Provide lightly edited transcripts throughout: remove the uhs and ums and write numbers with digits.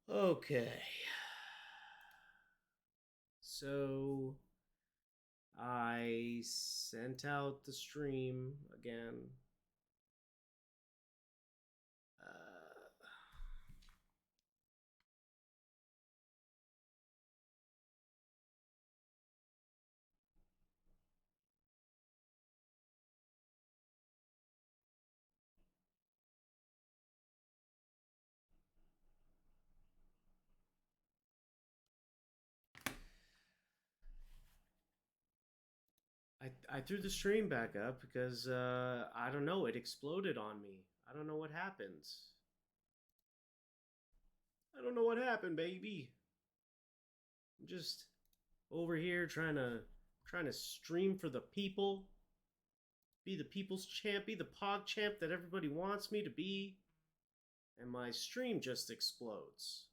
Okay. So I sent out the stream again. Uh, I threw the stream back up because I don't know, it exploded on me. I don't know what happened. I don't know what happened, baby. I'm just over here trying to stream for the people, be the people's champ, be the pog champ that everybody wants me to be, and my stream just explodes.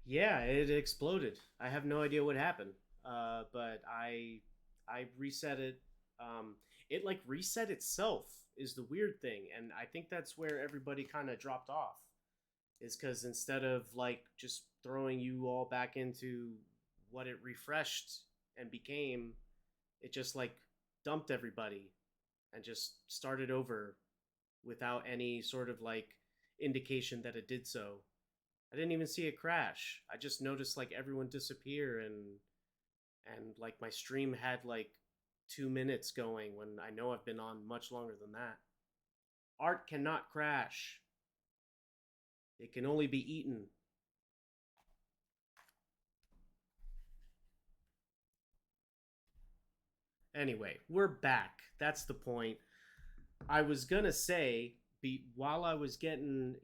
Yeah, it exploded. I have no idea what happened. But I reset it. It like reset itself is the weird thing, and I think that's where everybody kind of dropped off. Is because instead of like just throwing you all back into what it refreshed and became, it just like dumped everybody and just started over without any sort of like indication that it did so. I didn't even see it crash. I just noticed like everyone disappear and like my stream had like 2 minutes going when I know I've been on much longer than that. Art cannot crash. It can only be eaten. Anyway, we're back. That's the point. I was gonna say, while I was getting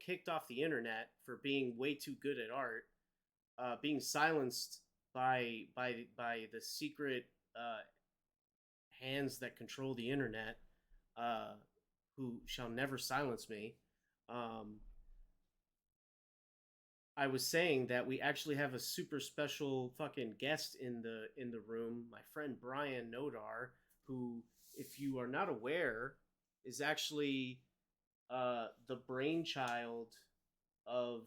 kicked off the internet for being way too good at art, being silenced by the secret uh, hands that control the internet, uh, who shall never silence me. Um, I was saying that we actually have a super special fucking guest in the room, my friend Brian Nodar, who, if you are not aware, is actually the brainchild of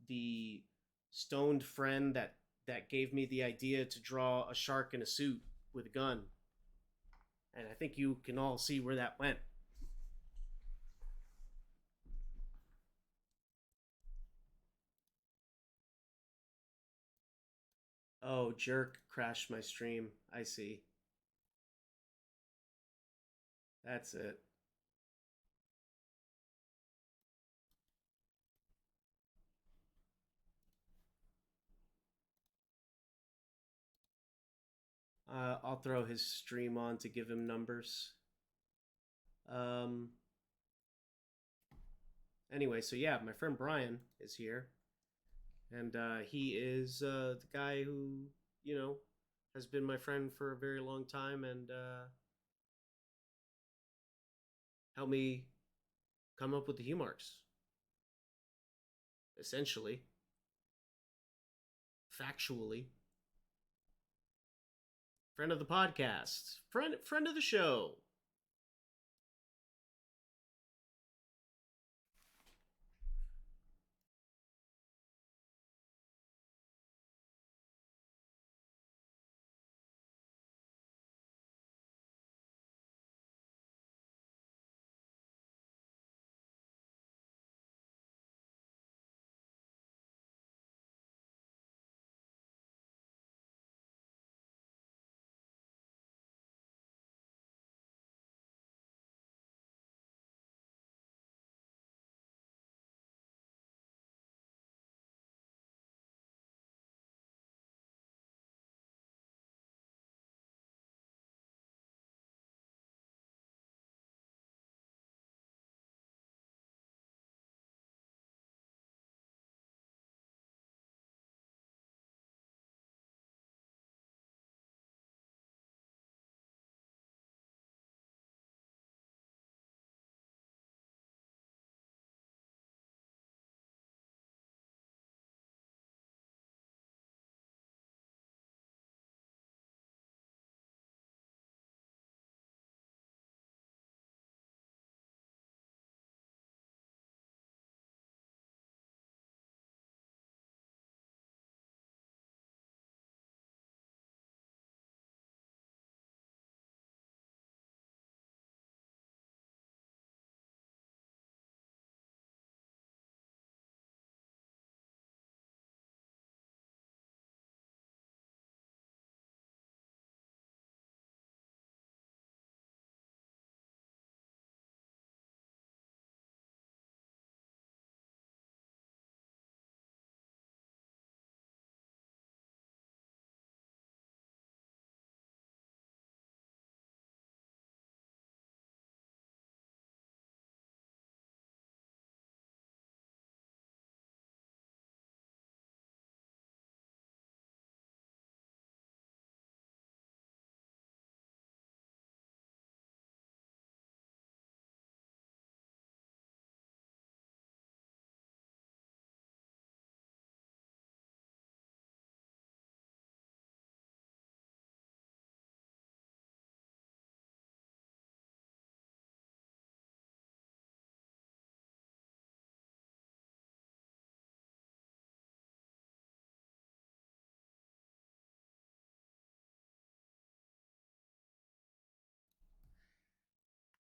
the stoned friend that gave me the idea to draw a shark in a suit with a gun. And I think you can all see where that went. Oh, jerk crashed my stream. I see. That's it. I'll throw his stream on to give him numbers. Um. Anyway, so yeah, my friend Brian is here, and he is the guy who you know has been my friend for a very long time and helped me come up with the hue marks. Essentially, factually, friend of the podcast, friend of the show.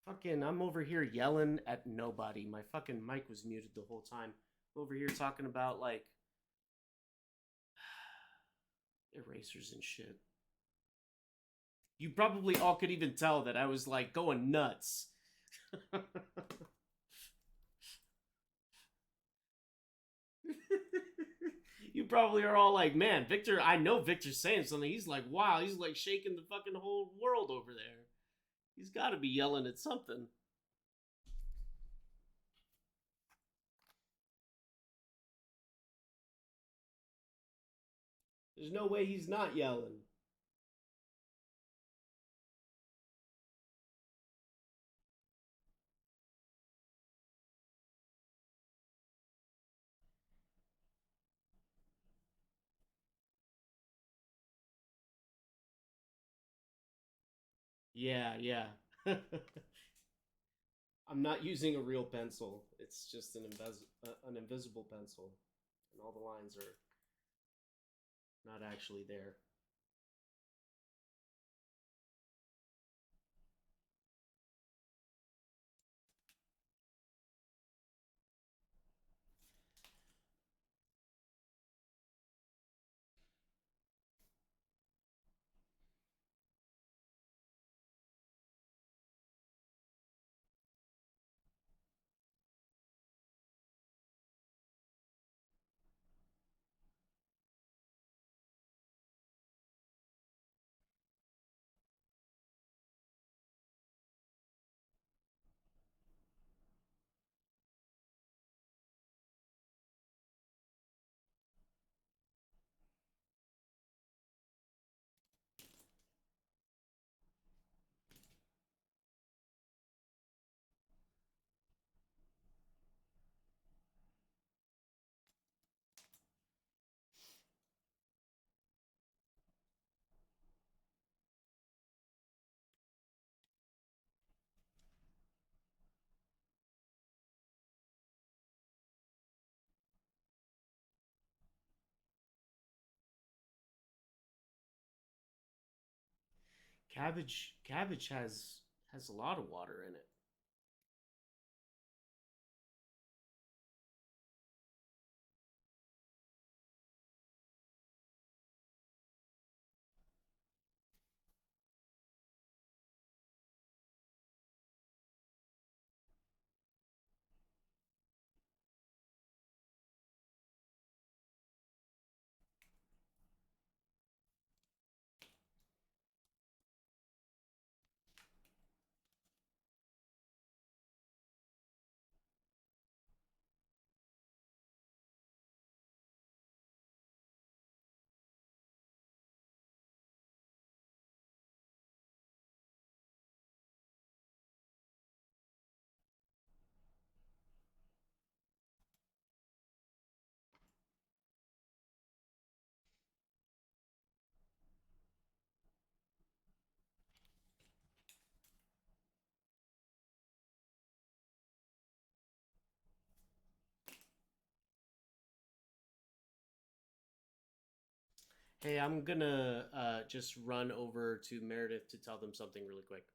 Fucking, I'm over here yelling at nobody. My fucking mic was muted the whole time. I'm over here talking about like erasers and shit. You probably all could even tell that I was like going nuts. You probably are all like, man, Victor, I know Victor's saying something. He's like, wow, he's like shaking the fucking whole world over there. He's got to be yelling at something. There's no way he's not yelling. Yeah, yeah. I'm not using a real pencil. It's just an invisible pencil, and all the lines are not actually there. Cabbage has a lot of water in it. Hey, I'm gonna just run over to Meredith to tell them something really quick.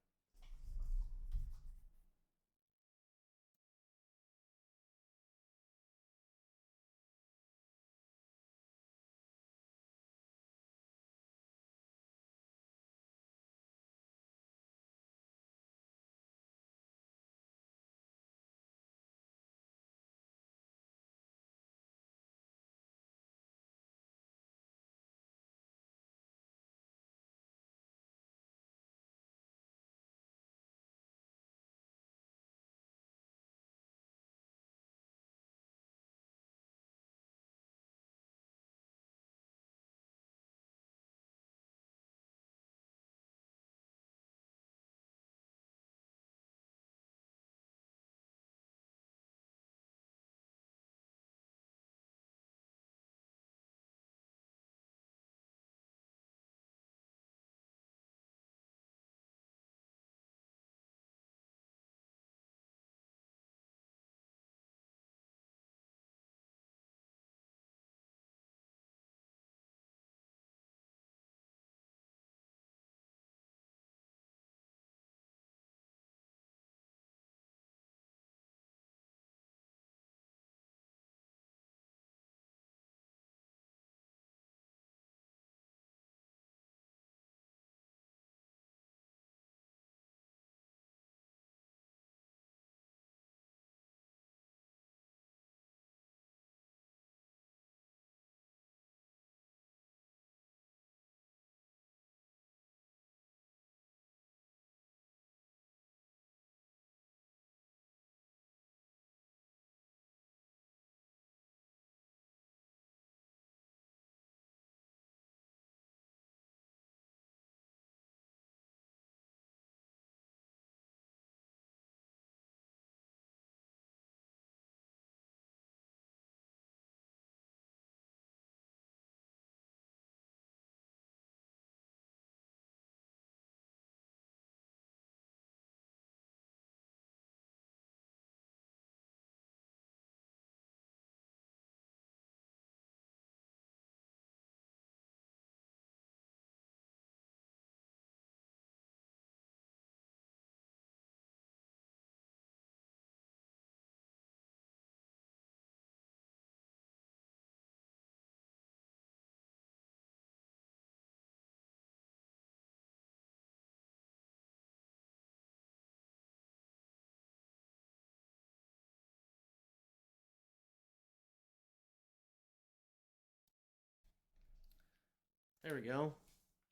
There we go.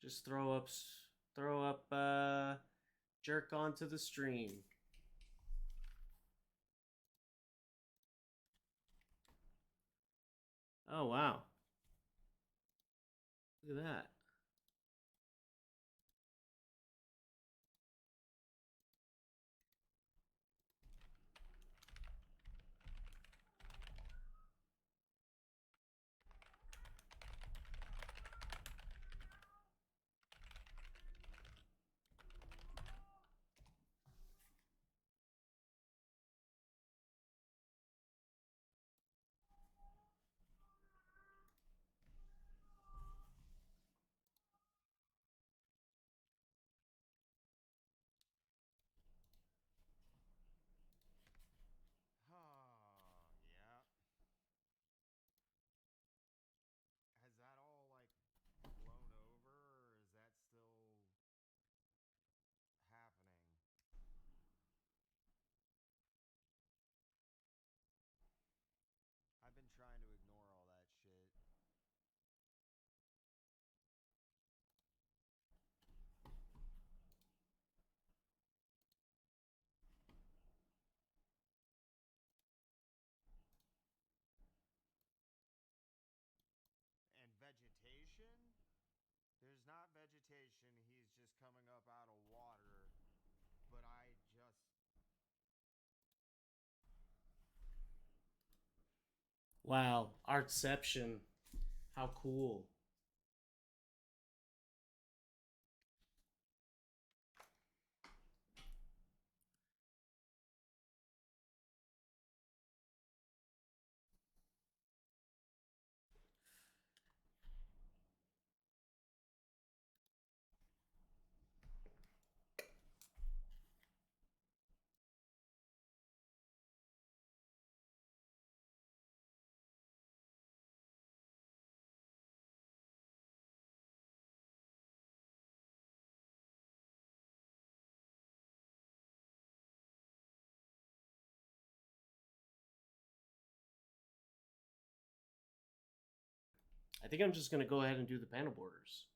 Just throw up jerk onto the stream. Oh wow. Look at that. Oh, yeah. Has that all like blown over or is that still happening? I've been trying to ignore all that shit. And vegetation? There's not vegetation, he's just coming up out of water. But I just. Wow, Artception. How cool. I think I'm just gonna go ahead and do the panel borders.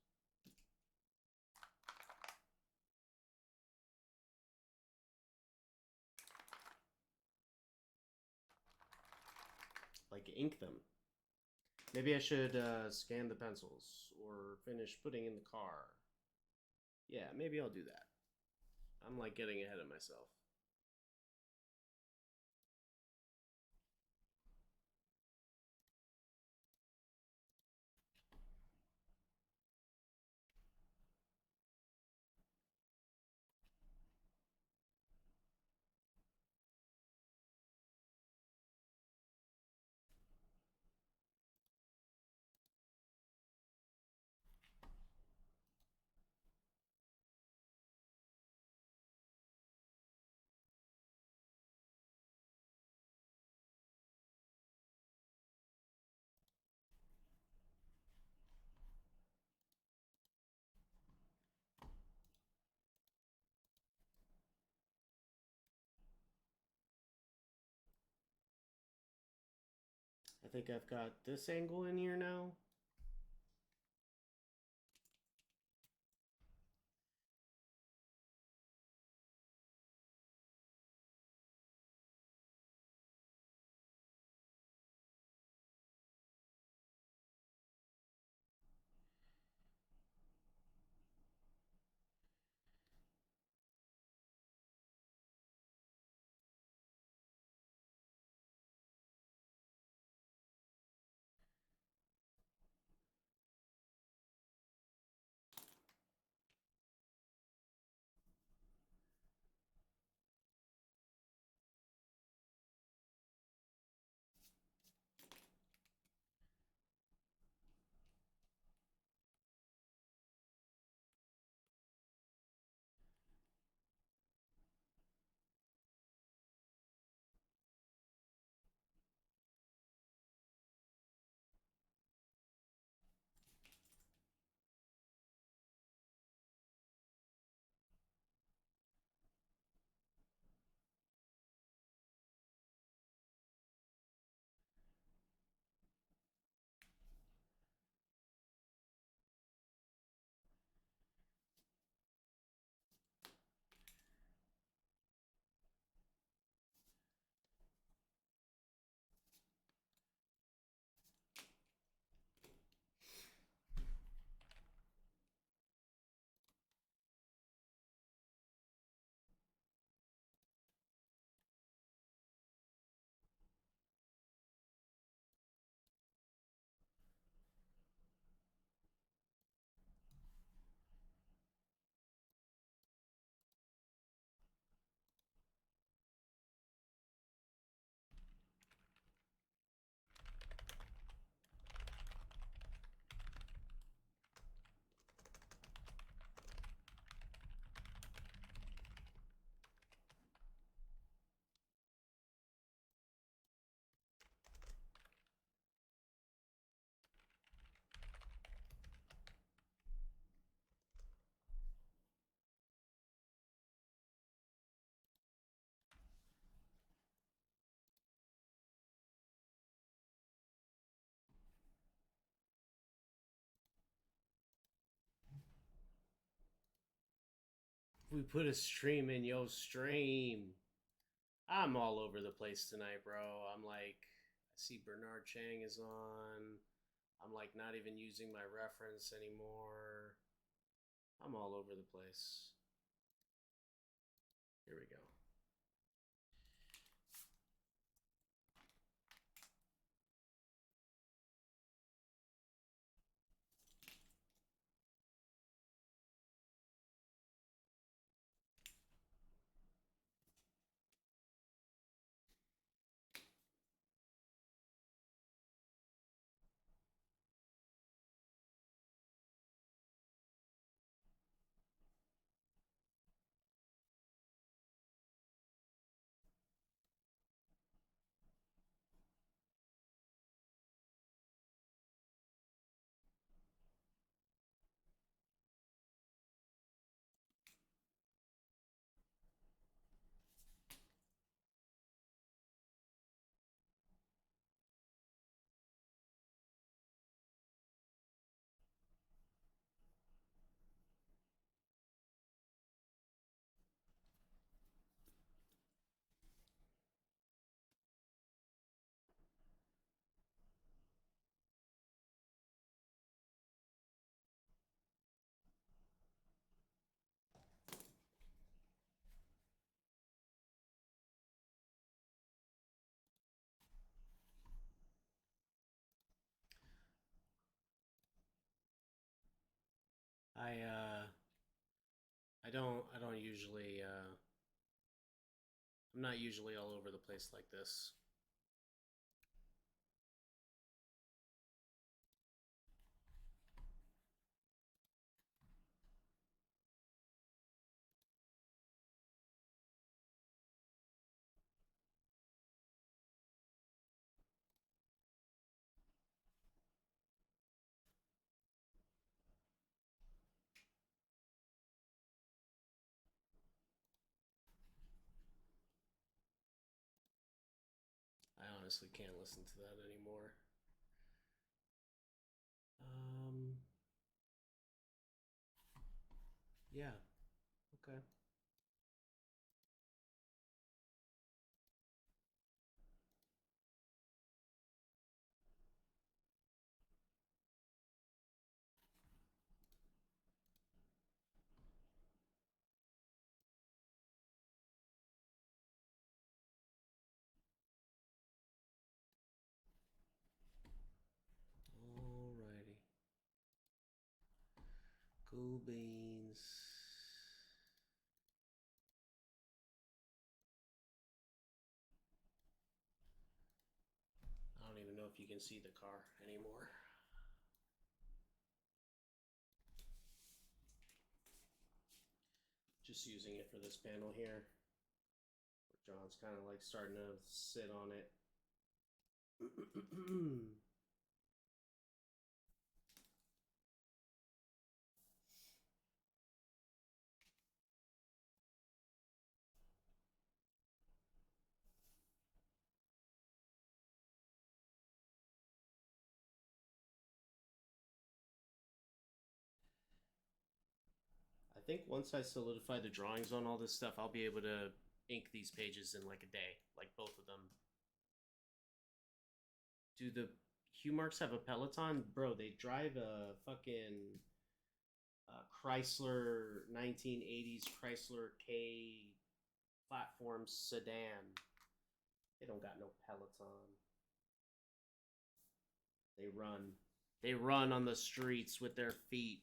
Like ink them. Maybe I should scan the pencils or finish putting in the car. Yeah, maybe I'll do that. I'm like getting ahead of myself. I think I've got this angle in here now. We put a stream in yo stream. I'm all over the place tonight, bro. I'm like, I see Bernard Chang is on. I'm like not even using my reference anymore. I'm all over the place. Here we go. I uh I don't usually I'm not usually all over the place like this. I honestly can't listen to that anymore. Um yeah, okay. Alrighty. Cool beans. I don't even know if you can see the car anymore. Just using it for this panel here. John's kind of like starting to sit on it. I think once I solidify the drawings on all this stuff, I'll be able to ink these pages in like a day, like both of them. Do the Hue Marks have a Peloton? Bro, they drive a fucking Chrysler 1980s Chrysler K platform sedan. They don't got no Peloton. They run. They run on the streets with their feet.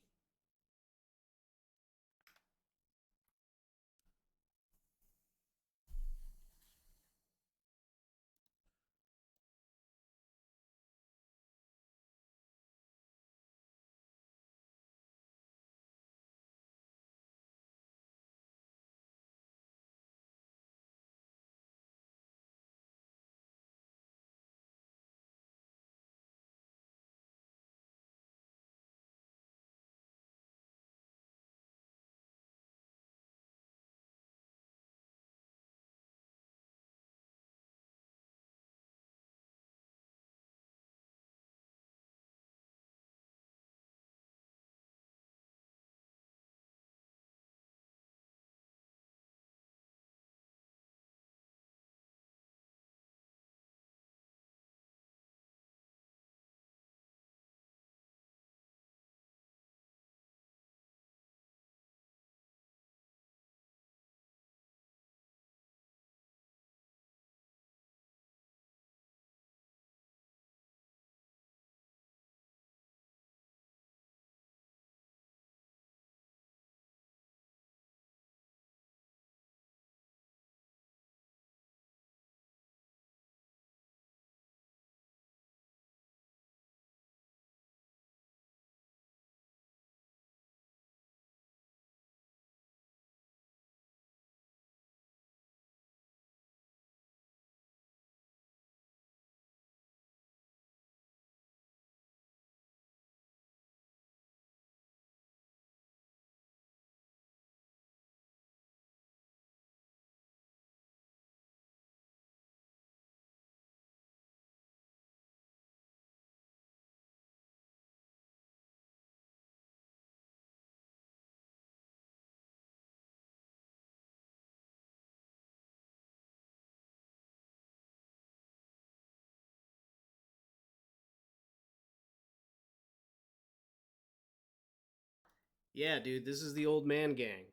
Yeah, dude, this is the old man gang.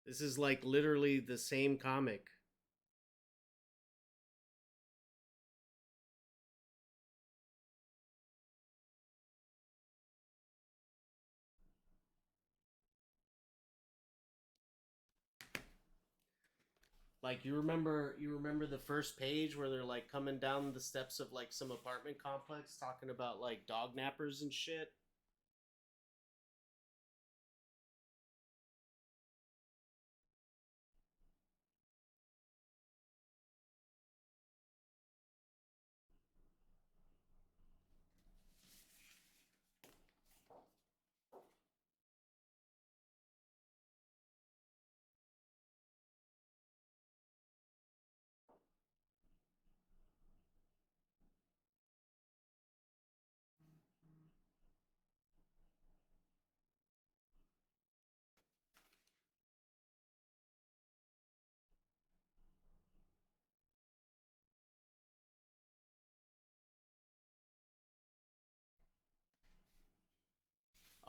This is like literally the same comic. Like you remember the first page where they're like coming down the steps of like some apartment complex talking about like dog nappers and shit.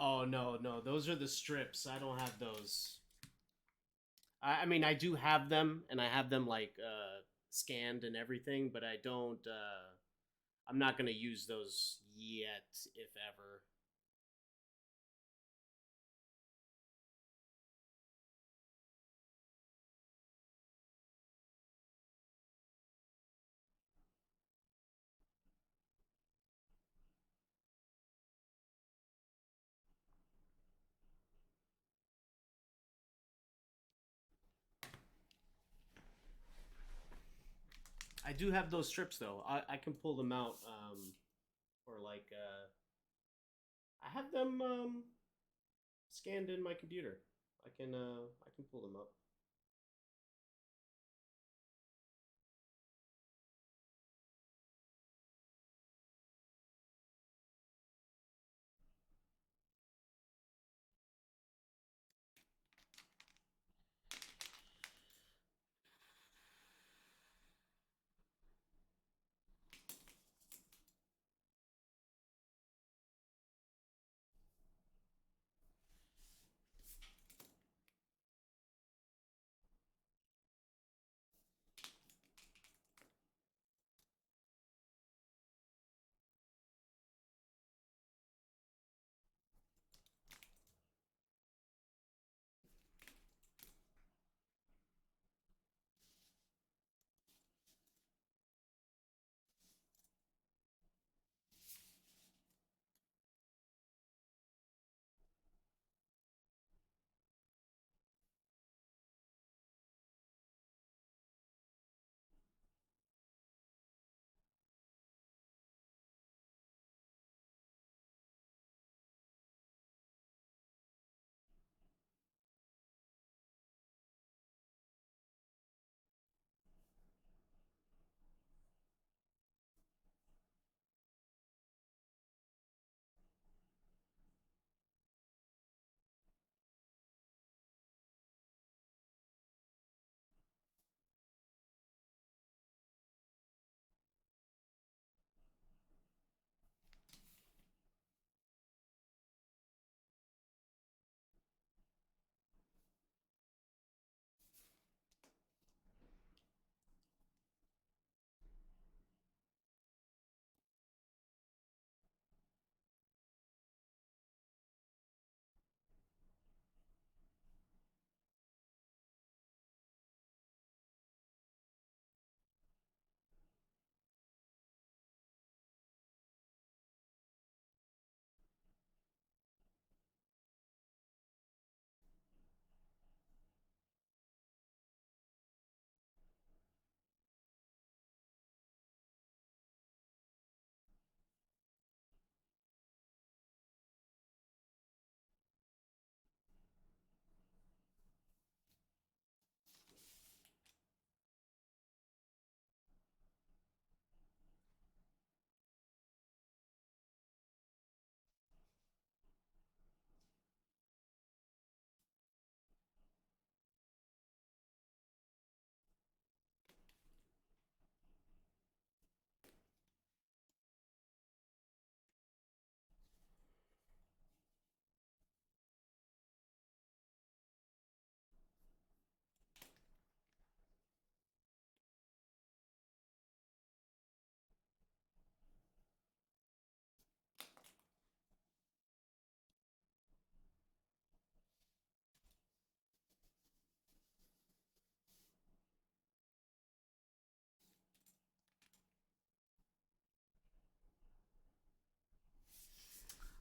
Oh no, no, those are the strips. I don't have those. I mean, I do have them, and I have them like scanned and everything, but I don't. I'm not gonna use those yet, if ever. I do have those strips though. I can pull them out. Or like I have them scanned in my computer. I can pull them up.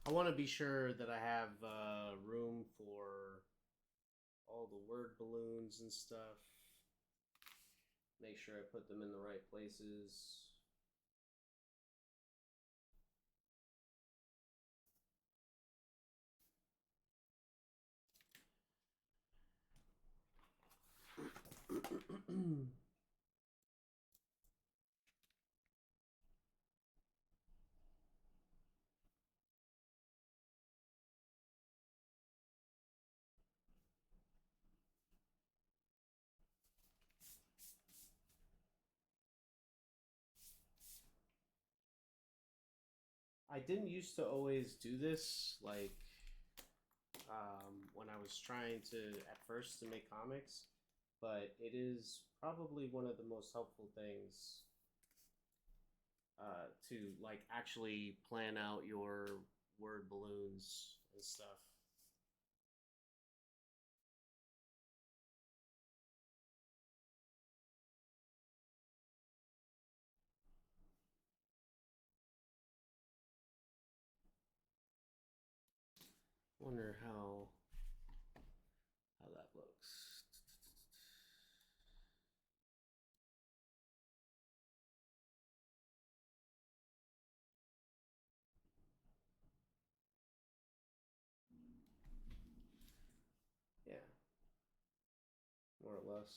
I want to be sure that I have room for all the word balloons and stuff. Make sure I put them in the right places. I didn't used to always do this, like when I was trying to at first to make comics, but it is probably one of the most helpful things to like actually plan out your word balloons and stuff. Wonder how that looks. Yeah, more or less.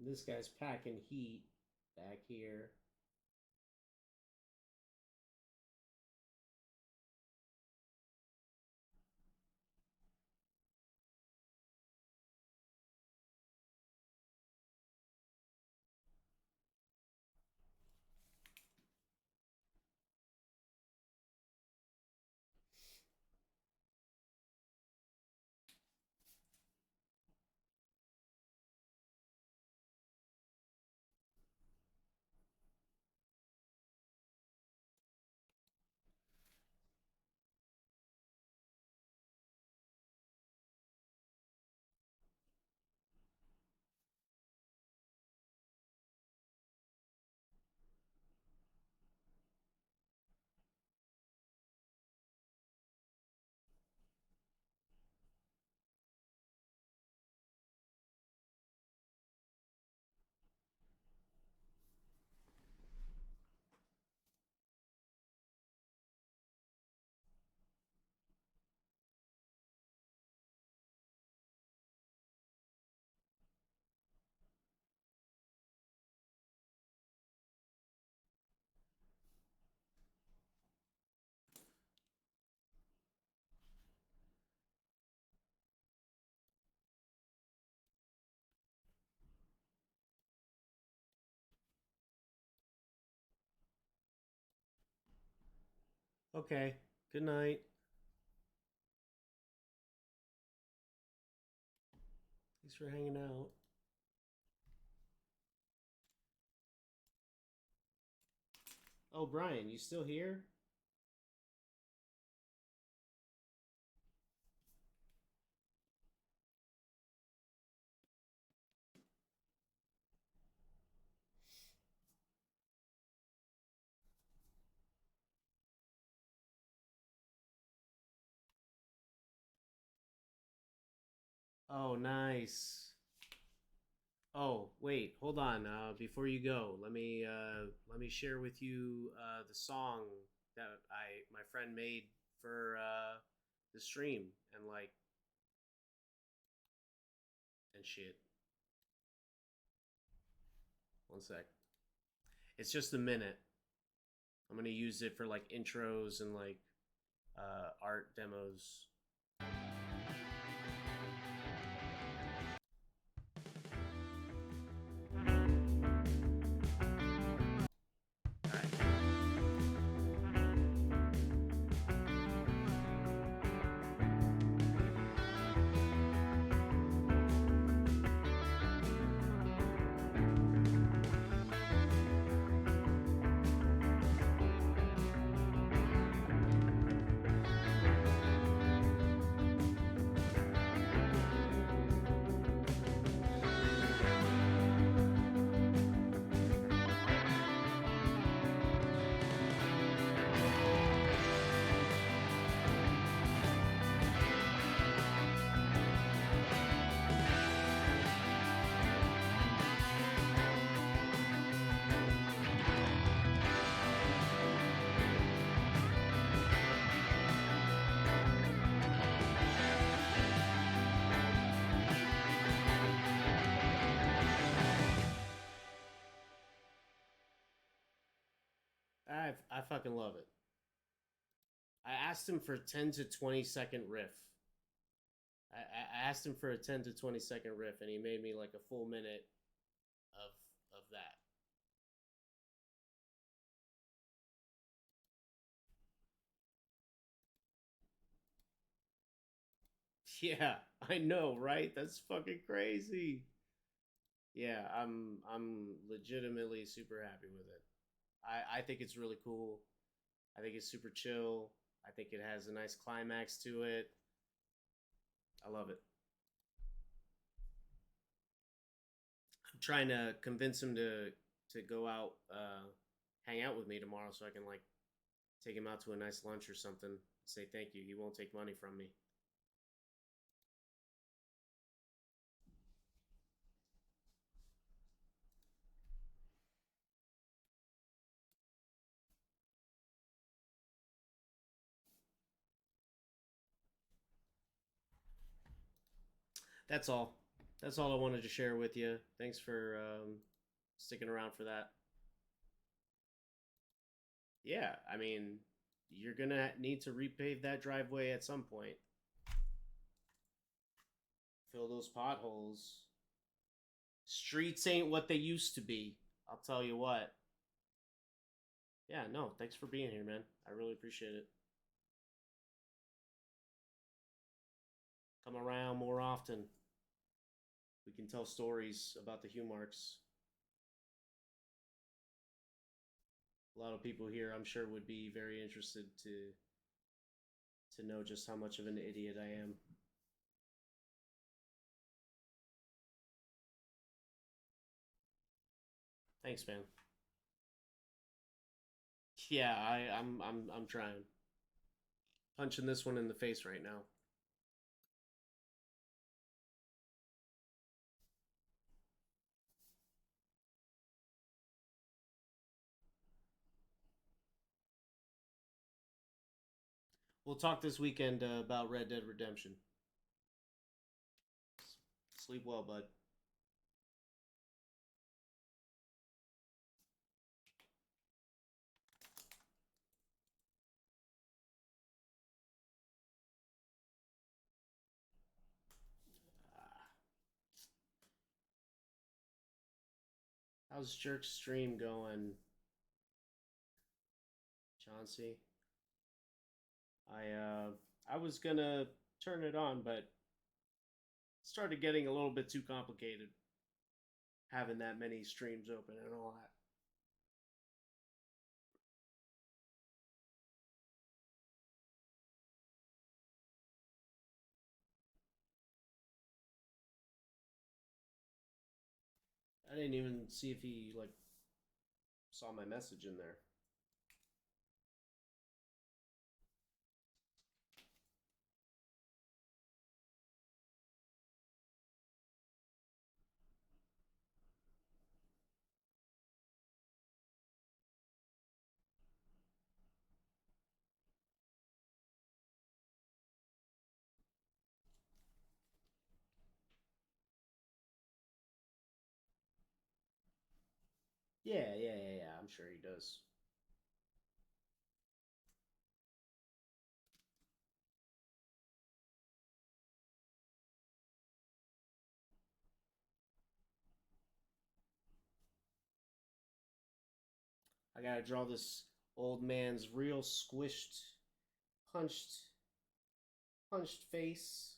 This guy's packing heat back here. Okay. Good night. Thanks for hanging out. Oh, Brian, you still here? Oh, nice. Oh, wait, hold on. Before you go, let me share with you the song that I my friend made for the stream and like and shit. One sec. It's just a minute. I'm gonna use it for like intros and like art demos. I fucking love it. I asked him for a 10 to 20 second riff. I asked him for a 10 to 20 second riff, and he made me like a full minute of that. Yeah, I know, right? That's fucking crazy. Yeah, I'm legitimately super happy with it. I think it's really cool. I think it's super chill. I think it has a nice climax to it. I love it. I'm trying to convince him to go out, hang out with me tomorrow, so I can like take him out to a nice lunch or something. Say thank you. He won't take money from me. That's all. That's all I wanted to share with you. Thanks for sticking around for that. Yeah, I mean, you're gonna need to repave that driveway at some point. Fill those potholes. Streets ain't what they used to be. I'll tell you what. Yeah, no, thanks for being here, man. I really appreciate it. Come around more often. We can tell stories about the Hugh marks. A lot of people here, I'm sure, would be very interested to know just how much of an idiot I am. Thanks, man. Yeah, I'm trying. Punching this one in the face right now. We'll talk this weekend about Red Dead Redemption. Sleep well, bud. How's Jerk's stream going, Chauncey? I was gonna turn it on, but it started getting a little bit too complicated having that many streams open and all that. I didn't even see if he like saw my message in there. Yeah. I'm sure he does. I gotta draw this old man's real squished, punched, punched face.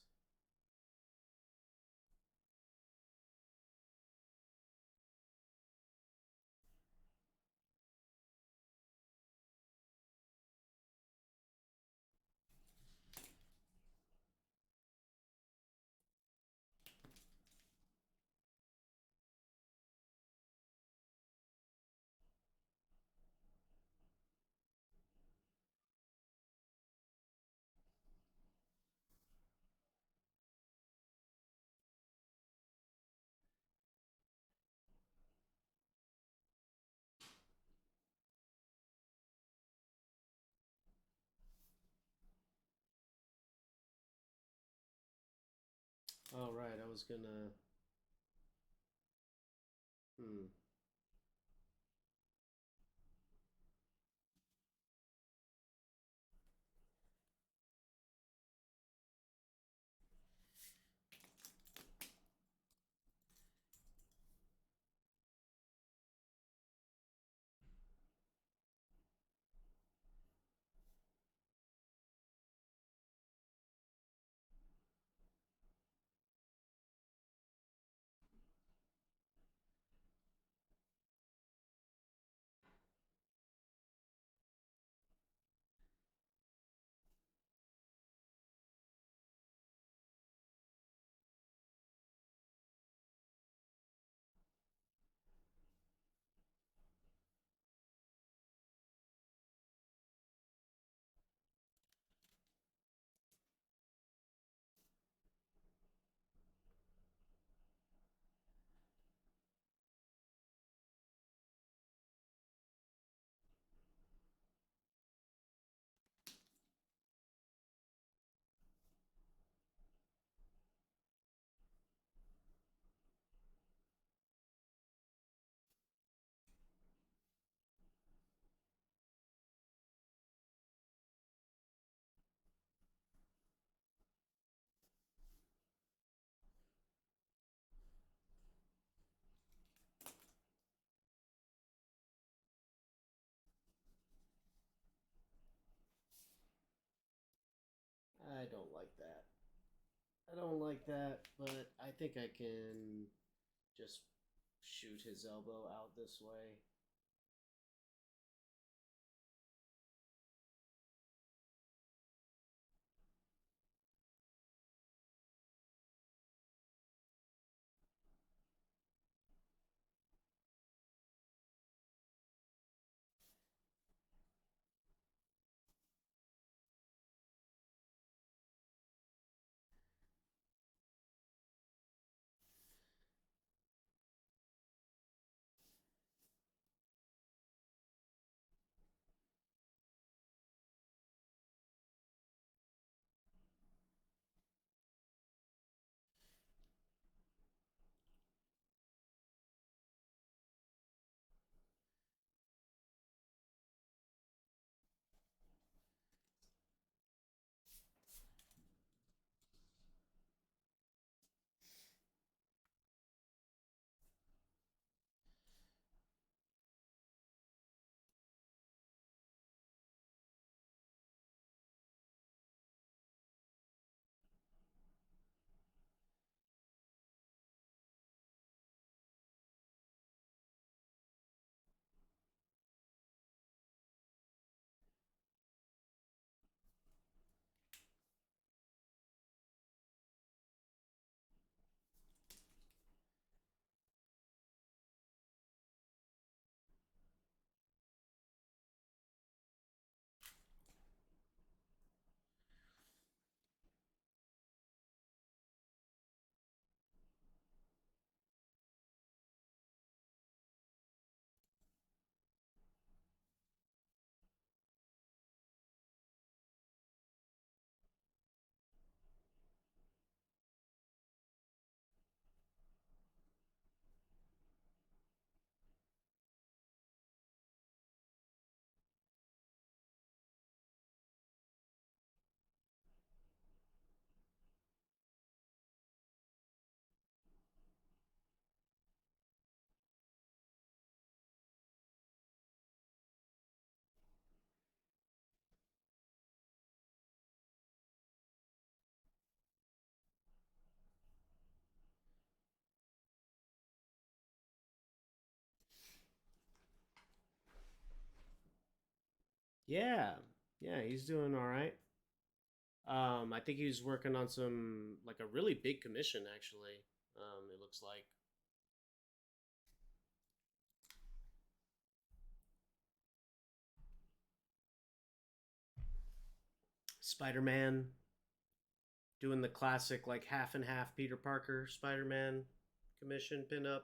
All right, I was gonna. Hmm. I don't like that. I don't like that, but I think I can just shoot his elbow out this way. Yeah, yeah, he's doing all right. I think he's working on some like a really big commission actually. It looks like Spider-Man doing the classic like half and half Peter Parker Spider-Man commission pinup.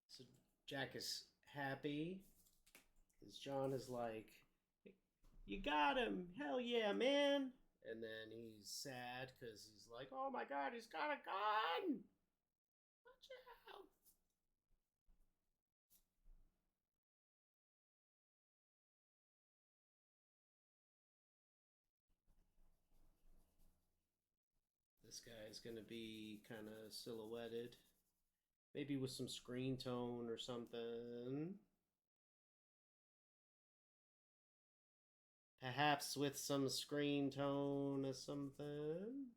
So Jack is happy because John is like, "You got him, hell yeah, man!" And then he's sad because he's like, "Oh my god, he's got a gun! Watch out!" This guy's gonna be kind of silhouetted. Maybe with some screen tone or something. Perhaps with some screen tone or something.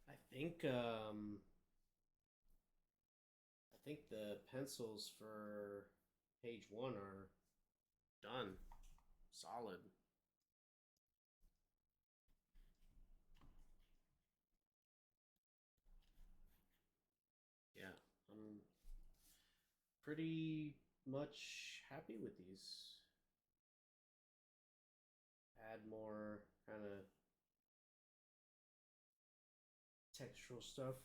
I think I think the pencils for page one are done. Solid. Yeah, I'm pretty much happy with these. Add more kind of textural stuff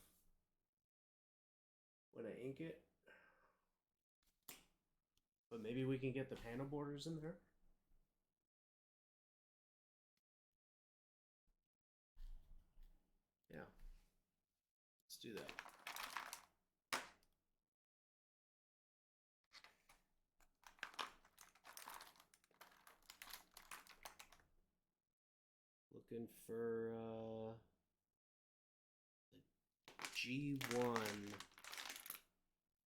when I ink it. But maybe we can get the panel borders in there. Yeah. Let's do that. Looking for the G1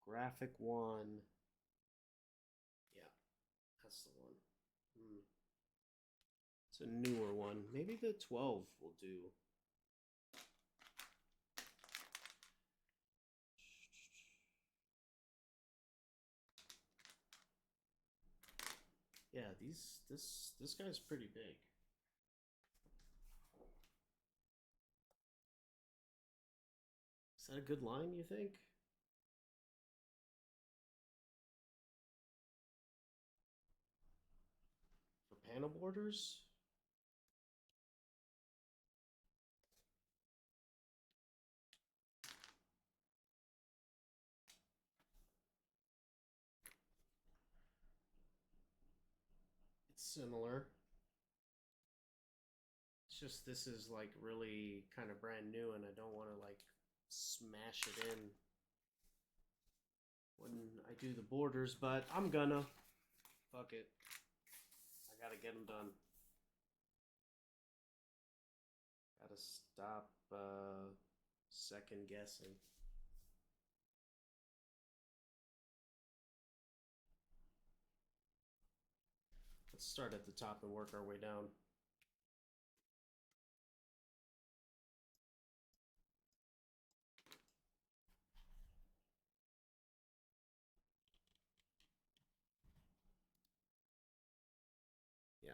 graphic one. Yeah, that's the one. It's a newer one. Maybe the 12 will do. Yeah, this guy's pretty big. Is that a good line, you think? For panel borders? It's similar. It's just this is like really kind of brand new and I don't want to like smash it in when I do the borders, but I'm gonna. Fuck it. I gotta get them done. Gotta stop second guessing. Let's start at the top and work our way down. Yeah.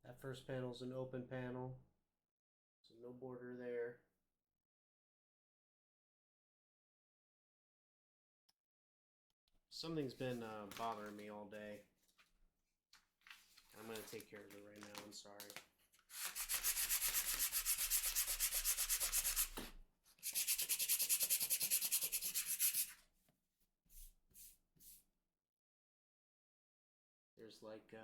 That first panel is an open panel, so no border there. Something's been bothering me all day. I'm gonna take care of it right now. I'm sorry. There's like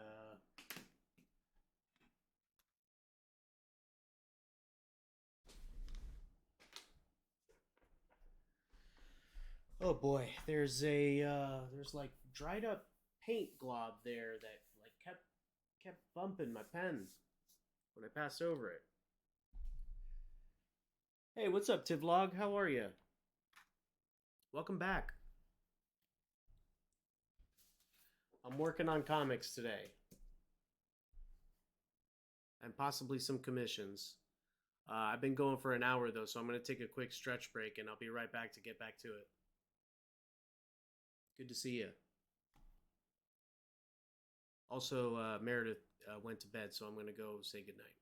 oh boy, there's there's like dried up paint glob there that like kept bumping my pen when I passed over it. Hey, what's up, Tivlog? How are you? Welcome back. I'm working on comics today and possibly some commissions. I've been going for an hour though, so I'm going to take a quick stretch break and I'll be right back to get back to it. Good to see you. Also, Meredith went to bed, so I'm going to go say goodnight.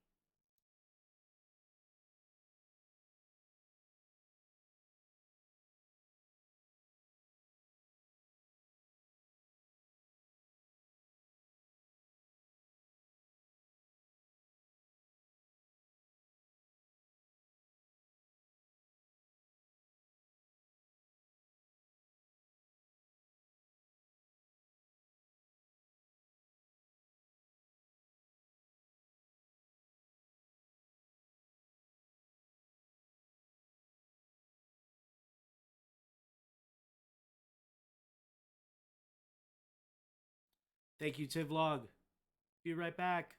Thank you, Tivlog. Be right back.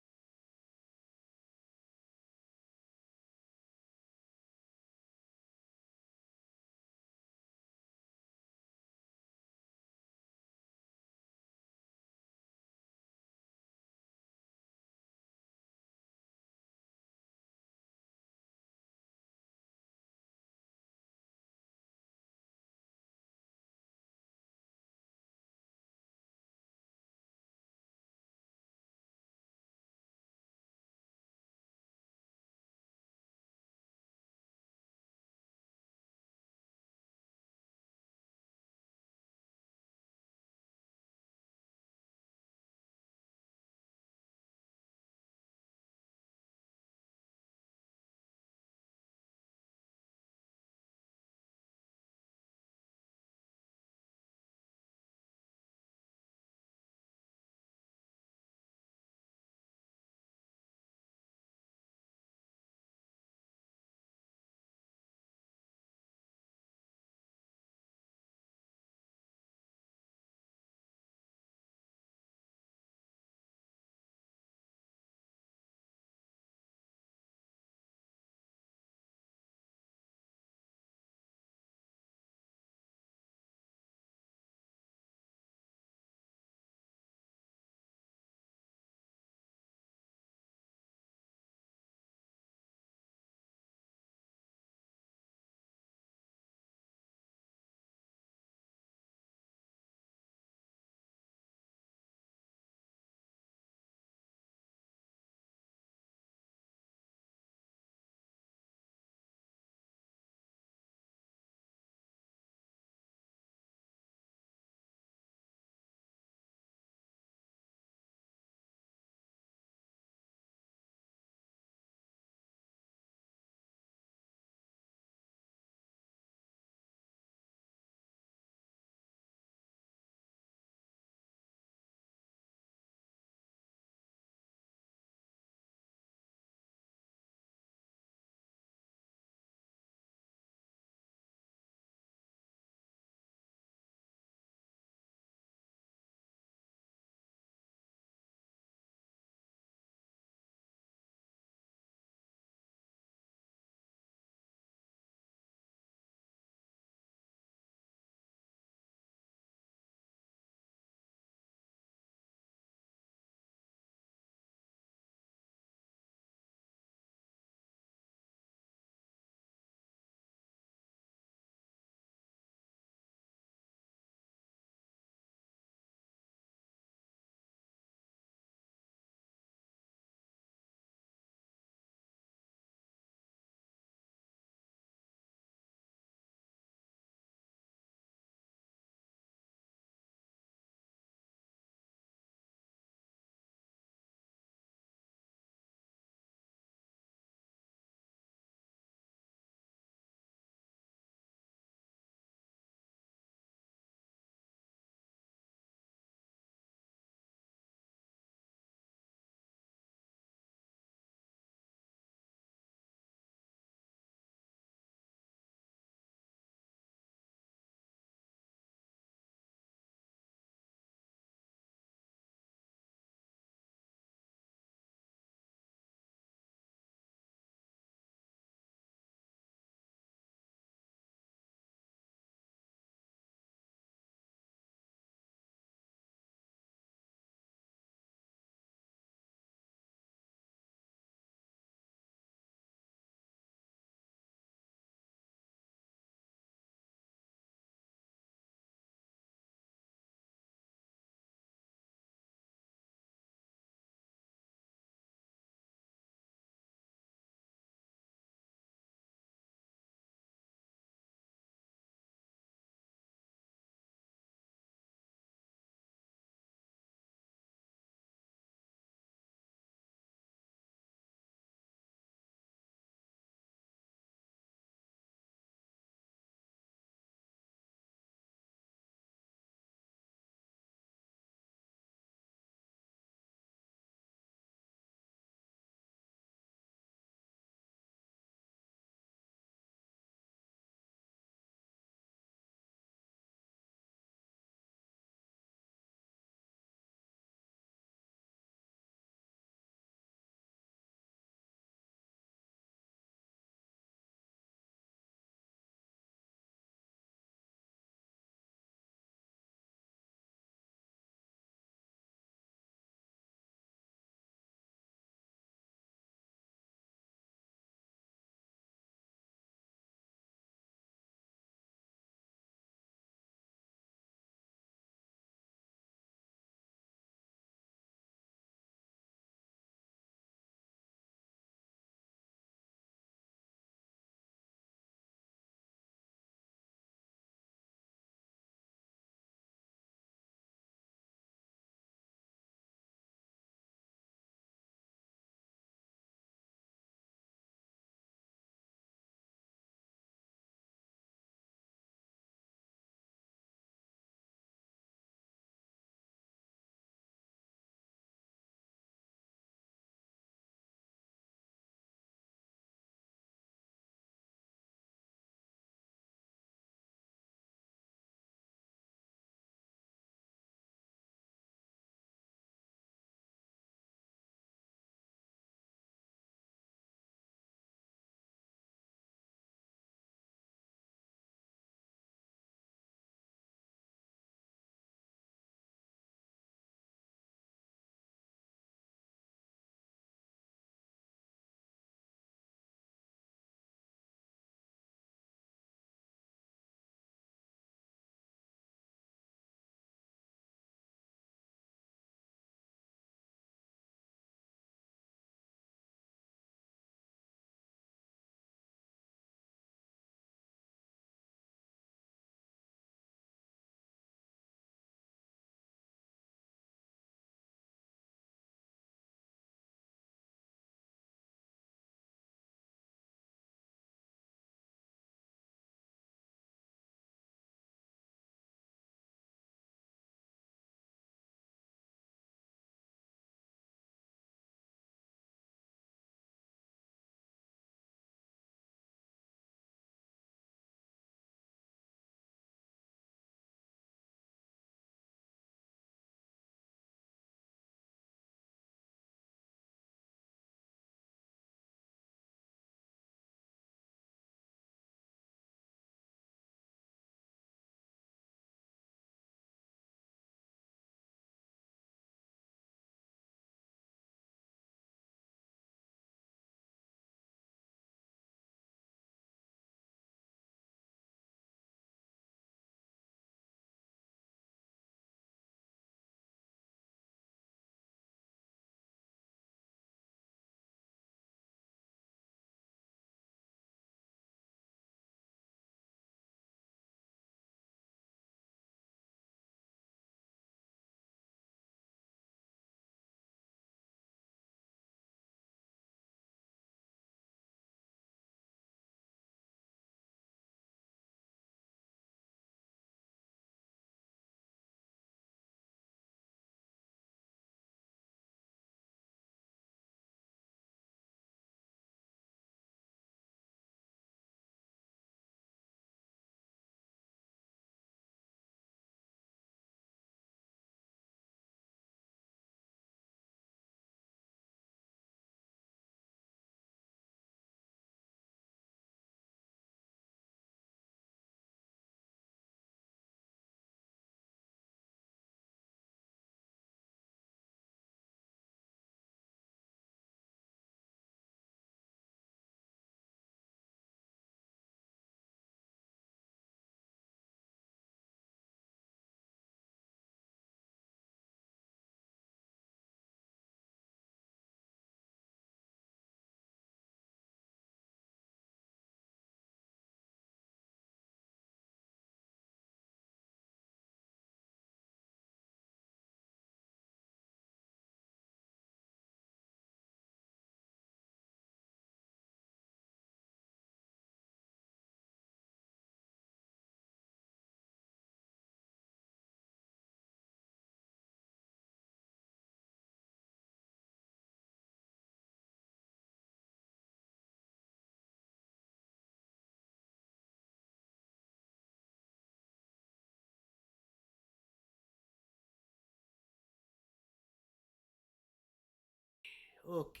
Okay.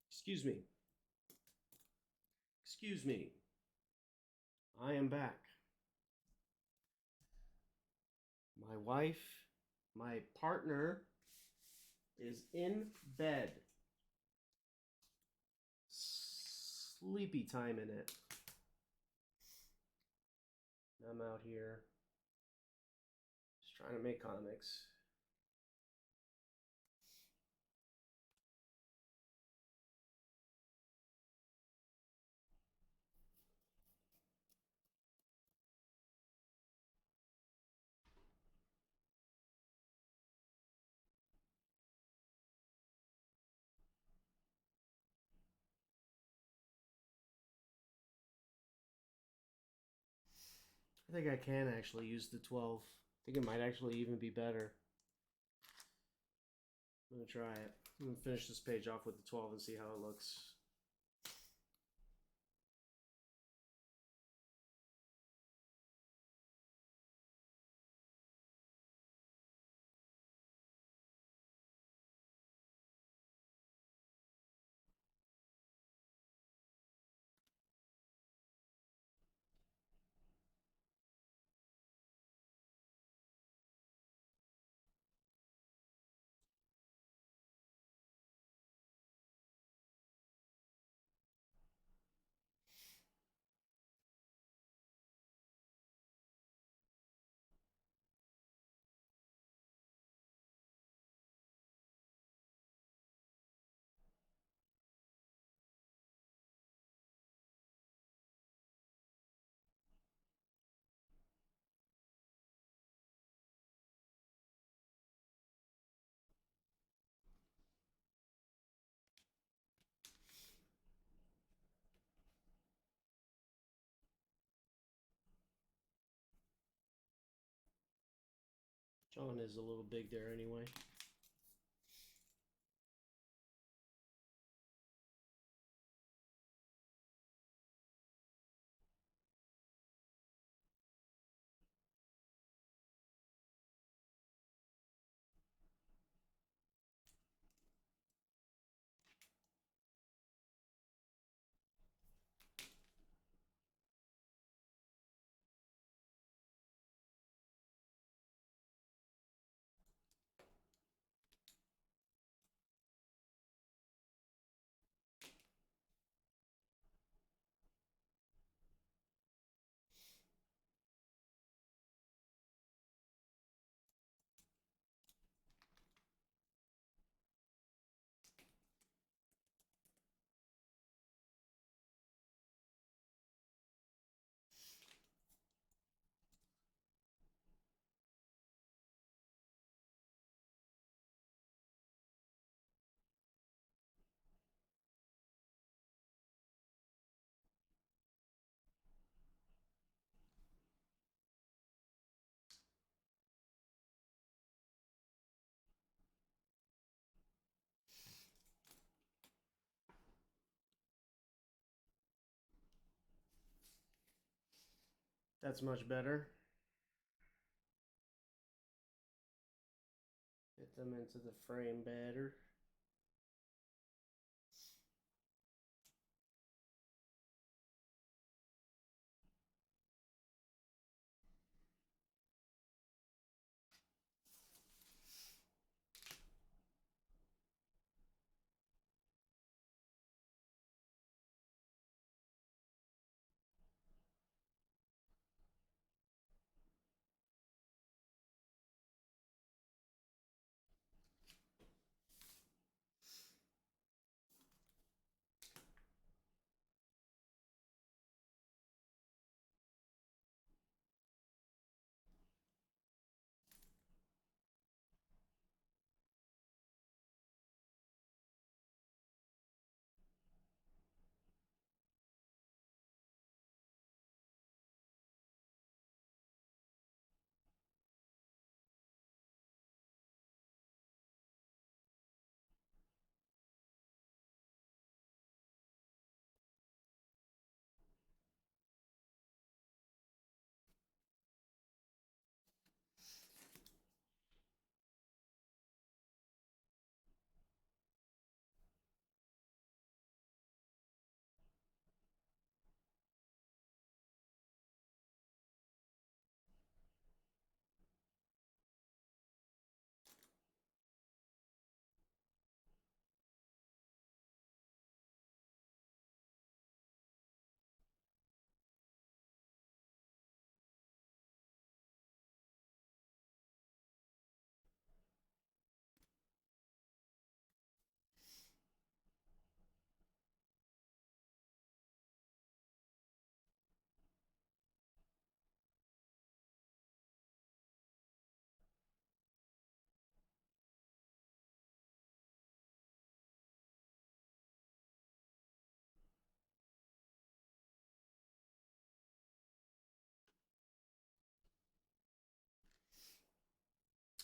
Excuse me. Excuse me. I am back. My wife, my partner, is in bed. Sleepy time in it. I'm out here just trying to make comics. I think I can actually use the 12. I think it might actually even be better. I'm going to try it. I'm going to finish this page off with the 12 and see how it looks. John is a little big there anyway. That's much better. Get them into the frame better.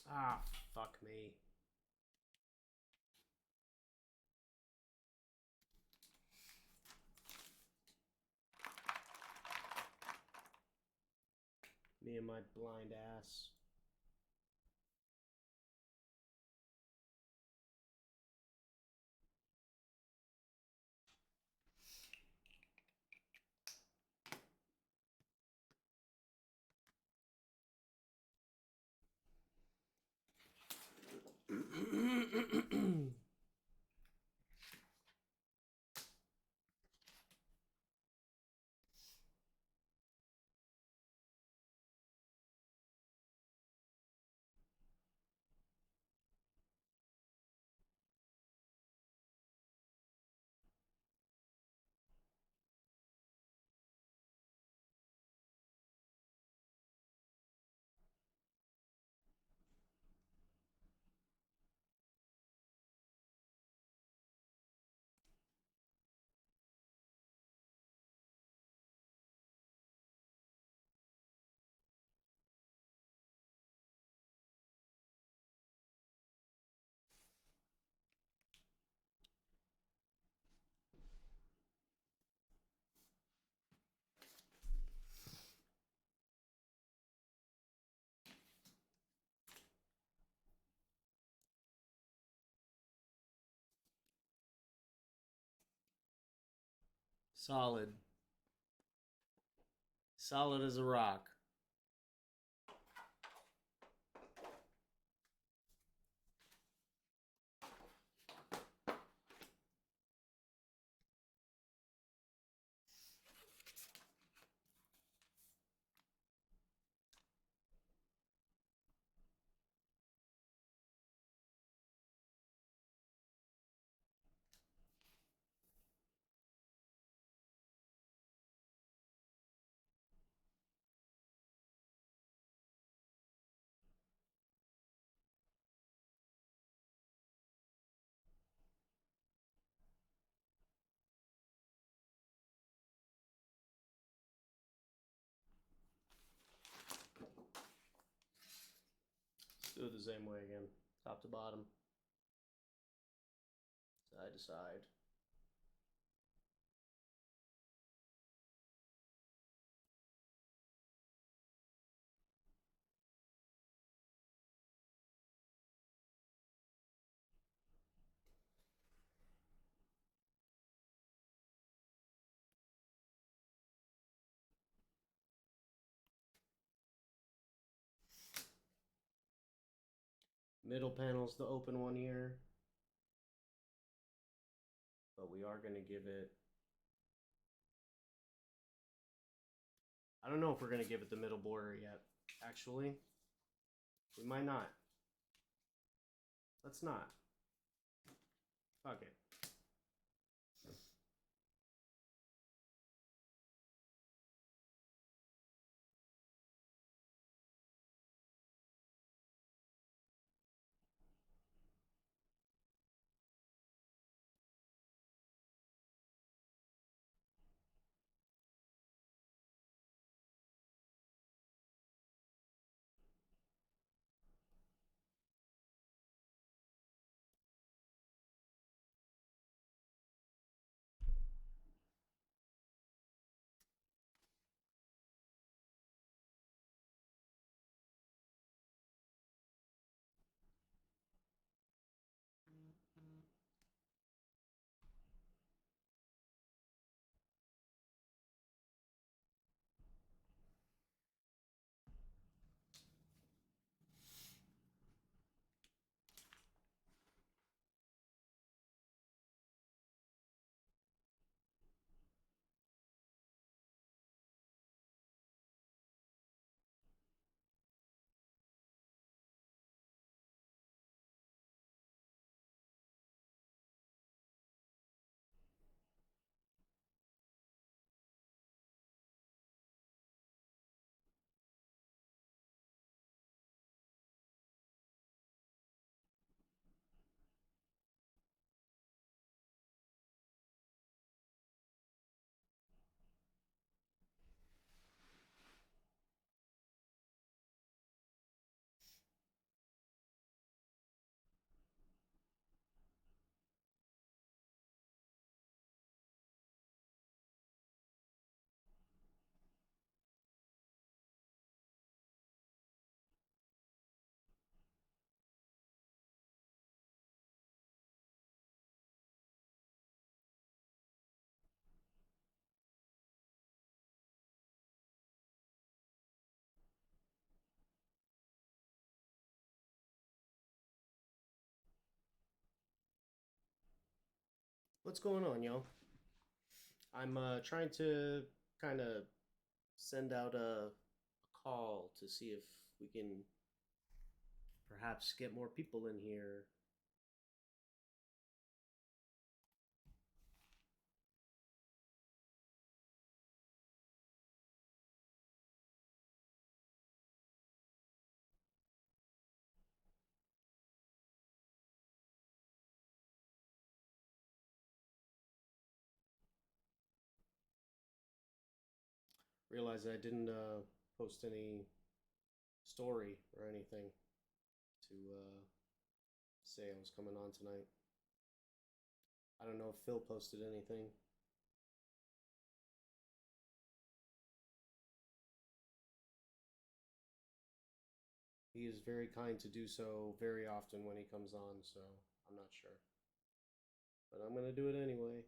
Ah, fuck me. Me and my blind ass. Solid. Solid as a rock. Let's do it the same way again. Top to bottom. Side to side. Middle panel's the open one here. But we are going to give it... I don't know if we're going to give it the middle border yet. Actually, we might not. Let's not. Fuck it. What's going on, y'all? I'm trying to kind of send out a call to see if we can perhaps get more people in here. Realize I didn't post any story or anything to say I was coming on tonight. I don't know if Phil posted anything. He is very kind to do so very often when he comes on, so I'm not sure. But I'm going to do it anyway.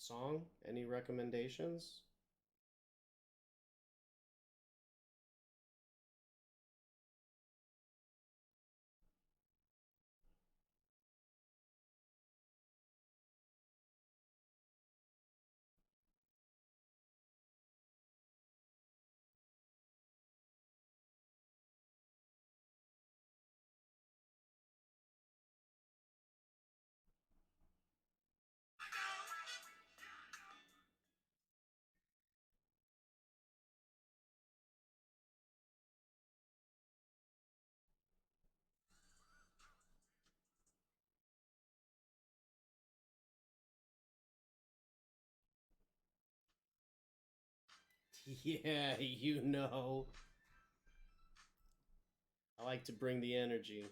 Song? Any recommendations? Yeah, you know. I like to bring the energy.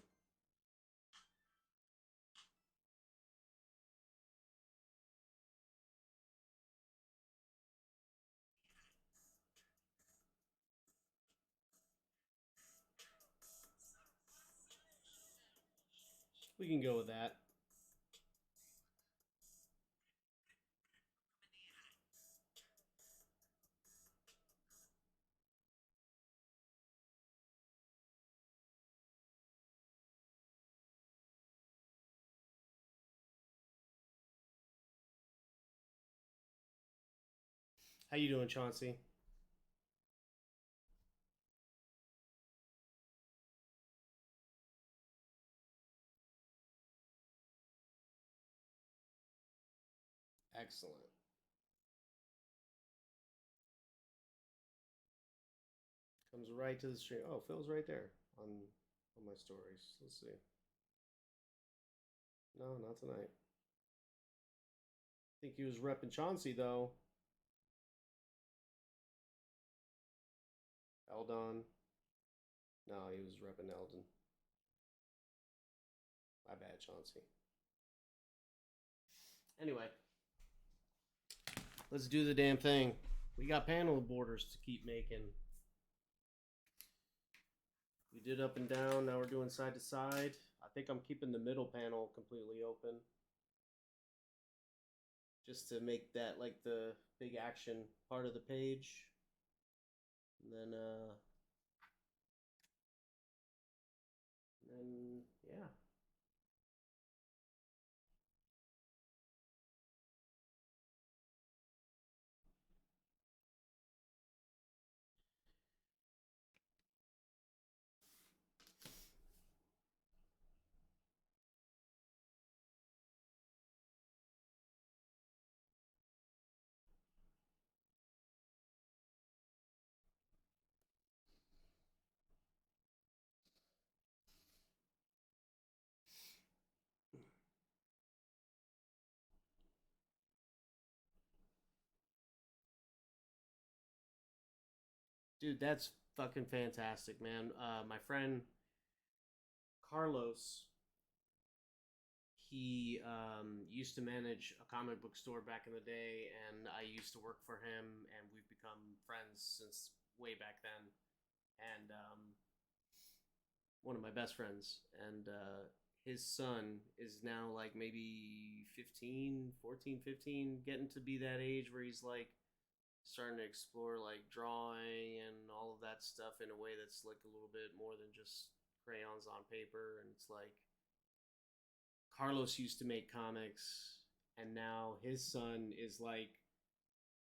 We can go with that. How you doing, Chauncey? Excellent. Comes right to the stream. Oh, Phil's right there on my stories. Let's see. No, not tonight. I think he was repping Chauncey though. Eldon. No, he was repping Eldon. My bad, Chauncey. Anyway, let's do the damn thing. We got panel borders to keep making. We did up and down. Now we're doing side to side. I think I'm keeping the middle panel completely open, just to make that like the big action part of the page. And then yeah. Dude, that's fucking fantastic, man. My friend Carlos, he used to manage a comic book store back in the day, and I used to work for him, and we've become friends since way back then. And one of my best friends. And his son is now like maybe 15, 14, 15, getting to be that age where he's like starting to explore like drawing and all of that that stuff in a way that's like a little bit more than just crayons on paper. And it's like Carlos used to make comics, and now his son is like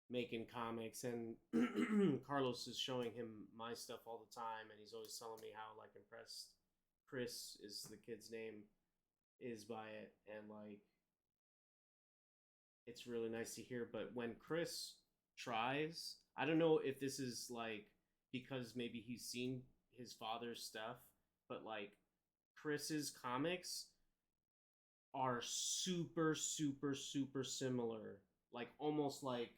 making comics, and Carlos is showing him my stuff all the time, and he's always telling me how like impressed Chris is the kid's name is by it, and like it's really nice to hear. But when Chris tries, I don't know if this is like because maybe he's seen his father's stuff, but like Chris's comics are super super super similar, like almost like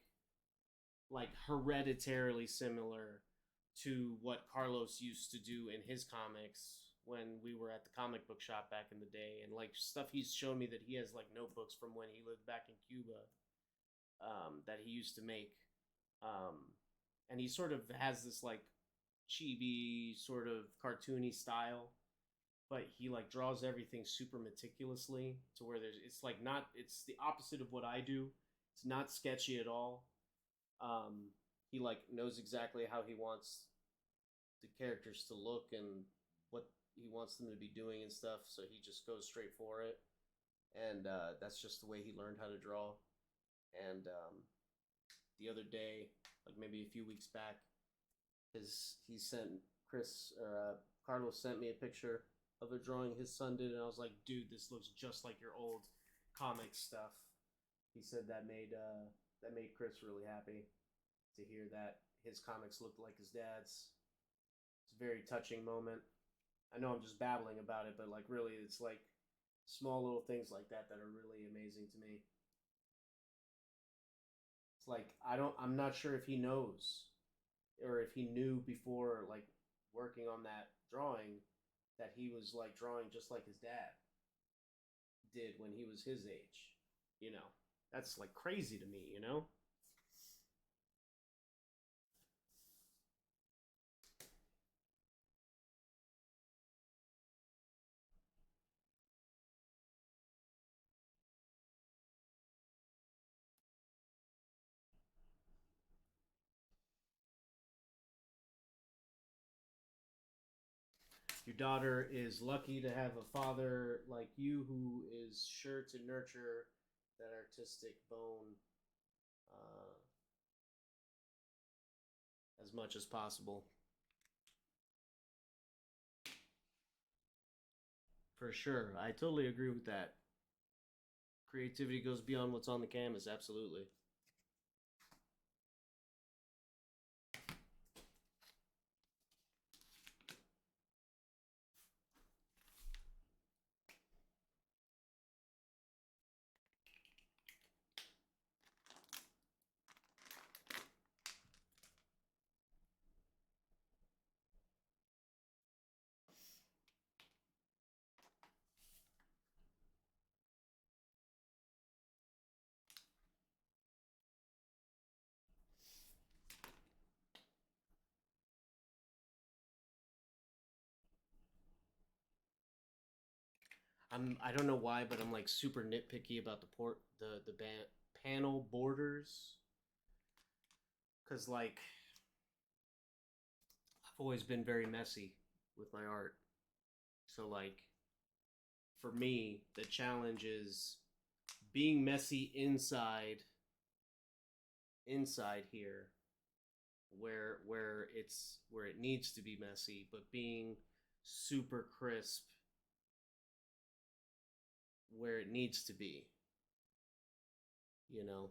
hereditarily similar to what Carlos used to do in his comics when we were at the comic book shop back in the day, and like stuff he's shown me that he has like notebooks from when he lived back in Cuba, that he used to make, um, and he sort of has this like chibi sort of cartoony style, but he like draws everything super meticulously to where there's it's like not it's the opposite of what I do. It's not sketchy at all. He like knows exactly how he wants the characters to look and what he wants them to be doing and stuff. So he just goes straight for it, and that's just the way he learned how to draw. And the other day, like maybe a few weeks back, he sent Chris or Carlos sent me a picture of a drawing his son did, and I was like, dude, this looks just like your old comic stuff. He said that made Chris really happy to hear that his comics looked like his dad's. It's a very touching moment. I know I'm just babbling about it, but like really, it's like small little things like that that are really amazing to me. It's like I'm not sure if he knows or if he knew before like working on that drawing that he was like drawing just like his dad did when he was his age. You know, that's like crazy to me. You know. Your daughter is lucky to have a father like you who is sure to nurture that artistic bone uh, as much as possible. For sure. I totally agree with that. Creativity goes beyond what's on the canvas, absolutely. I don't know why, but I'm like super nitpicky about the panel borders cuz like I've always been very messy with my art. So like for me, the challenge is being messy inside here where it needs to be messy, but being super crisp where it needs to be. You know,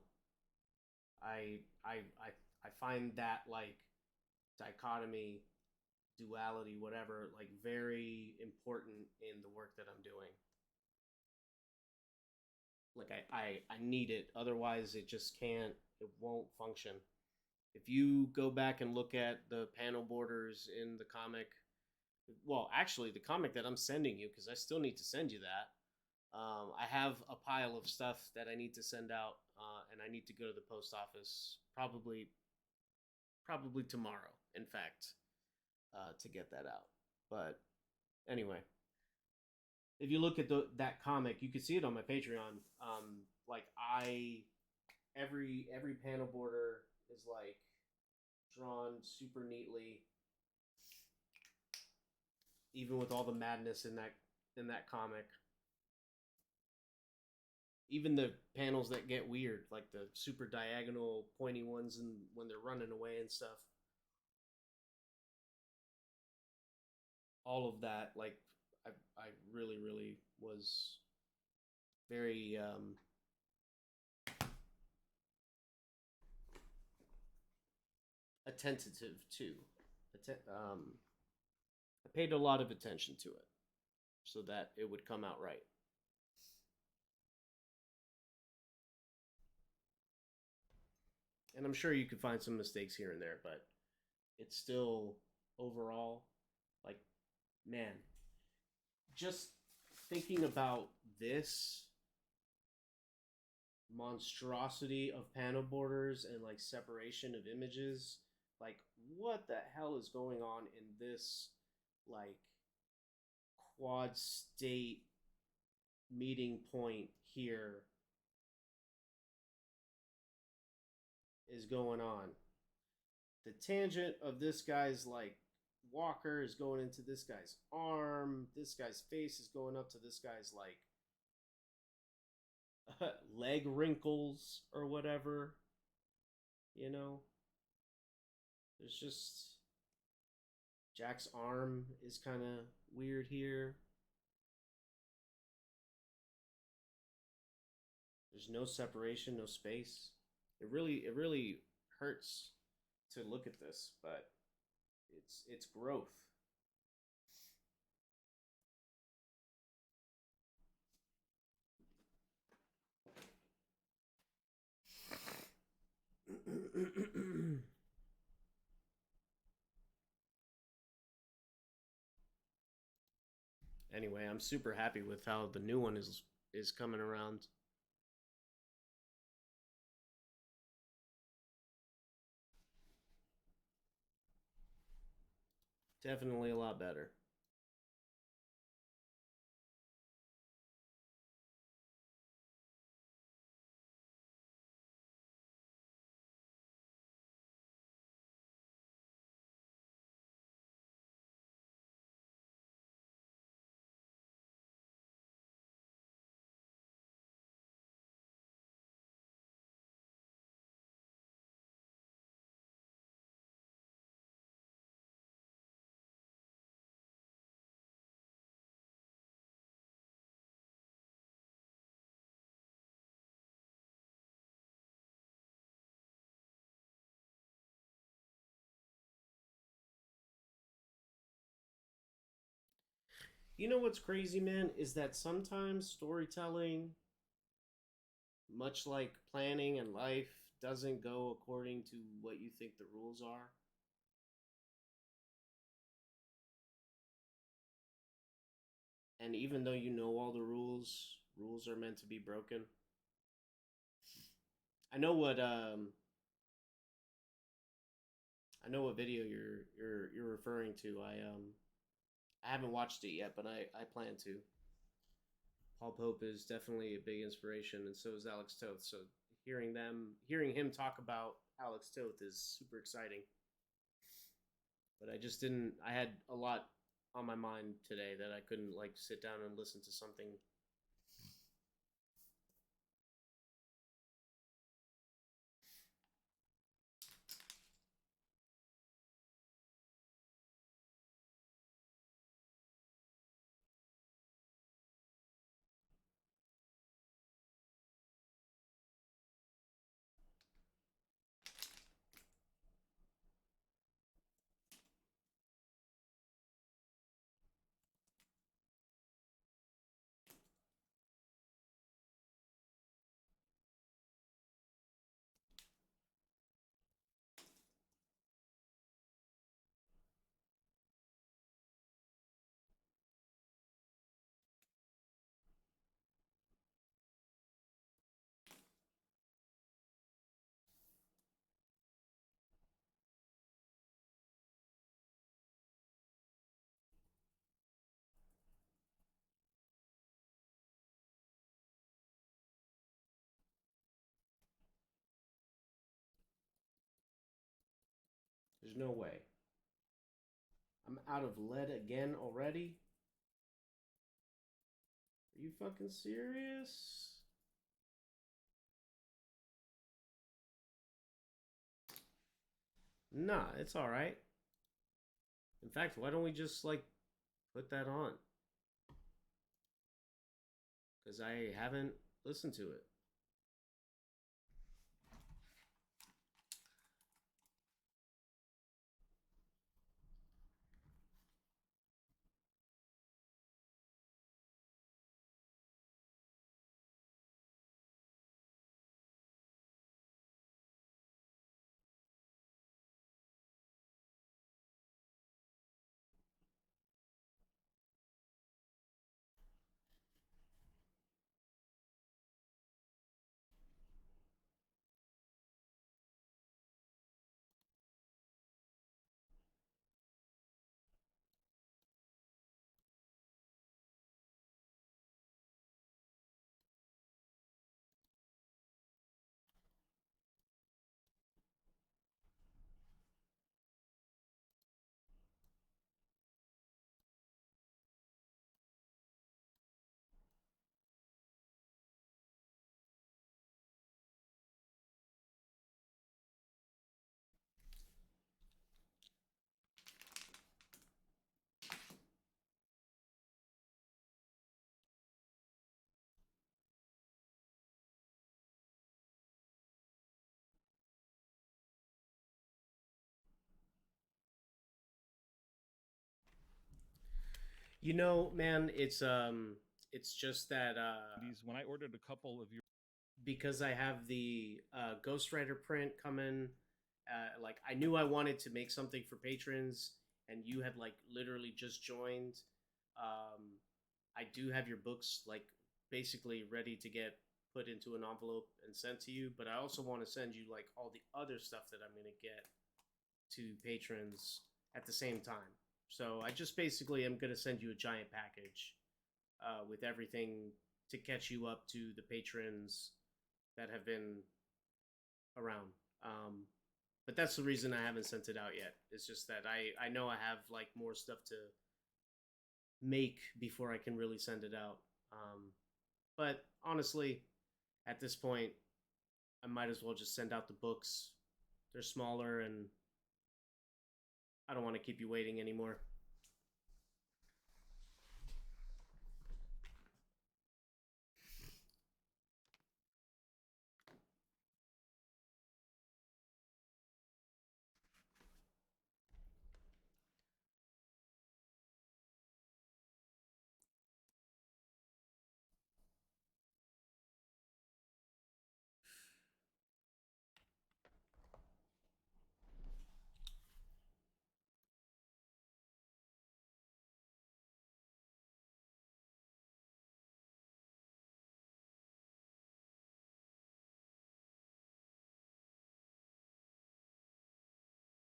I find that like dichotomy, duality, whatever, like very important in the work that I'm doing. Like I need it, otherwise it just can't. It won't function. If you go back and look at the panel borders in the comic, well, actually, the comic that I'm sending you, because I still need to send you that. I have a pile of stuff that I need to send out, and I need to go to the post office probably tomorrow. In fact, to get that out. But anyway, if you look at that comic, you can see it on my Patreon. Like every panel border is like drawn super neatly. even with all the madness in that comic. Even the panels that get weird, like the super diagonal pointy ones, and when they're running away and stuff. All of that, like I really was very attentive to. I paid a lot of attention to it so that it would come out right. And I'm sure you could find some mistakes here and there, but it's still overall like, man, just thinking about this monstrosity of panel borders and like separation of images, like what the hell is going on in this like quad state meeting point here is going on. The tangent of this guy's like walker is going into this guy's arm. This guy's face is going up to this guy's like leg wrinkles or whatever. You know, there's just Jack's arm is kind of weird here. There's no separation, no space. It really hurts to look at this, but it's growth. Anyway, I'm super happy with how the new one is coming around. Definitely a lot better. You know what's crazy, man, is that sometimes storytelling, much like planning and life, doesn't go according to what you think the rules are. And even though you know all the rules, rules are meant to be broken. I know what I know what video you're referring to. I haven't watched it yet, but I plan to. Paul Pope is definitely a big inspiration, and so is Alex Toth. So hearing him talk about Alex Toth is super exciting. But I just didn't. I had a lot on my mind today that I couldn't like sit down and listen to something. There's no way. out of lead again already? Are you fucking serious? Nah, it's all right. In fact, why don't we just like put that on? Because I haven't listened to it. You know, man, it's just that When I ordered a couple of your because I have the Ghostwriter print coming. Like I knew I wanted to make something for patrons, and you had like literally just joined. Um, I do have your books like basically ready to get put into an envelope and sent to you, but I also want to send you like all the other stuff that I'm gonna get to patrons at the same time. So I just basically am gonna send you a giant package with everything to catch you up to the patrons that have been around. But that's the reason I haven't sent it out yet. It's just that I know I have like more stuff to make before I can really send it out. But honestly, at this point, I might as well just send out the books. They're smaller, and I don't want to keep you waiting anymore.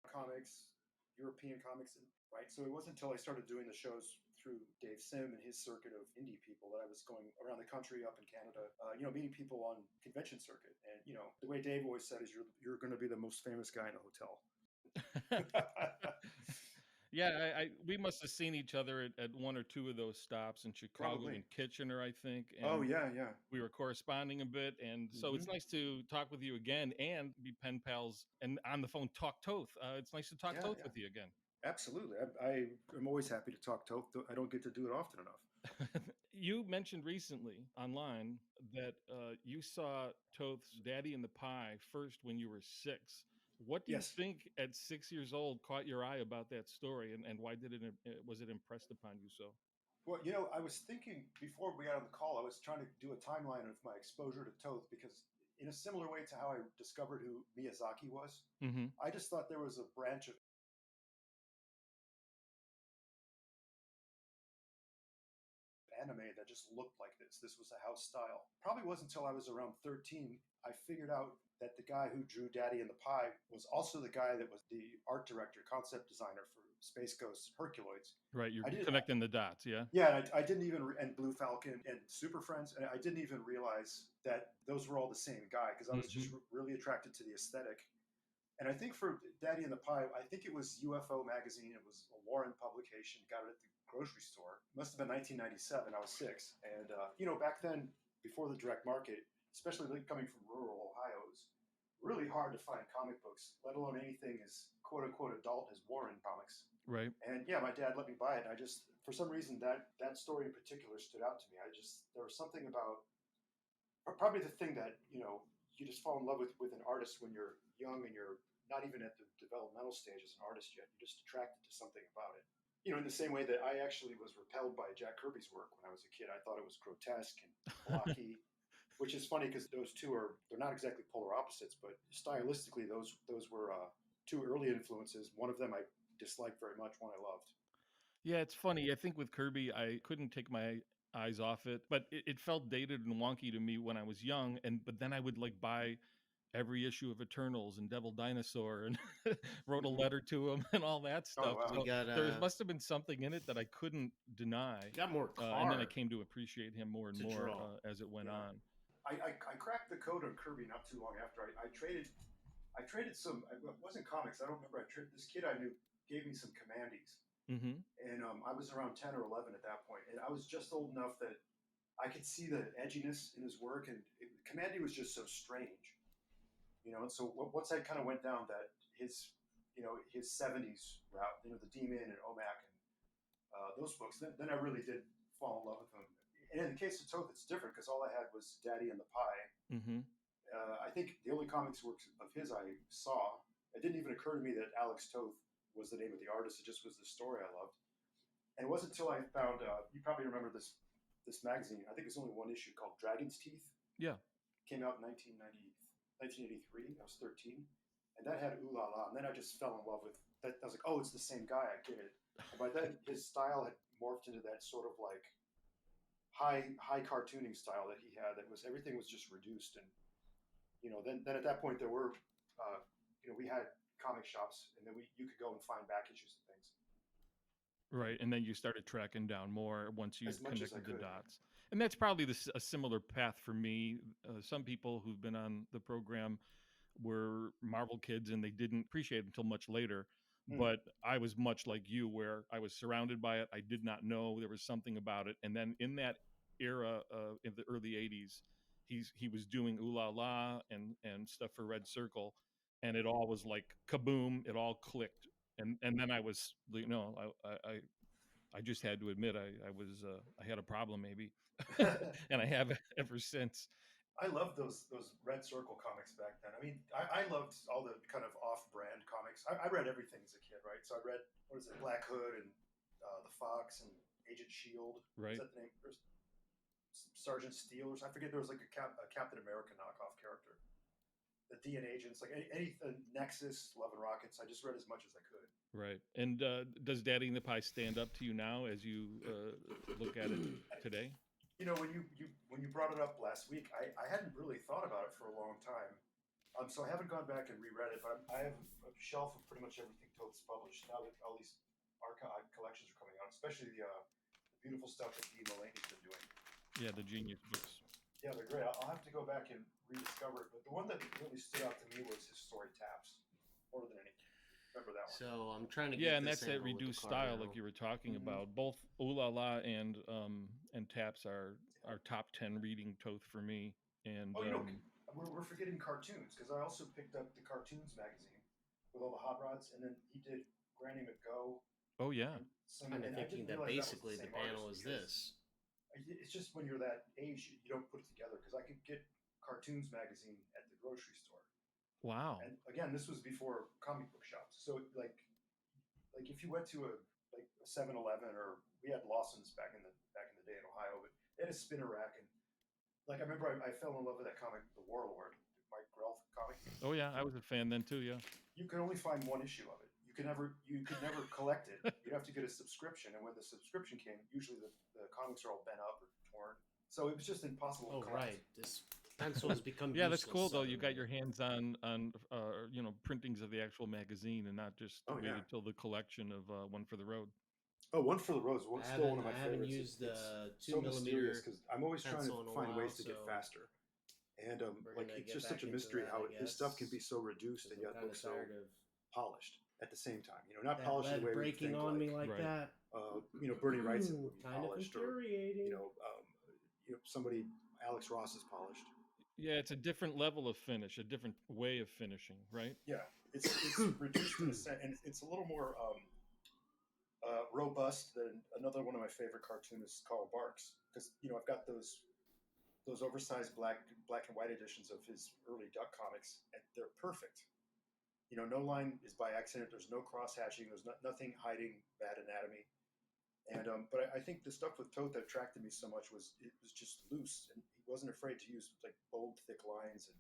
comics, European comics, right? So it wasn't until I started doing the shows through Dave Sim and his circuit of indie people that I was going around the country, up in Canada, meeting people on convention circuit. And the way Dave always said is, you're going to be the most famous guy in a hotel. Yeah, we must have seen each other at one or two of those stops in Chicago Probably. and Kitchener, I think. And Oh yeah, yeah. we were corresponding a bit, and so it's nice to talk with you again and be pen pals and on the phone talk Toth. It's nice to talk Yeah, Toth yeah. with you again. Absolutely. I am always happy to talk Toth. I don't get to do it often enough. You mentioned recently online that you saw Toth's Daddy in the Pie first when you were 6. What do you Yes. think at 6 years old caught your eye about that story, and why did it was it impressed upon you so? Well, I was thinking before we got on the call, I was trying to do a timeline of my exposure to Toth because, in a similar way to how I discovered who Miyazaki was, Mm-hmm. I just thought there was a branch of anime that just looked like this. This was a house style. Probably wasn't until I was around 13 I figured out that the guy who drew Daddy in the Pie was also the guy that was the art director, concept designer for Space Ghost and Herculoids. Right, you're I did, connecting the dots, yeah. yeah, I didn't even and Blue Falcon and Super Friends, and I didn't even realize that those were all the same guy because I was just Mm-hmm. really attracted to the aesthetic And I think for Daddy and the Pie, I think it was UFO magazine. It was a Warren publication. Got it at the grocery store. It must have been 1997. I was 6, and back then, before the direct market, especially coming from rural Ohio, it was really hard to find comic books, let alone anything as quote unquote adult as Warren comics. Right. And yeah, my dad let me buy it. And I just, for some reason, that story in particular stood out to me. There was something about probably the thing that you just fall in love with an artist when you're young and you're not even at the developmental stage as an artist yet. You're just attracted to something about it. In the same way that I actually was repelled by Jack Kirby's work when I was a kid. I thought it was grotesque and blocky, which is funny because those two they're not exactly polar opposites, but stylistically those were two early influences. One of them I disliked very much, one I loved. Yeah, it's funny. I think with Kirby, I couldn't take my eyes off it, but it felt dated and wonky to me when I was young. But then I would like buy every issue of Eternals and Devil Dinosaur and wrote a letter to him and all that Oh, stuff. wow. So We got there must have been something in it that I couldn't deny. got more And then I car came to appreciate him more and to more draw. as it went Yeah. on. I cracked the code on Kirby not too long after. I traded some. It wasn't comics. I don't remember. This kid I knew gave me some Commandees, Mm-hmm. and I was around 10 or 11 at that point, and I was just old enough that I could see the edginess in his work, and Commandee was just so strange, And so once I kind of went down that his 70s route, the D-Man and OMAC and those books, then I really did fall in love with him. And in the case of Toth, it's different because all I had was Daddy and the Pie. Mm-hmm. I think the only comics works of his I saw, it didn't even occur to me that Alex Toth was the name of the artist. It just was the story I loved. And it wasn't until I found, you probably remember this magazine, I think it's only one issue, called Dragon's Teeth. Yeah. Came out in 1983. I was 13. And that had Ooh La La. And then I just fell in love with that. I was like, oh, it's the same guy. I get it. And by then, his style had morphed into that sort of like high cartooning style that he had. Everything was just reduced. And then at that point there were, we had comic shops, and then you could go and find back issues and things. Right, and then you started tracking down more once you As much as I connected the could. dots. And that's probably a similar path for me. Some people who've been on the program were Marvel kids and they didn't appreciate it until much later. But I was much like you, where I was surrounded by it. I did not know there was something about it. And then in that era, in the early 80s, he was doing Ooh La La and stuff for Red Circle. And it all was like kaboom, it all clicked. And then I was, I just had to admit I had a problem maybe, and I have ever since. I loved those Red Circle comics back then. I mean, I loved all the kind of off-brand comics. I read everything as a kid, right? So I read, what is it, Black Hood and the Fox and Agent Shield. Right. Is that the name? There's Sergeant Steel, or I forget. There was like a Captain America knockoff character. The DNA agents, like any Nexus, Love and Rockets. I just read as much as I could. Right. And does Daddy and the Pie stand up to you now as you look at it today? When you brought it up last week, I hadn't really thought about it for a long time. So I haven't gone back and reread it, but I have a shelf of pretty much everything Toth's published now that all these archive collections are coming out, especially the beautiful stuff that Dee Mulaney's been doing. Yeah, the Genius books. Yeah, they're great. I'll have to go back and rediscover it. But the one that really stood out to me was his story Taps, more than anything. Remember that one? So I'm trying to get Yeah, and this that's that angle with the reduced car style now. like you were talking about. Both Ooh La La and Taps are top 10 reading Toth for me. And we're forgetting cartoons, because I also picked up the Cartoons magazine with all the hot rods, and then he did Granny McGo. Oh yeah. Kind of thinking that basically the panel is this. It's just when you're that age, you don't put it together, because I could get Cartoons magazine at the grocery store. Wow. And again, this was before comic book shops. So like if you went to a 7-Eleven, or we had Lawson's back in the day in Ohio, but they had a spinner rack, and like I remember I fell in love with that comic, The Warlord, Mike Grell comic. Oh yeah, I was a fan then too. Yeah. You could only find one issue of it. You could never collect it. You'd have to get a subscription, and when the subscription came, usually the comics are all bent up or torn. So it was just impossible to collect. Right. This pencil has become Yeah, that's cool though. suddenly. You got your hands on printings of the actual magazine, and not just waited till the collection of One for the Road. Oh, One for the Road is still one of my I haven't favorites. used the It's 2 millimeter because I'm always trying to pencil in a find while, ways to get so- faster. And We're like gonna it's get just such back a into mystery that, how I his stuff can guess, be so reduced because and I'm yet kind look of so tired of polished at the same time. Not that polished in the lead way we would breaking think on me like like Right. that. Bernie Wrightson would be Kind of polished, or you infuriating. know, somebody Alex Ross is polished. Yeah, it's a different level of finish, a different way of finishing, right? Yeah, it's reduced in a sense, and it's a little more robust than another one of my favorite cartoonists, Carl Barks, because I've got those oversized black and white editions of his early Duck comics, and they're perfect. No line is by accident. There's no cross hatching. There's nothing hiding bad anatomy. And but I think the stuff with Toth that attracted me so much was it was just loose, and he wasn't afraid to use like bold, thick lines and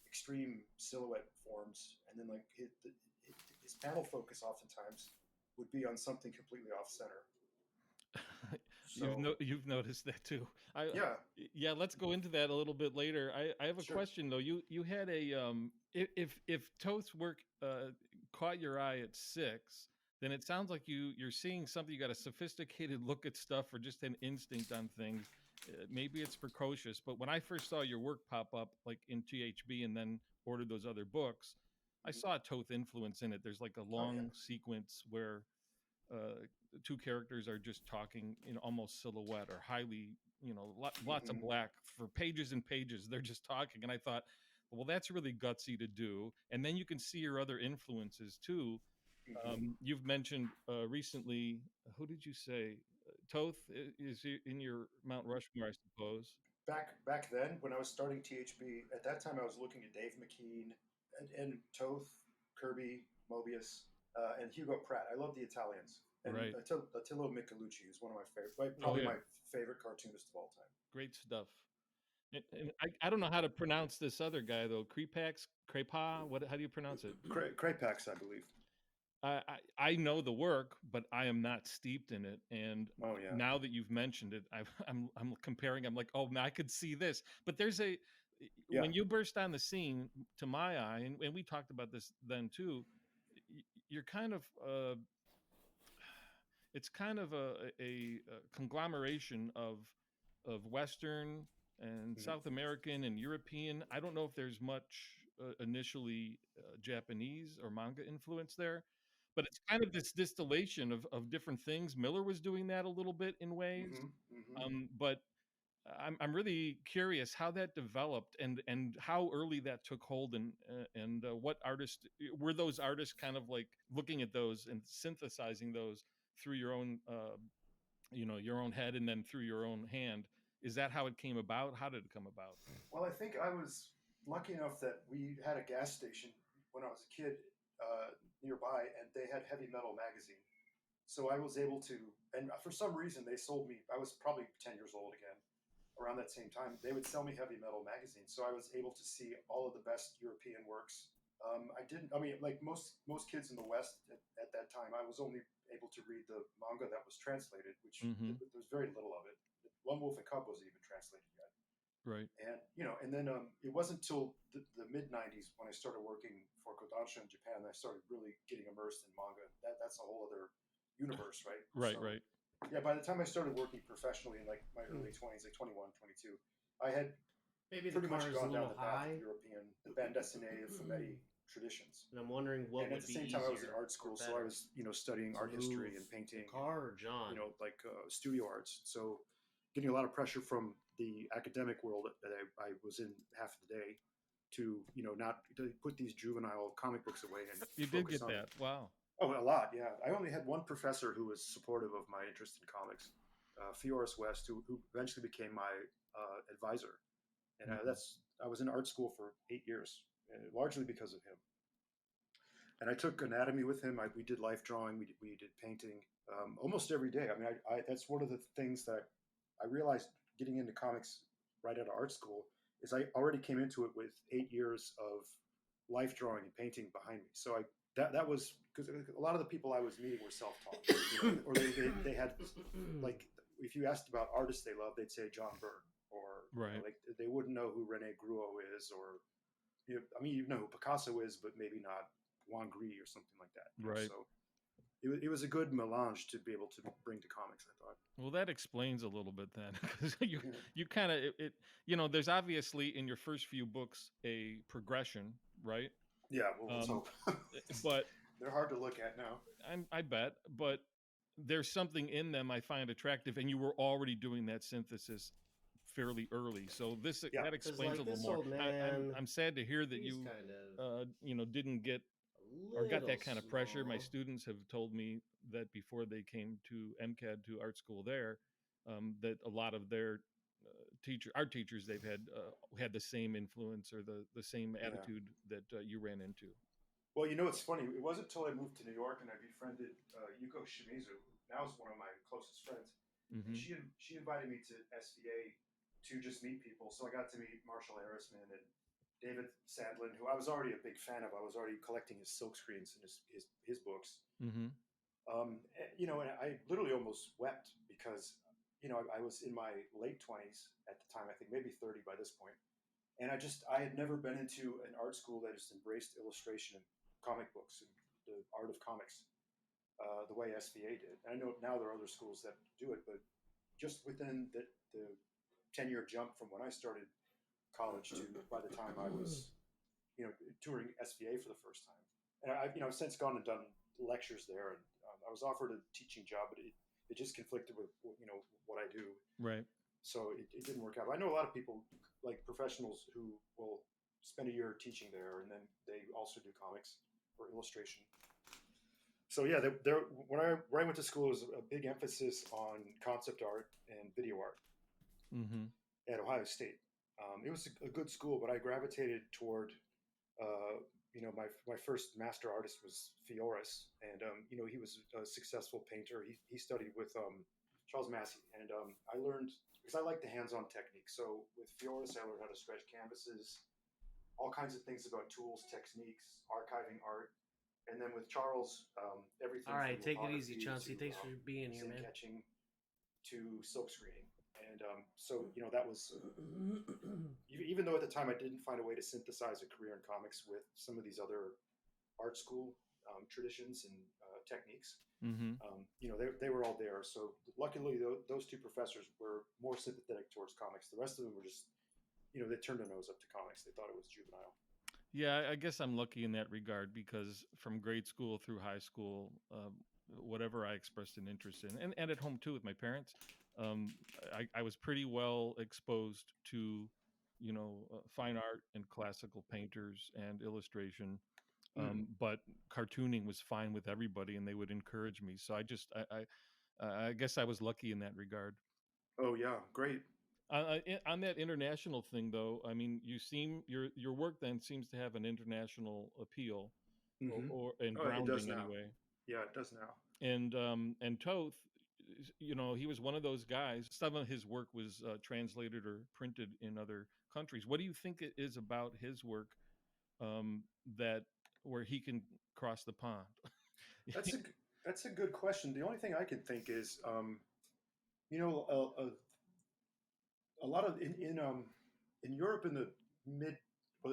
extreme silhouette forms. And then like his panel focus oftentimes would be on something completely off center. So You've noticed that too. yeah, Yeah, let's go into that a little bit later. I have a sure. question though. You had a if Toth's work caught your eye at 6, then it sounds like you're seeing something. You got a sophisticated look at stuff or just an instinct on things. Maybe it's precocious, but when I first saw your work pop up like in THB and then ordered those other books, I Mhm. saw a Toth influence in it. There's like a Oh yeah. long sequence where the two characters are just talking in almost silhouette or highly, lots of Hmm. black for pages and pages. They're just talking. And I thought, well, that's really gutsy to do. And then you can see your other influences too. Hmm. You've mentioned recently, who did you say? Toth is in your Mount Rushmore, I suppose. Back then, when I was starting THB, at that time I was looking at Dave McKean and Toth, Kirby, Mobius, and Hugo Pratt. I love the Italians. And Right. Attilio Michelucci is one of my favorite, Oh, probably yeah. my favorite cartoonist of all time. Great stuff. And I don't know how to pronounce this other guy, though. Crepa? How do you pronounce it? Krapax, I believe. I know the work, but I am not steeped in it. And Oh yeah. now that you've mentioned it, I'm comparing. I'm like, oh, man, I could see this. But there's Yeah. when you burst on the scene, to my eye, and we talked about this then too. You're kind of it's kind of a conglomeration of Western and Mhm. South American and European. I don't know if there's much initially Japanese or manga influence there, but it's kind of this distillation of different things. Miller was doing that a little bit in ways, Mhm. Mhm. but I'm really curious how that developed and how early that took hold and what artists were those artists kind of like looking at those and synthesizing those through your own your own head and then through your own hand. Is that how it came about? How did it come about? Well, I think I was lucky enough that we had a gas station when I was a kid nearby, and they had heavy metal magazine. So I was able to, and for some reason they sold me. I was probably 10 years old again, around that same time. They would sell me heavy metal magazine, so I was able to see all of the best European works. I didn't. I mean, like most kids in the West at that time, I was only able to read the manga that was translated, which Mm-hmm. there was very little of it. Lone Wolf and Cub wasn't even translated yet. Right. And then it wasn't until the mid '90s when I started working for Kodansha in Japan that I started really getting immersed in manga. That's a whole other universe, right? Right. So Right. yeah, by the time I started working professionally in like my early 20s, like 21, 22, I had Maybe the pretty car much is a gone down little the path of high, the bande dessinée, fumetti traditions. and I'm wondering what And at would the be same time, I was in easier art or school, so I better was studying to art move history and the painting, car or John. like studio arts. So getting a lot of pressure from the academic world that I was in half the day to not to put these juvenile comic books away and You did focus get on. that. Wow. Oh, a lot, yeah. I only had one professor who was supportive of my interest in comics, Fioris West, who eventually became my advisor. And Mhm. I was in art school for 8 years, largely because of him. And I took anatomy with him. We did life drawing. We did painting almost every day. I mean, that's one of the things that I realized getting into comics right out of art school is I already came into it with 8 years of life drawing and painting behind me. So that was because a lot of the people I was meeting were self-taught, or they had like if you asked about artists they love, they'd say John Byrne, or Right. like they wouldn't know who Rene Gruot is, or I mean, you know who Picasso is, but maybe not Juan Gris or something like that. Right. So it was a good melange to be able to bring to comics, I thought. Well, that explains a little bit then, because you Yeah. you kind of there's obviously in your first few books a progression, right? Yeah, well, let's Um, hope. but They're hard to look at now. I bet, but there's something in them I find attractive, and you were already doing that synthesis fairly early, so Yeah. that Because explains a like little this more. old man, I'm sad to hear that he's you kind of didn't get a or got little that kind of pressure. My small. students have told me that before they came to MCAD to art school there, that a lot of their art teachers they've had the same influence or the same Yeah. attitude that you ran into. Well, it's funny. It wasn't until I moved to New York and I befriended Yuko Shimizu, who now is one of my closest friends, and Hmm. she invited me to SVA to just meet people. So I got to meet Marshall Arisman and David Sadlin, who I was already a big fan of. I was already collecting his silk screens and his books. Hmm. And I literally almost wept because I was in my late 20s at the time. I think maybe 30 by this point, and I had never been into an art school that just embraced illustration and comic books and the art of comics the way SVA did. And I know now there are other schools that do it, but just within the 10-year jump from when I started college to by the time I was touring SVA for the first time, and I've since gone and done lectures there, and I was offered a teaching job, but it just conflicted with what I do, Right. so it didn't work out. I know a lot of people, like professionals, who will spend a year teaching there, and then they also do comics or illustration. So yeah, where I went to school was a big emphasis on concept art and video art Hmm. at Ohio State. It was a good school, but I gravitated toward my first master artist was Fioris, and he was a successful painter. He studied with Charles Massey, and I learned because I like the hands-on technique. So with Fioris, I learned how to stretch canvases, all kinds of things about tools, techniques, archiving art, and then with Charles, everything All from right, take it easy, lithography Chauncey. to Thanks for being here, zinc man. etching to silk screening. And so that was even though at the time I didn't find a way to synthesize a career in comics with some of these other art school traditions and techniques, Hmm. they were all there. So luckily, those two professors were more sympathetic towards comics. The rest of them were just, they turned their nose up to comics. They thought it was juvenile. Yeah, I guess I'm lucky in that regard because from grade school through high school, whatever I expressed an interest in, and at home too with my parents, um, I was pretty well exposed to, fine art and classical painters and illustration. Mm. But cartooning was fine with everybody, and they would encourage me. So I guess I was lucky in that regard. Oh yeah, great. On that international thing, though, I mean, your work then seems to have an international appeal, Mm-hmm. or and Oh, it does grounding now. anyway. Yeah, it does now. And Toth, he was one of those guys. Some of his work was translated or printed in other countries. What do you think it is about his work um, that where he can cross the pond? That's a that's a good question. The only thing I can think is, you know, a lot of in Europe in the mid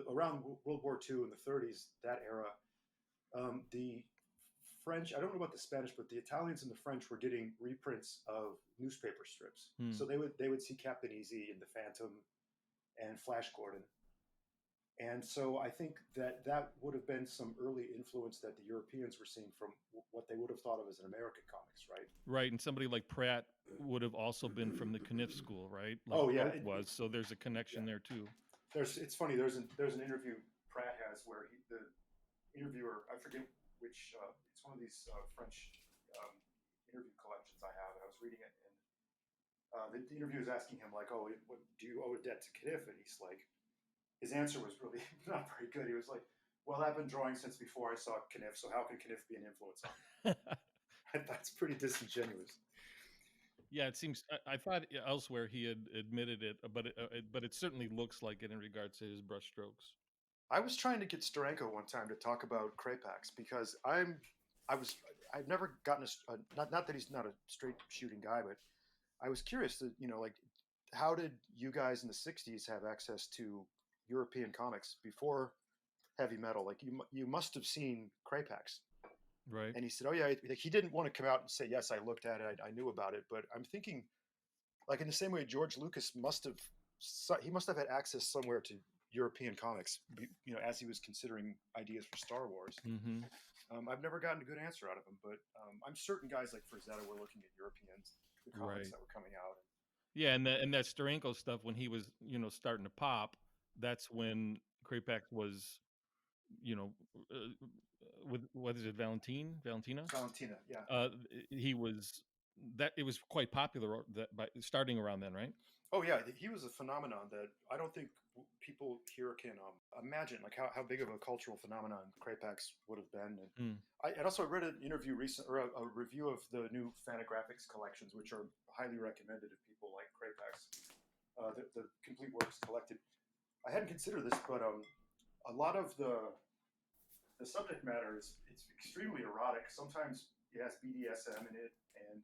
around World War II in the 30s, that era, the French, I don't know about the Spanish, but the Italians and the French were getting reprints of newspaper strips. Hmm. So they would see Captain Easy and the Phantom and Flash Gordon. And so I think that would have been some early influence that the Europeans were seeing from what they would have thought of as an American comics, right? Right, and somebody like Pratt would have also been from the Kniff school, right? Like Oh yeah, Toth was, so there's a connection yeah. there too. It's funny. There's an interview Pratt has where the interviewer, I forget which, it's one of these French um, interview collections I have, and I was reading it, and the interviewer is asking him like, "Oh, what do you owe a debt to Kniff?" And he's like, his answer was really not very good. He was like, "Well, I've been drawing since before I saw Kniff, so how can Kniff be an influence on me?" That's pretty disingenuous. Yeah, it seems. I thought elsewhere he had admitted it, but it certainly looks like it in regards to his brushstrokes. I was trying to get Steranko one time to talk about Krapax because I've never gotten not that he's not a straight shooting guy, but I was curious to like how did you guys in the '60s have access to European comics before heavy metal? Like you must have seen Krapax. Right. And he said, "Oh yeah." He didn't want to come out and say, "Yes, I looked at it. I knew about it." But I'm thinking, like in the same way, George Lucas he must have had access somewhere to European comics, as he was considering ideas for Star Wars. Mm-hmm. I've never gotten a good answer out of him, but I'm certain guys like Frazetta were looking at the comics Right. that were coming out. Yeah, and that Steranko stuff when he was starting to pop, that's when Krapak was you know with what is it, Valentina? Valentina, yeah. He was that it was quite popular that by starting around then, right? Oh yeah, he was a phenomenon that I don't think people here can imagine, like how big of a cultural phenomenon Krapax would have been. And Mm. I also read an interview or a review of the new Fantagraphics collections, which are highly recommended if people like Krapax. The complete works collected. I hadn't considered this, but a lot of the subject matter it's extremely erotic. Sometimes it has BDSM in it, and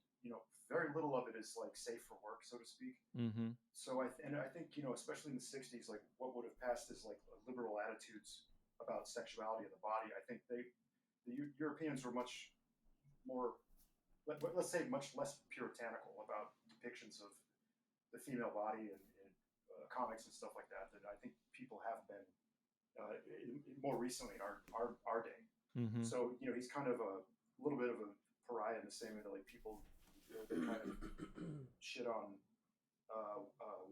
very little of it is like safe for work, so to speak. Mm-hmm. So I think especially in the '60s, like what would have passed as like liberal attitudes about sexuality of the body. I think the Europeans were much more, let's say, much less puritanical about depictions of the female body and comics and stuff like that. That I think people have been more recently in our day. Mm-hmm. So he's kind of a little bit of a pariah in the same way that like people they kind of shit on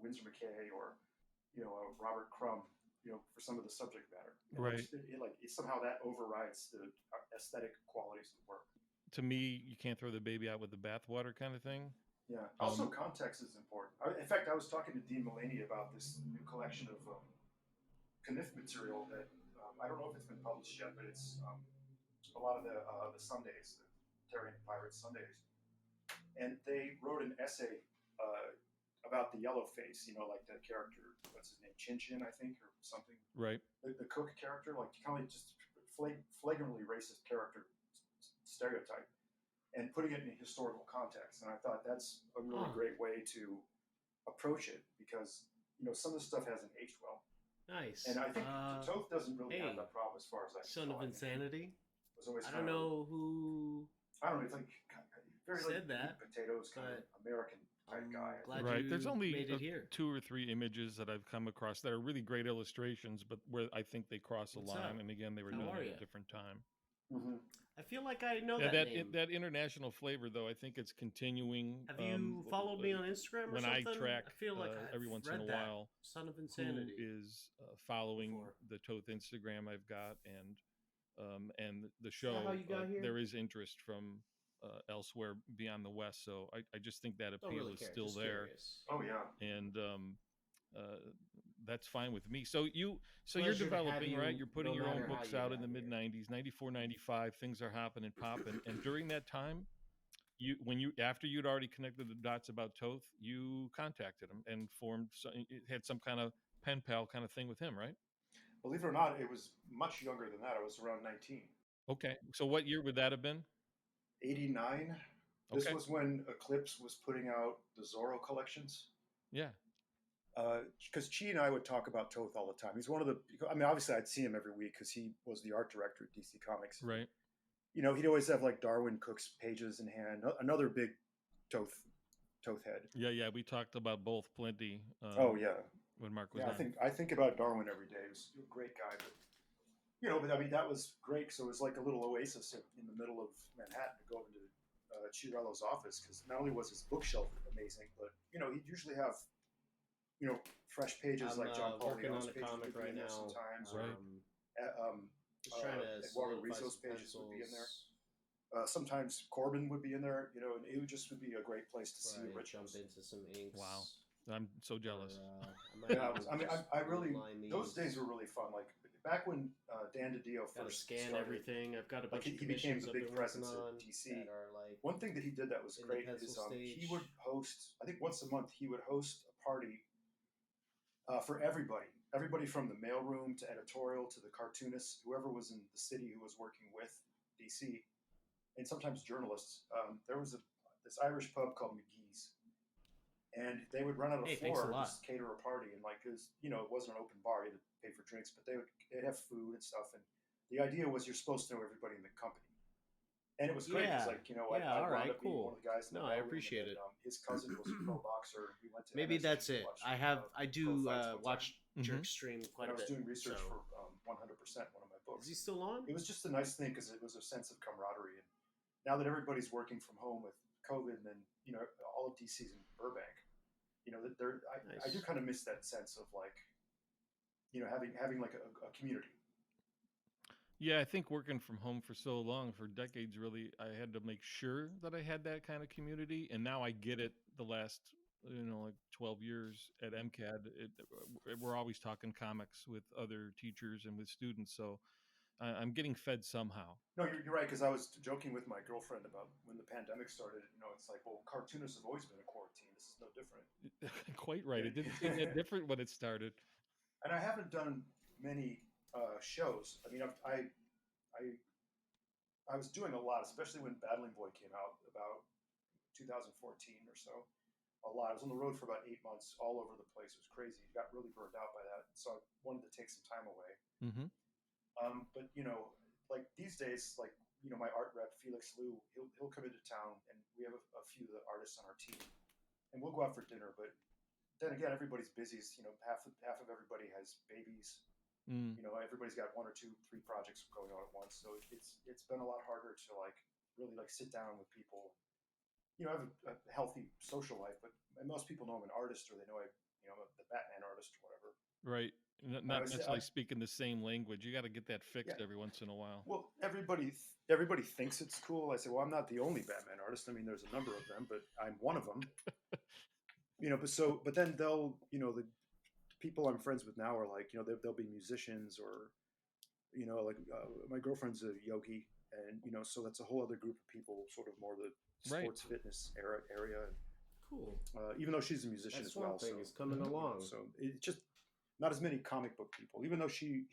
Winsor McKay or Robert Crumb, for some of the subject matter. And Right. Somehow that overrides the aesthetic qualities of the work. To me, you can't throw the baby out with the bathwater kind of thing. Yeah. Also, context is important. In fact, I was talking to Dean Mulaney about this new collection of Kniff material that I don't know if it's been published yet, but it's a lot of the Sundays, the Terry and the Pirates Sundays, and they wrote an essay about the yellow face, like the character, what's his name, Chin Chin, I think, or something. Right. The cook character, like kind of just flagrantly racist character stereotype, and putting it in a historical context. And I thought that's a really great way to approach it because some of the stuff hasn't aged well. Nice. And I think Toth doesn't really have that problem as far as I Son of Insanity. I don't know who. I don't know. It's like very said like that, potatoes, kind of American type guy. Right. There's only made it here. 2 or 3 images that I've come across that are really great illustrations, but where I think they cross a line. And again, they were done at a different time. Mm-hmm. I feel like I know that name. That international flavor, though, I think it's continuing. Have you followed me on Instagram or when something? I track, I feel like every once in a while, Son of Insanity who is following the Toth Instagram I've got, and the show. How you got here? There is interest from elsewhere beyond the West, so I just think that appeal is still just there. Curious. Oh yeah, and that's fine with me. So you're developing, right? You're putting your own books out in the mid 90s, 94, 95. Things are hopping and popping, and during that time, after you'd already connected the dots about Toth, you contacted him and had some kind of pen pal kind of thing with him, right? Believe it or not, it was much younger than that. I was around 19. Okay, so what year would that have been? 89. This was when Eclipse was putting out the Zorro collections. Yeah. Because Chi and I would talk about Toth all the time. He's one of the. I mean, obviously, I'd see him every week because he was the art director at DC Comics. Right. He'd always have like Darwin Cook's pages in hand. Another big Toth head. Yeah. We talked about both plenty. Oh yeah. When Mark was on. I think about Darwin every day. He was a great guy, but but I mean that was great. So it was like a little oasis in the middle of Manhattan to go into Chiarello's office because not only was his bookshelf amazing, but he'd usually have fresh pages like John Paul Leone's pages would be in there sometimes, right. Just trying to Eduardo Rizzo's pages would be in there. Sometimes Corbin would be in there, and it would be a great place to see originals. Jump into some inks. Wow, I'm so jealous. I really those days were really fun. Like back when Dan DiDio first scan started, everything. I've got a bunch of he became the big presence at DC. One thing that he did that was great is he would host. I think once a month he would host a party for everybody from the mailroom to editorial to the cartoonists, whoever was in the city who was working with DC, and sometimes journalists. There was this Irish pub called McGee's, and they would run out a floor and just cater a party. And because it wasn't an open bar, you had to pay for drinks, but they'd have food and stuff. And the idea was you're supposed to know everybody in the company. And it was great because, Yeah. like, Yeah. I All wound right. up being one Cool. of the guys in the No, I mailroom, and appreciate then it. his cousin was a pro boxer. We went to Maybe MSG that's to it. watch I pro do fights one time, watch Mm-hmm. Jerk stream and quite I a was bit. doing So research for 100%, one of my is he books. still on? It was just a nice thing because it was a sense of camaraderie. And now that everybody's working from home with COVID, and then all of DC's in Burbank, that I do Nice. kind of miss that sense of, like, having like a community. Yeah, I think working from home for so long, for decades, really, I had to make sure that I had that kind of community, and now I get it. The last, like 12 years at MCAD, we're always talking comics with other teachers and with students, so I'm getting fed somehow. No, you're right, because I was joking with my girlfriend about when the pandemic started. It's like, well, cartoonists have always been in quarantine. This is no different. Quite right. It didn't seem that different when it started. And I haven't done many shows. I mean, I was doing a lot, especially when Battling Boy came out about 2014 or so. A lot. I was on the road for about 8 months, all over the place. It was crazy. Got really burned out by that, so I wanted to take some time away. Mm-hmm. But like these days, like my art rep Felix Liu, he'll come into town, and we have a few of the artists on our team, and we'll go out for dinner. But then again, everybody's busy. Half of everybody has babies. Mm. Everybody's got 1 or 2, 3 projects going on at once. So it's been a lot harder to, like, really, like, sit down with people. I have a healthy social life, but most people know I'm an artist, or they know I'm the Batman artist or whatever. Right. I Not was, necessarily speaking the same language. You got to get that fixed yeah. every once in a while. Well, everybody thinks it's cool. I say, well, I'm not the only Batman artist. I mean, there's a number of them, but I'm one of them. But then they'll, the people I'm friends with now are like, they'll be musicians, or like my girlfriend's a yogi, and so that's a whole other group of people, sort of more the sports fitness area. And, Cool. even though she's a musician That as well, Swamp Thing so is coming along. so it's just not as many comic book people. Even though she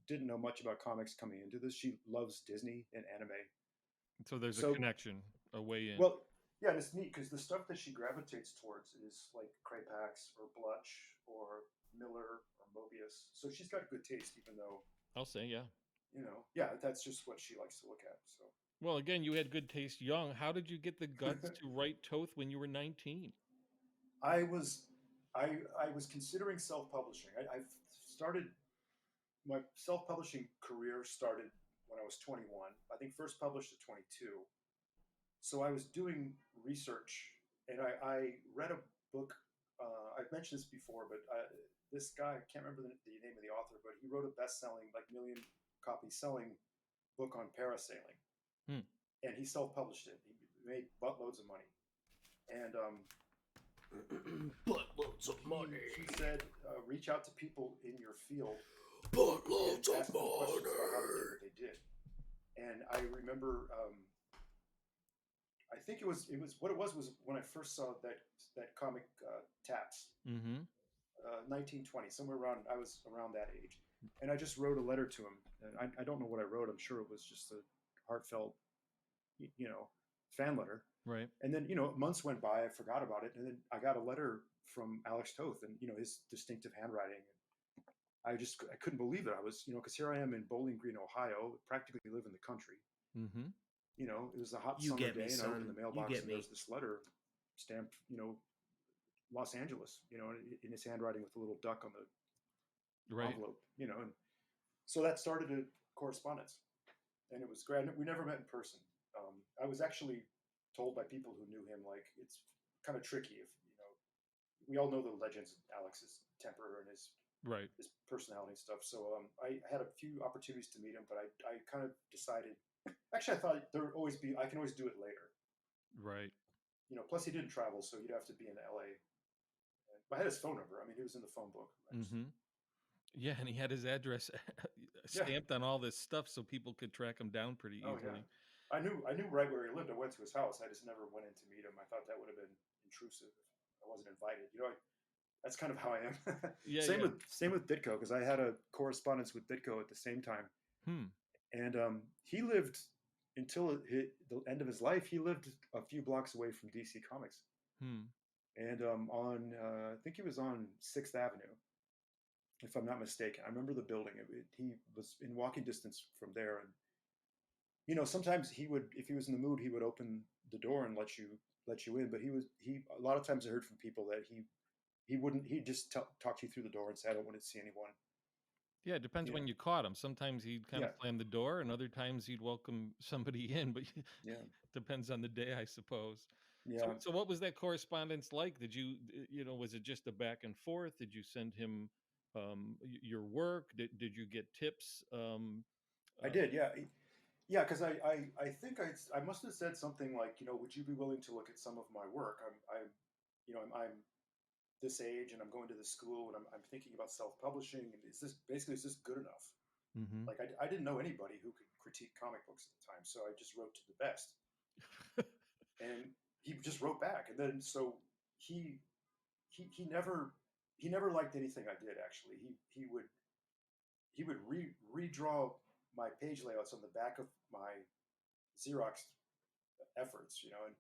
didn't know much about comics coming into this, she loves Disney and anime. So there's a connection, a way in. Well, yeah, and it's neat because the stuff that she gravitates towards is like Krapax or Blutch or Miller or Mobius. So she's got good taste, even though I'll say, yeah. Yeah, that's just what she likes to look at. So. Well, again, you had good taste young. How did you get the guts to write Toth when you were 19? I was considering self-publishing. I started my self-publishing career started when I was 21. I think first published at 22. So I was doing research, and I read a book. I've mentioned this before, but this guy, I can't remember the name of the author, but he wrote a best-selling, like, million copy selling book on parasailing. And he self-published it. He made buttloads of money. And buttloads of money. He said, reach out to people in your field. Buttloads of money. About how they did what they did. And I remember, I think it was what it was when I first saw that comic Taps. 1920, somewhere around. I was around that age, and I just wrote a letter to him. And I don't know what I wrote. I'm sure it was just a heartfelt, fan letter. Right. And then, months went by, I forgot about it. And then I got a letter from Alex Toth, and, his distinctive handwriting. I couldn't believe it. I was, because here I am in Bowling Green, Ohio, practically live in the country. Mm-hmm. It was a hot summer day, and I opened the mailbox, and there was this letter stamped, Los Angeles, in his handwriting with a little duck on the envelope, and so that started a correspondence, and it was great. We never met in person. I was actually told by people who knew him, like, it's kind of tricky if we all know the legends of Alex's temper and his personality and stuff. So I had a few opportunities to meet him, but I kind of decided. Actually, I thought I can always do it later. Right. Plus he didn't travel, so you'd have to be in LA. I had his phone number. I mean, he was in the phone book. Mm-hmm. Yeah, and he had his address stamped on all this stuff, so people could track him down pretty easily. Yeah. I knew right where he lived. I went to his house. I just never went in to meet him. I thought that would have been intrusive if I wasn't invited. That's kind of how I am. Same with Ditko, because I had a correspondence with Ditko at the same time. And he lived until the end of his life. He lived a few blocks away from DC Comics. And on I think he was on 6th Avenue, if I'm not mistaken. I remember the building. He was in walking distance from there, and sometimes he would, if he was in the mood, he would open the door and let you in. But he a lot of times I heard from people that he wouldn't, he'd just talk to you through the door and say, I don't want to see anyone. Yeah, it depends You know, when you caught him. Sometimes he'd kind yeah, of slam the door, and other times he'd welcome somebody in. But yeah, depends on the day, I suppose. So, yeah. so what was that correspondence like? Did you, was it just a back and forth? Did you send him your work? Did you get tips? I did, yeah. Yeah, because I think I must have said something like, would you be willing to look at some of my work? I'm this age and I'm going to this school and I'm thinking about self-publishing. And is this good enough? Mm-hmm. Like I didn't know anybody who could critique comic books at the time, so I just wrote to the best, and he just wrote back. And then so he he never liked anything I did. Actually, he would redraw my page layouts on the back of my Xerox efforts, and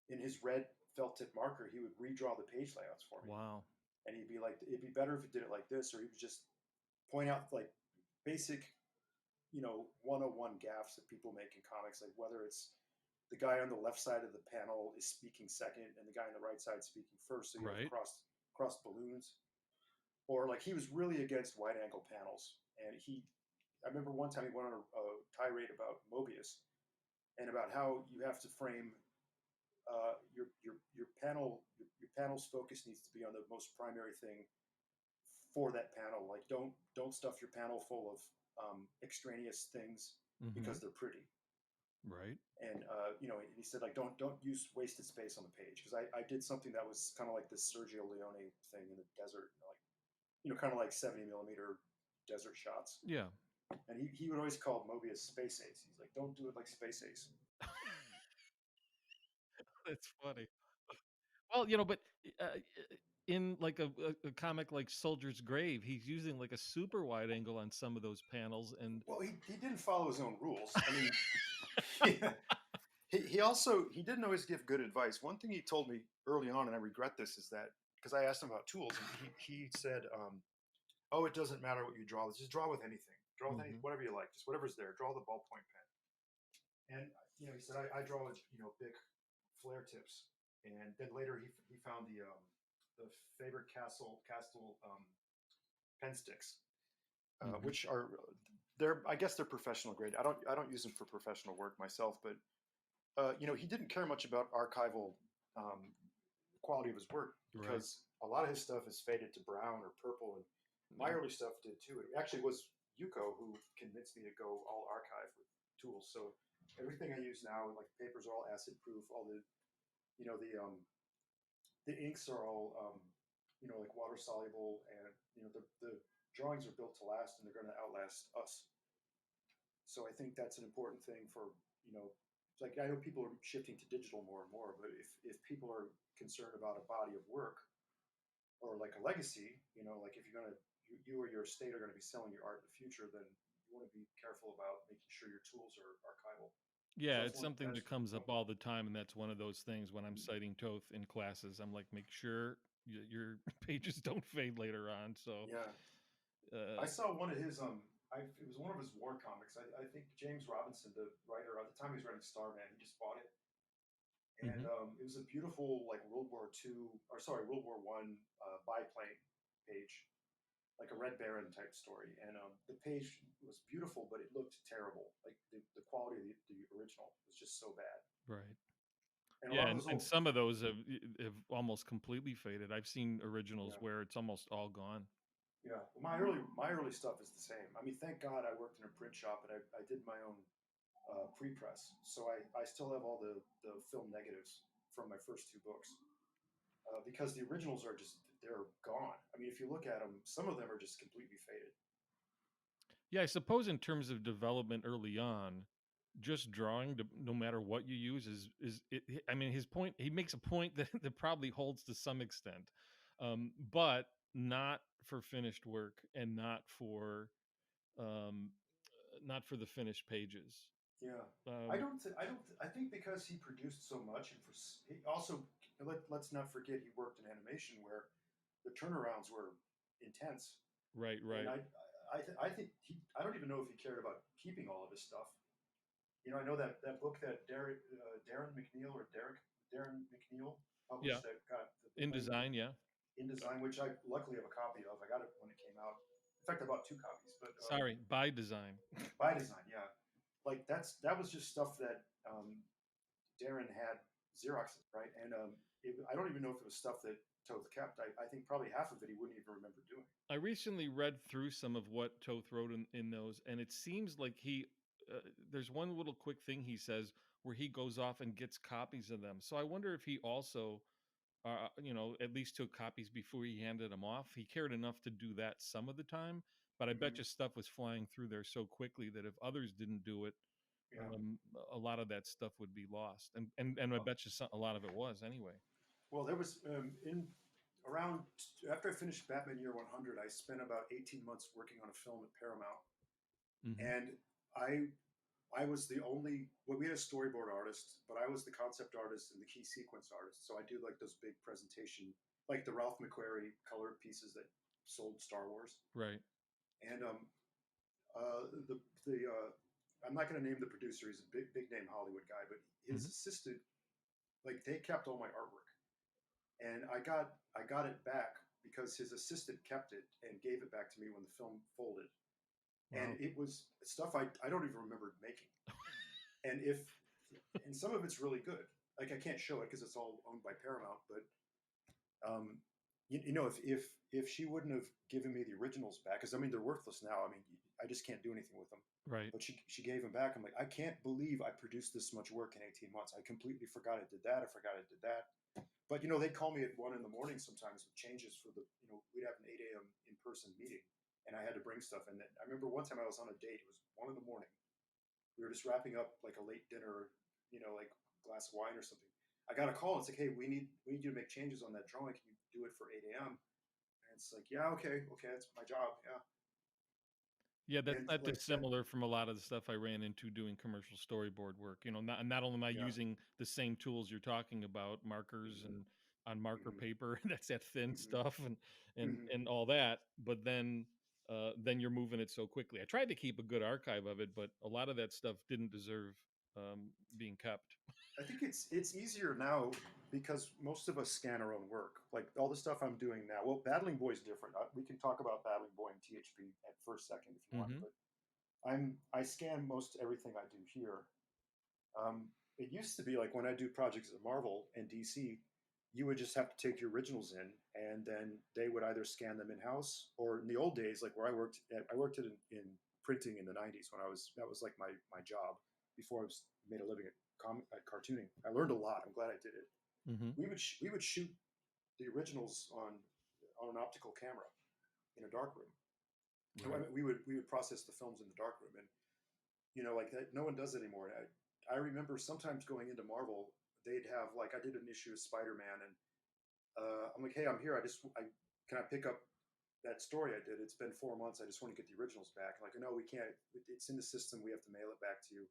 in his red felt tip marker, he would redraw the page layouts for me. Wow. And he'd be like, it'd be better if you did it like this, or he would just point out like basic, 101 gaffes that people make in comics, like whether it's the guy on the left side of the panel is speaking second and the guy on the right side speaking first, so you have Right. crossed balloons, or like he was really against wide angle panels, and I remember one time he went on a tirade about Mobius and about how you have to frame your panel's focus needs to be on the most primary thing for that panel. Like don't stuff your panel full of extraneous things Mm-hmm. because they're pretty. Right. And and he said like don't use wasted space on the page, because I did something that was kind of like this Sergio Leone thing in the desert, like kind of like 70 millimeter desert shots. Yeah. And he would always call Mobius Space Ace. He's like, don't do it like Space Ace. That's funny. Well, but uh, in like a comic like Soldier's Grave, he's using like a super wide angle on some of those panels, and Well, he didn't follow his own rules. I mean, he also he didn't always give good advice. One thing he told me early on, and I regret this, is that because I asked him about tools, and he said, "Oh, it doesn't matter what you draw. Just draw with anything. Draw with any Mhm. whatever you like. Just whatever's there. Draw the ballpoint pen." And he said, I draw with big flare tips. And then later he found the Faber Castell pen sticks, Mhm. which are I guess they're professional grade. I don't use them for professional work myself, but he didn't care much about archival quality of his work, Right. because a lot of his stuff is faded to brown or purple, and my Yeah. early stuff did too. It actually was Yuko who convinced me to go all archive with tools. So everything I use now, like papers, are all acid proof. All the you know the inks are all like water soluble, and the drawings are built to last, and they're going to outlast us. So I think that's an important thing for like I know people are shifting to digital more and more, but if people are concerned about a body of work or like a legacy, like if you're gonna you or your estate are going to be selling your art in the future, then you want to be careful about making sure your tools are archival. So Yeah, that's it's one. something that comes up all the time, and that's one of those things when I'm citing Toth in classes. I'm like, make sure your pages don't fade later on. So, Yeah, I uh, saw one of his it was one of his war comics. I think James Robinson, the writer, at the time he was writing Starman, he just bought it, and mhm. it was a beautiful like World War One biplane page, like a Red Baron type story, and the page was beautiful, but it looked terrible. Like the quality of the original was just so bad, Right. and a Yeah, lot of and, those and old. some of those have almost completely faded. I've seen originals Yeah, where it's almost all gone. yeah. Well, my early stuff is the same. I mean, thank God I worked in a print shop, and I did my own pre-press, so I still have all the film negatives from my first two books, because the originals are just they're gone. I mean, if you look at them, some of them are just completely faded. Yeah, I suppose in terms of development early on, just drawing, no matter what you use, I mean, his point. He makes a point that that probably holds to some extent, but not for finished work and um, not for the finished pages. Yeah, Um, I think because he produced so much, and he also let's not forget he worked in animation where the turnarounds were intense, right, and right. I think I don't even know if he cared about keeping all of his stuff. I know that book that Darren McNeil or Darren McNeil Yeah, published that got the in thing design, yeah. in design, which I luckily have a copy of. I got it when it came out. In fact, I bought two copies, but Sorry, by design. by design, yeah. Like that was just stuff that Darren had Xeroxes, right? And I don't even know if it was stuff that Toth kept. I think probably half of it he wouldn't even remember doing. I recently read through some of what Toth wrote in those, and it seems like there's one little quick thing he says where he goes off and gets copies of them. So I wonder if he also, at least took copies before he handed them off. He cared enough to do that some of the time, but I bet Mm-hmm. you stuff was flying through there so quickly that if others didn't do it, Yeah. a lot of that stuff would be lost. And I bet you a lot of it was anyway. Well, there was in around after I finished Batman Year 100, I spent about 18 months working on a film at Paramount, Hmm. and I was the only. Well, we had a storyboard artist, but I was the concept artist and the key sequence artist. So I do like those big presentation, like the Ralph McQuarrie colored pieces that sold Star Wars. Right. And the I'm not going to name the producer. He's a big name Hollywood guy, but his Hmm. assistant, like they kept all my artwork, and I got it back because his assistant kept it and gave it back to me when the film folded, and Wow. it was stuff I don't even remember making, and some of it's really good. Like I can't show it because it's all owned by Paramount, but um, if she wouldn't have given me the originals back, because I mean they're worthless now. I mean I just can't do anything with them. Right. But she gave them back. I'm like, I can't believe I produced this much work in 18 months. I completely forgot I did that. I forgot I did that. But they'd call me at 1 in the morning sometimes with changes for we'd have an 8 a.m. in person meeting, and I had to bring stuff. And then I remember one time I was on a date. It was 1 in the morning. We were just wrapping up like a late dinner, like a glass of wine or something. I got a call. It's like, hey, we need you to make changes on that drawing. Can you do it for 8 a.m.? And it's like, yeah, okay, that's my job. Yeah. Yeah, that's And not like that, dissimilar from a lot of the stuff I ran into doing commercial storyboard work. Not only am I yeah. using the same tools you're talking about, markers Mm-hmm, and on marker mm-hmm, paper, that's that thin mm-hmm, stuff and mm-hmm. and all that, but then you're moving it so quickly. I tried to keep a good archive of it, but a lot of that stuff didn't deserve being kept. I think it's easier now because most of us scan our own work. Like all the stuff I'm doing now. Well, Battling Boy is different. We can talk about Battling Boy and THP at first second if you want. Hmm. But I scan most everything I do here. It used to be like when I do projects at Marvel and DC, you would just have to take your originals in, and then they would either scan them in house or in the old days, like where I worked in printing in the '90s when that was like my job before I was made a living at cartooning. I learned a lot. I'm glad I did it. Hmm. We would shoot the originals on an optical camera in a dark room. Right. We would process the films in the dark room, and like that. No one does it anymore. I remember sometimes going into Marvel, they'd have like I did an issue of Spider-Man, and I'm like, hey, I'm here. I can I pick up that story I did? It's been 4 months. I just want to get the originals back. Like, no, we can't. It's in the system. We have to mail it back to you.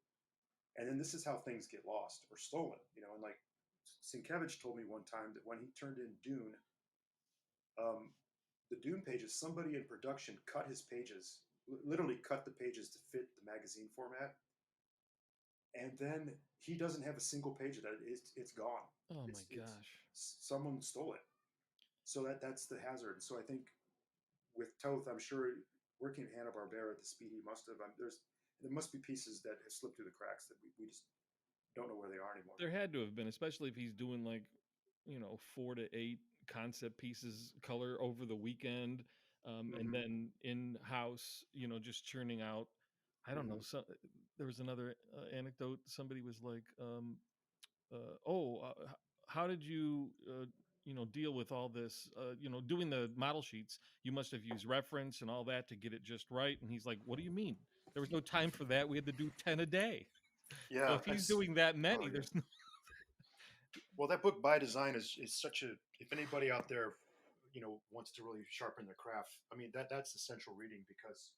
And then this is how things get lost or stolen. And like Sienkiewicz told me one time that when he turned in Dune, um, the Dune pages, somebody in production cut his pages, literally cut the pages to fit the magazine format, and then he doesn't have a single page of that. It's gone. Oh my It's gosh. someone stole it. So that's the hazard. So I think with Toth, I'm sure working at Hanna Barbera at the speed he must have, there must be pieces that have slipped through the cracks that we just don't know where they are anymore. There had to have been, especially if he's doing like 4 to 8 concept pieces color over the weekend, and Mm-hmm. then in house, just churning out. I don't know. Mm-hmm. So there was another anecdote. Somebody was like, "Oh, how did you, deal with all this? Doing the model sheets. You must have used reference and all that to get it just right." And he's like, "What do you mean? There was no time for that. We had to do 10 a day. So Yeah, if he's doing that oh many, yeah. there's no." Well, that book by design is such a. If anybody out there, wants to really sharpen their craft, I mean that's essential reading because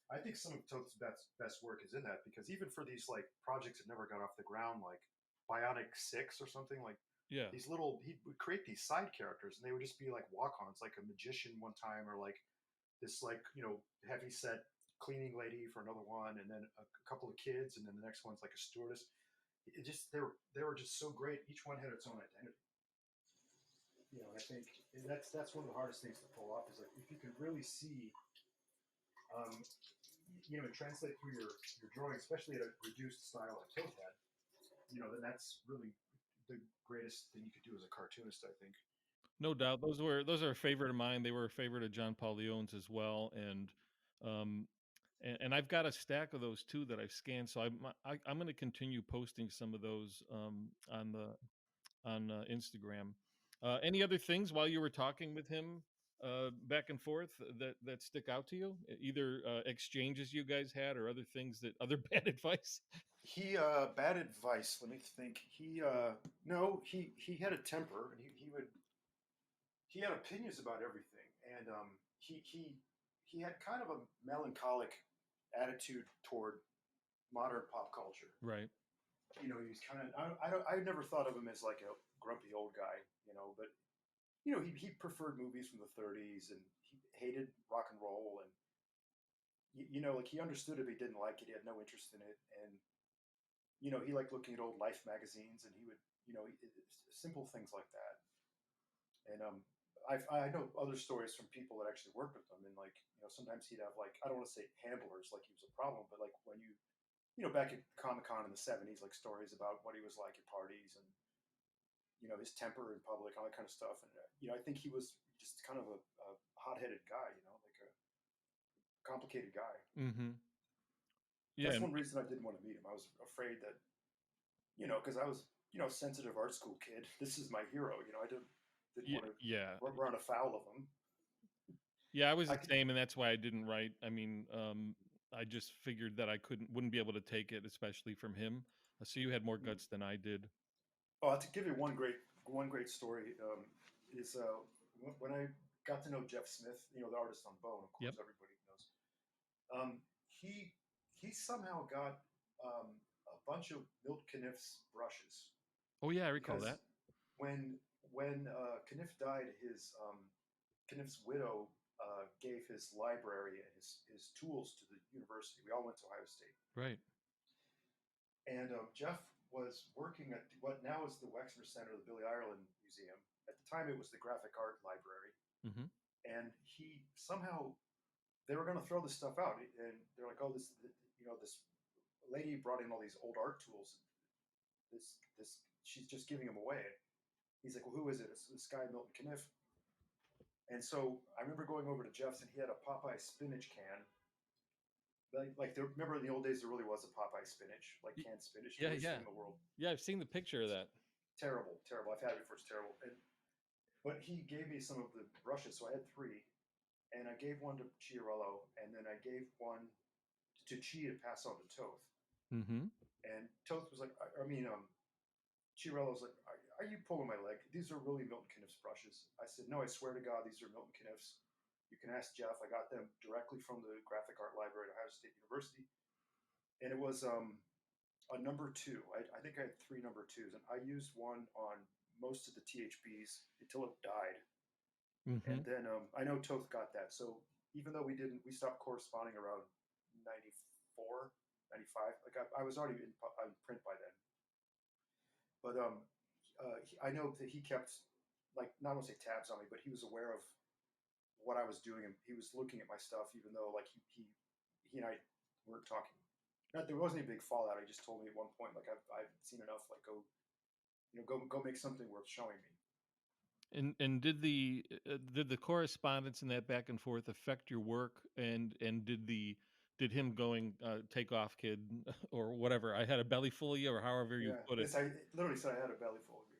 I think some of Toth's best work is in that because even for these like projects that never got off the ground, like Bionic 6 or something like Yeah. these he would create these side characters and they would just be like walk-ons, like a magician one time or like this like heavy set cleaning lady for another one, and then a couple of kids, and then the next one's like a stewardess. It just they were just so great. Each one had its own identity. I think that's one of the hardest things to pull off is like if you can really see, um, and translate through your drawing, especially at a reduced style like Toad had, then that's really the greatest thing you could do as a cartoonist, I think. No doubt, those are a favorite of mine. They were a favorite of John Paul Leon's as well, um, and I've got a stack of those too that I've scanned. So I'm going to continue posting some of those on Instagram. Any other things while you were talking with him back and forth that stick out to you? Either exchanges you guys had or other things that other bad advice. He bad advice. Let me think. He no, he had a temper, and he had opinions about everything, and he had kind of a melancholic attitude toward modern pop culture. Right. He's kind of I never thought of him as like a grumpy old guy, but he preferred movies from the 30s, and he hated rock and roll, and like he understood if he didn't like it, he had no interest in it, and he liked looking at old Life magazines, and he would simple things like that. And I know other stories from people that actually worked with him, and like sometimes he'd have like I don't want to say handlers like he was a problem, but like when back at Comic-Con in the 70s, like stories about what he was like at parties and his temper in public, all that kind of stuff. And I think he was just kind of a hot-headed guy, like a complicated guy. Mm-hmm. Yeah. That's one reason I didn't want to meet him. I was afraid that because I was sensitive art school kid. This is my hero. I didn't want to Yeah. run afoul of him. Yeah, I was the same, and that's why I didn't write. I mean, I just figured that I wouldn't be able to take it, especially from him. So you had more guts than I did. Oh, to give you one great story is when I got to know Jeff Smith, the artist on Bone, of course, Yep. everybody knows. He somehow got a bunch of Milt Caniff's brushes. Oh yeah, I recall Because that. when Caniff died, Caniff's widow gave his library and his tools to the university. We all went to Ohio State. Right. And Jeff was working at what now is the Wexner Center, the Billy Ireland Museum. At the time, it was the Graphic Art Library. Mm-hmm. And he somehow they were going to throw this stuff out, and they're like, "Oh, this lady brought in all these old art tools. This she's just giving them away." He's like, "Well, who is it?" It's this guy Milton Caniff. And so I remember going over to Jeff's, and he had a Popeye spinach can. Remember in the old days there really was a Popeye spinach, like canned spinach. Yeah, Worst yeah. thing in the world. Yeah, I've seen the picture of that. Terrible. I've had it before. It's terrible. But he gave me some of the brushes, so I had 3, and I gave one to Chiarello, and then I gave one to Chi to pass on to Toth. Mm-hmm. And Toth was like, Chiarello was like, are you pulling my leg? These are really Milton Caniff's brushes. I said, no, I swear to God, these are Milton Caniff's. You can ask Jeff. I got them directly from the Graphic Art Library at Ohio State University. And it was a number 2. I think I had 3 number 2s, and I used one on most of the THBs until it died. Mm-hmm. And then I know Toth got that. So even though we stopped corresponding around 94, 95. Like I was already in print by then. But I know that he kept, like, not want to say tabs on me, but he was aware of what I was doing, and he was looking at my stuff, even though like he and I weren't talking. There wasn't a big fallout. He just told me at one point, like, I've seen enough. Like, go make something worth showing me. And did the correspondence and that back and forth affect your work? And did him going take off, kid, or whatever? I had a belly full of you, or however you put it. I literally said I had a belly full of you.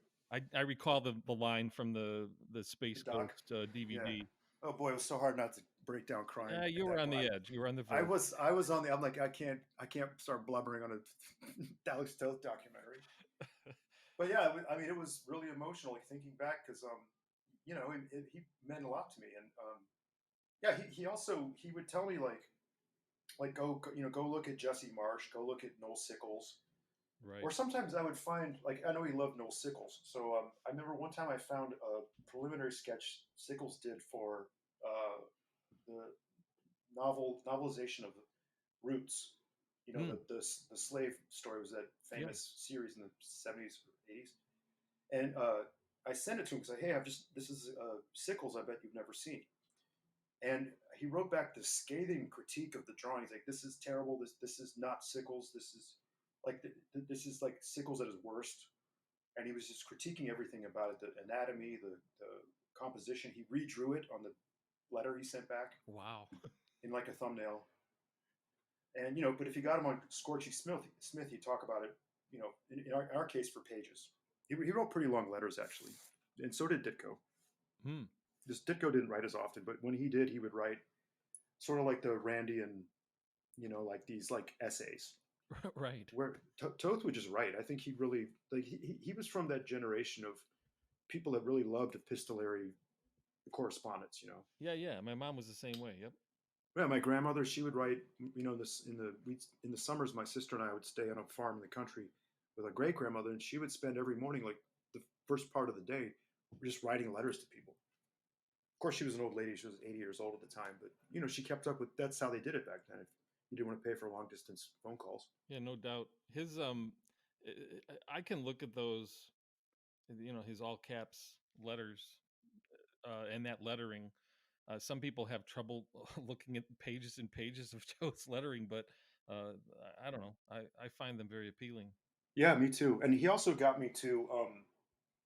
I recall the line from the Space Ghost DVD. Yeah. Oh boy, it was so hard not to break down crying. Yeah, you were on the edge. You were on the verge. I was on the. I'm like, I can't start blubbering on a Dallas Toth documentary. But yeah, I mean, it was really emotional, like thinking back, because he meant a lot to me, and yeah, he would tell me like go look at Jesse Marsh, go look at Noel Sickles. Right. Or sometimes I would find, like, I know he loved Noel Sickles. So I remember one time I found a preliminary sketch Sickles did for novelization of Roots. You know, the slave story was that famous series in the 70s or 80s. And I sent it to him because, hey, this is Sickles. I bet you've never seen. And he wrote back this scathing critique of the drawing. He's like, "This is terrible. This is not Sickles. This is this is like Sickles at his worst." And he was just critiquing everything about it, the anatomy, the composition. He redrew it on the letter he sent back. Wow. In like a thumbnail. And you know, but if you got him on Scorchy Smith, he'd talk about it. You know, in our case, for pages. He wrote pretty long letters actually, and so did Ditko. This Ditko didn't write as often, but when he did, he would write sort of like the Randian, you know, like these like essays. Right. Where Toth would just write. I think he really like he was from that generation of people that really loved epistolary correspondence. You know. Yeah. My mom was the same way. Yep. Yeah, my grandmother, she would write. You know, this in the summers, my sister and I would stay on a farm in the country with a great grandmother, and she would spend every morning, like the first part of the day, just writing letters to people. Of course, she was an old lady; she was 80 years old at the time, but you know, she kept up with. That's how they did it back then. If you didn't want to pay for long distance phone calls. Yeah, no doubt. His I can look at those, you know, his all caps letters, and that lettering. Some people have trouble looking at pages and pages of Joe's lettering, but I don't know. I find them very appealing. Yeah, me too. And he also got me to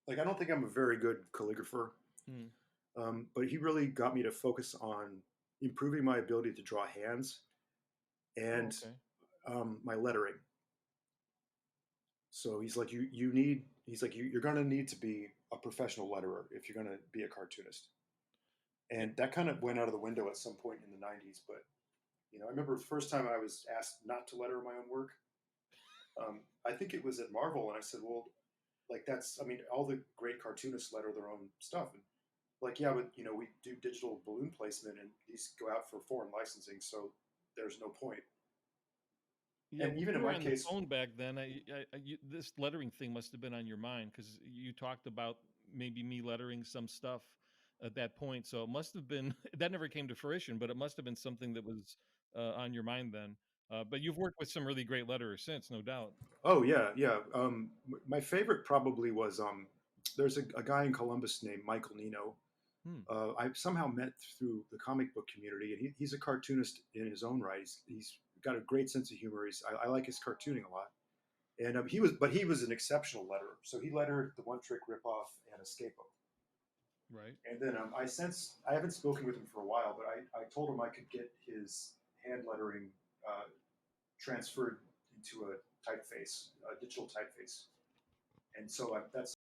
like I don't think I'm a very good calligrapher, but he really got me to focus on improving my ability to draw hands and my lettering. So he's like, you need. He's like, you're going to need to be a professional letterer if you're going to be a cartoonist. And that kind of went out of the window at some point in the 90s. But you know, I remember the first time I was asked not to letter my own work. I think it was at Marvel, and I said, well, like that's. I mean, all the great cartoonists letter their own stuff, and like yeah, but you know, we do digital balloon placement, and these go out for foreign licensing, so there's no point. Yeah, And when even you in were my on the case, phone back then, this lettering thing must have been on your mind because you talked about maybe me lettering some stuff at that point. So it must have been that never came to fruition, but it must have been something that was on your mind then. But you've worked with some really great letterers since, no doubt. oh yeah, yeah. My favorite probably was there's a guy in Columbus named Michael Nino. I somehow met through the comic book community, and he's a cartoonist in his own right. He's got a great sense of humor. I like his cartooning a lot. And he was an exceptional letterer. So he lettered the One Trick Ripoff and Escapo. Right. And then I haven't spoken with him for a while, but I told him I could get his hand lettering transferred into a typeface, a digital typeface. And so that's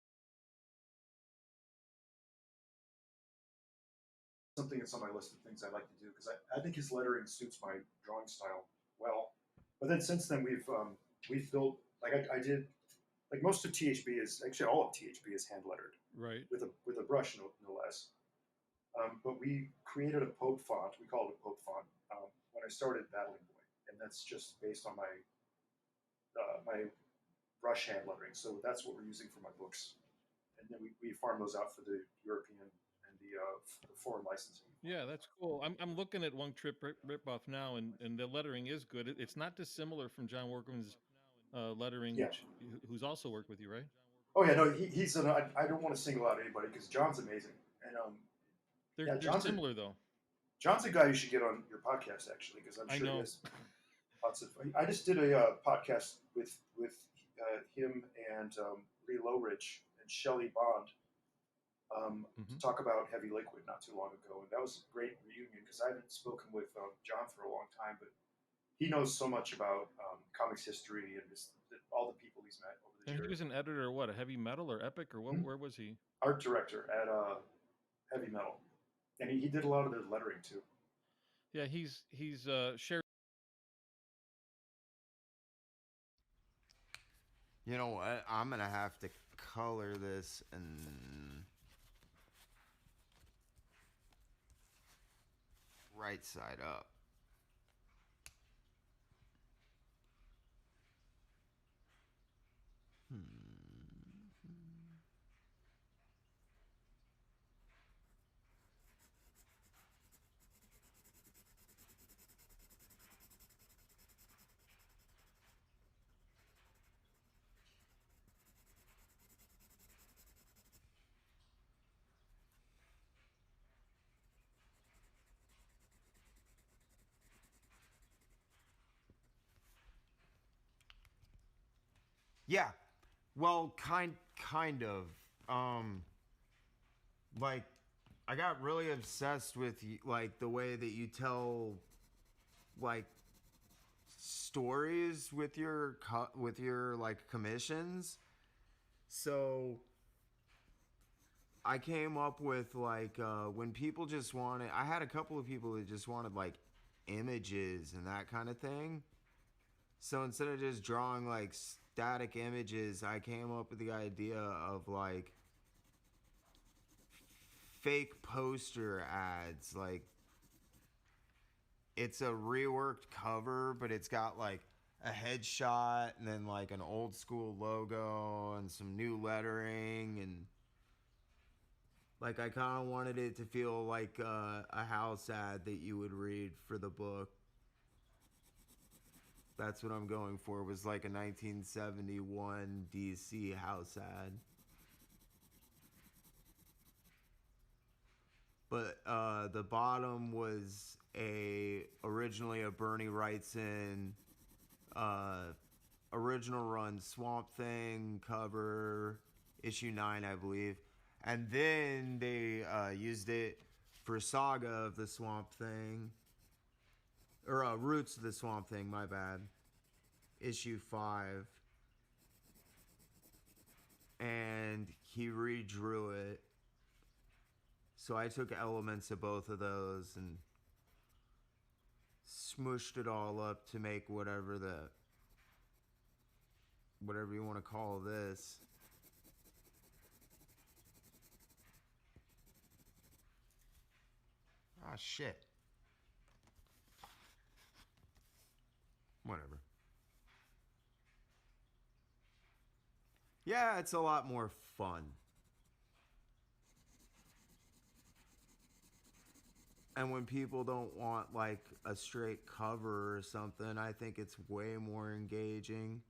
something that's on my list of things I like to do because I think his lettering suits my drawing style well. But then since then we've built like I did like most of THB is actually all of THB is hand lettered, right, with a brush no less. But we created a Pope font. We called it a Pope font when I started Battling Boy, and that's just based on my brush hand lettering. So that's what we're using for my books, and then we farm those out for the European and the foreign licensing. Yeah, that's cool. I'm looking at One Trip Ripoff now, and the lettering is good. It's not dissimilar from John Workman's lettering, Yeah. who's also worked with you, right? Oh yeah, no, he's an. I don't want to single out anybody because John's amazing, and They're similar though. John's a guy you should get on your podcast actually because I'm sure he has lots of. I just did a podcast with him and Lee Lowridge and Shelley Bond to talk about Heavy Liquid not too long ago, and that was a great reunion because I haven't spoken with John for a long time, but he knows so much about comics history and all the people he's met over the years. And he was an editor, or what, a Heavy Metal or Epic, or what? Where was he? Art director at Heavy Metal, and he did a lot of the lettering too. Yeah, he's shared. You know what? I'm gonna have to color this and right side up. Yeah. Well, kind of. Like I got really obsessed with like the way that you tell like stories with your like commissions. So I came up with like when people just wanted, I had a couple of people that just wanted like images and that kind of thing. So instead of just drawing like static images, I came up with the idea of like fake poster ads. Like it's a reworked cover, but it's got like a headshot and then like an old school logo and some new lettering, and like I kind of wanted it to feel like a house ad that you would read for the book. That's what I'm going for, was like a 1971 DC house ad. But the bottom was originally a Bernie Wrightson original run Swamp Thing cover, issue 9, I believe. And then they used it for Saga of the Swamp Thing. Or Roots of the Swamp Thing, my bad. Issue 5. And he redrew it. So I took elements of both of those and smooshed it all up to make whatever you want to call this. Ah, shit. Whatever. Yeah, it's a lot more fun. And when people don't want like a straight cover or something, I think it's way more engaging.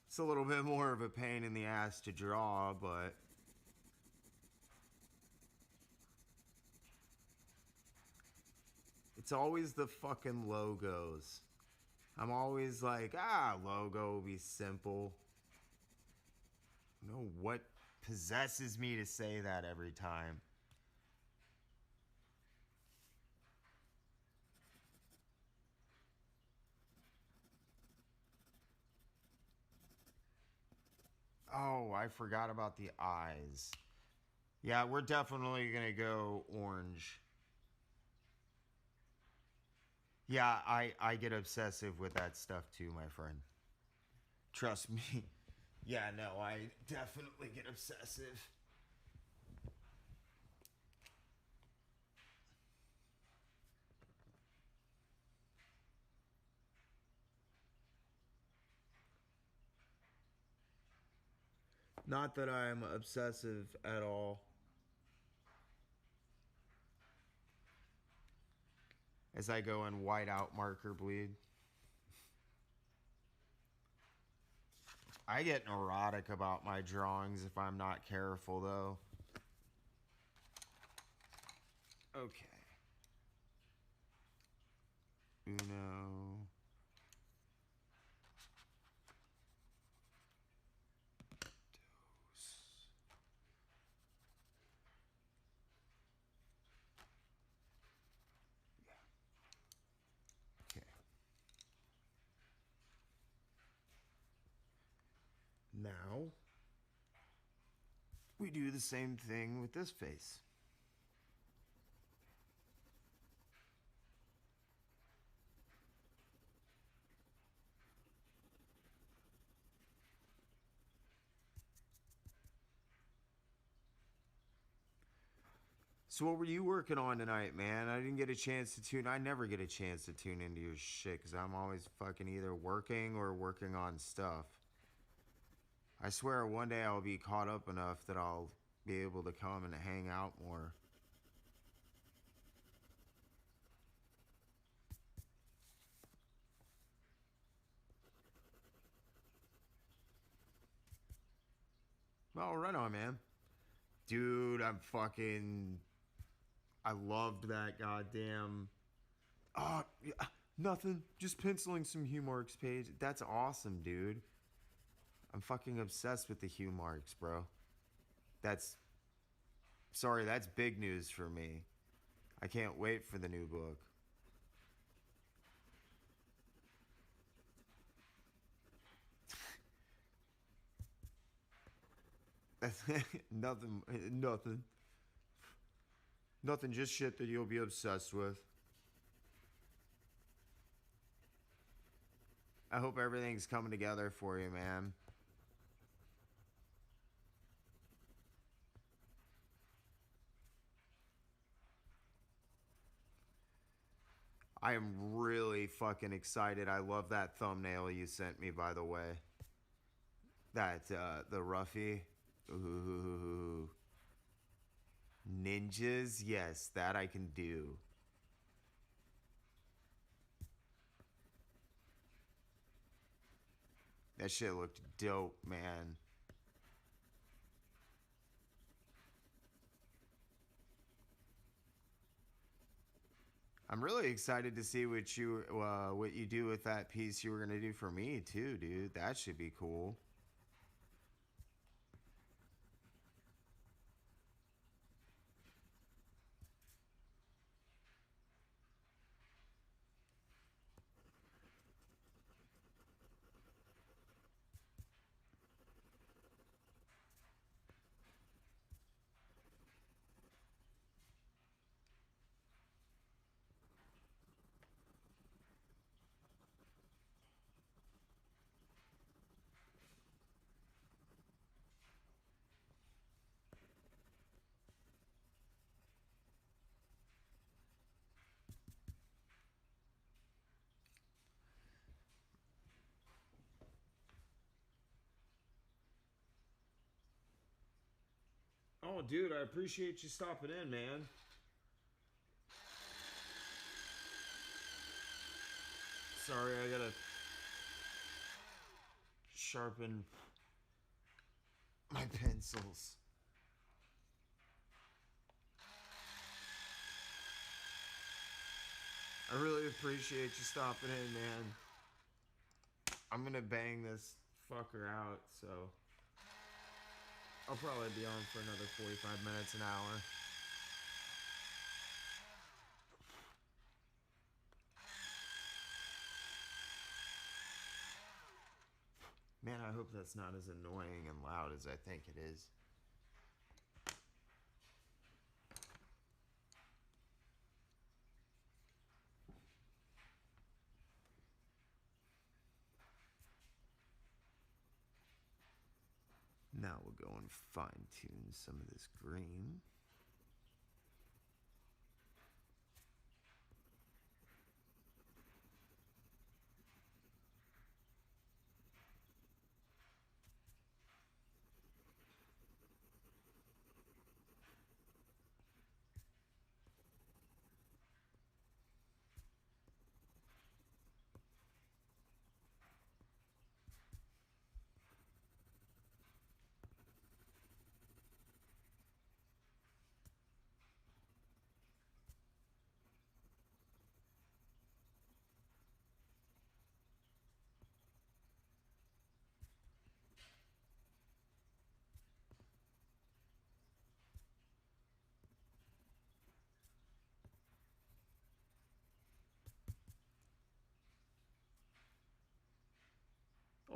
It's a little bit more of a pain in the ass to draw, but it's always the fucking logos. I'm always like, logo will be simple. I don't know what possesses me to say that every time. Oh, I forgot about the eyes. Yeah, we're definitely gonna go orange. Yeah, I get obsessive with that stuff too, my friend. Trust me. Yeah, no, I definitely get obsessive. Not that I'm obsessive at all. As I go in whiteout marker bleed. I get neurotic about my drawings if I'm not careful, though. Okay. Uno. Dos. Yeah. Okay. Now, we do the same thing with this face. So what were you working on tonight, man? I didn't get a chance to tune. I never get a chance to tune into your shit because I'm always fucking either working or working on stuff. I swear one day I'll be caught up enough that I'll be able to come and hang out more. Well, right on, man. Dude, I'm fucking I loved that goddamn. Oh, yeah, nothing. Just penciling some hue marks page. That's awesome, dude. I'm fucking obsessed with the hue marks, bro. That's. Sorry, that's big news for me. I can't wait for the new book. nothing, nothing. Nothing, just shit that you'll be obsessed with. I hope everything's coming together for you, man. I am really fucking excited. I love that thumbnail you sent me, by the way. That, the Ruffy. Ooh. Ninjas? Yes, that I can do. That shit looked dope, man. I'm really excited to see what you do with that piece you were gonna do for me too, dude. That should be cool. Oh, dude, I appreciate you stopping in, man. Sorry, I gotta sharpen my pencils. I really appreciate you stopping in, man. I'm gonna bang this fucker out, so I'll probably be on for another 45 minutes, an hour. Man, I hope that's not as annoying and loud as I think it is. Now we'll go and fine tune some of this green.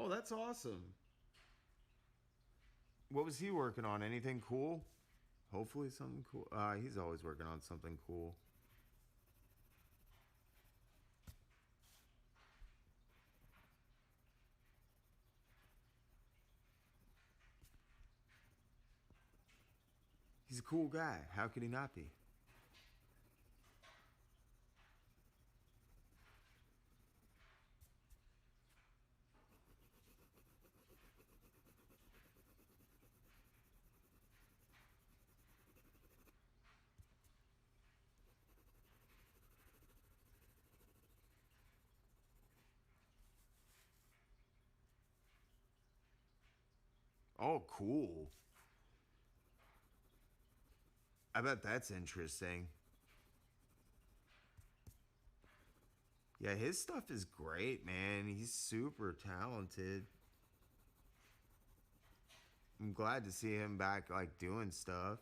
Oh, that's awesome. What was he working on? Anything cool? Hopefully something cool. He's always working on something cool. He's a cool guy. How could he not be? Oh, cool. I bet that's interesting. Yeah, his stuff is great, man. He's super talented. I'm glad to see him back, like, doing stuff.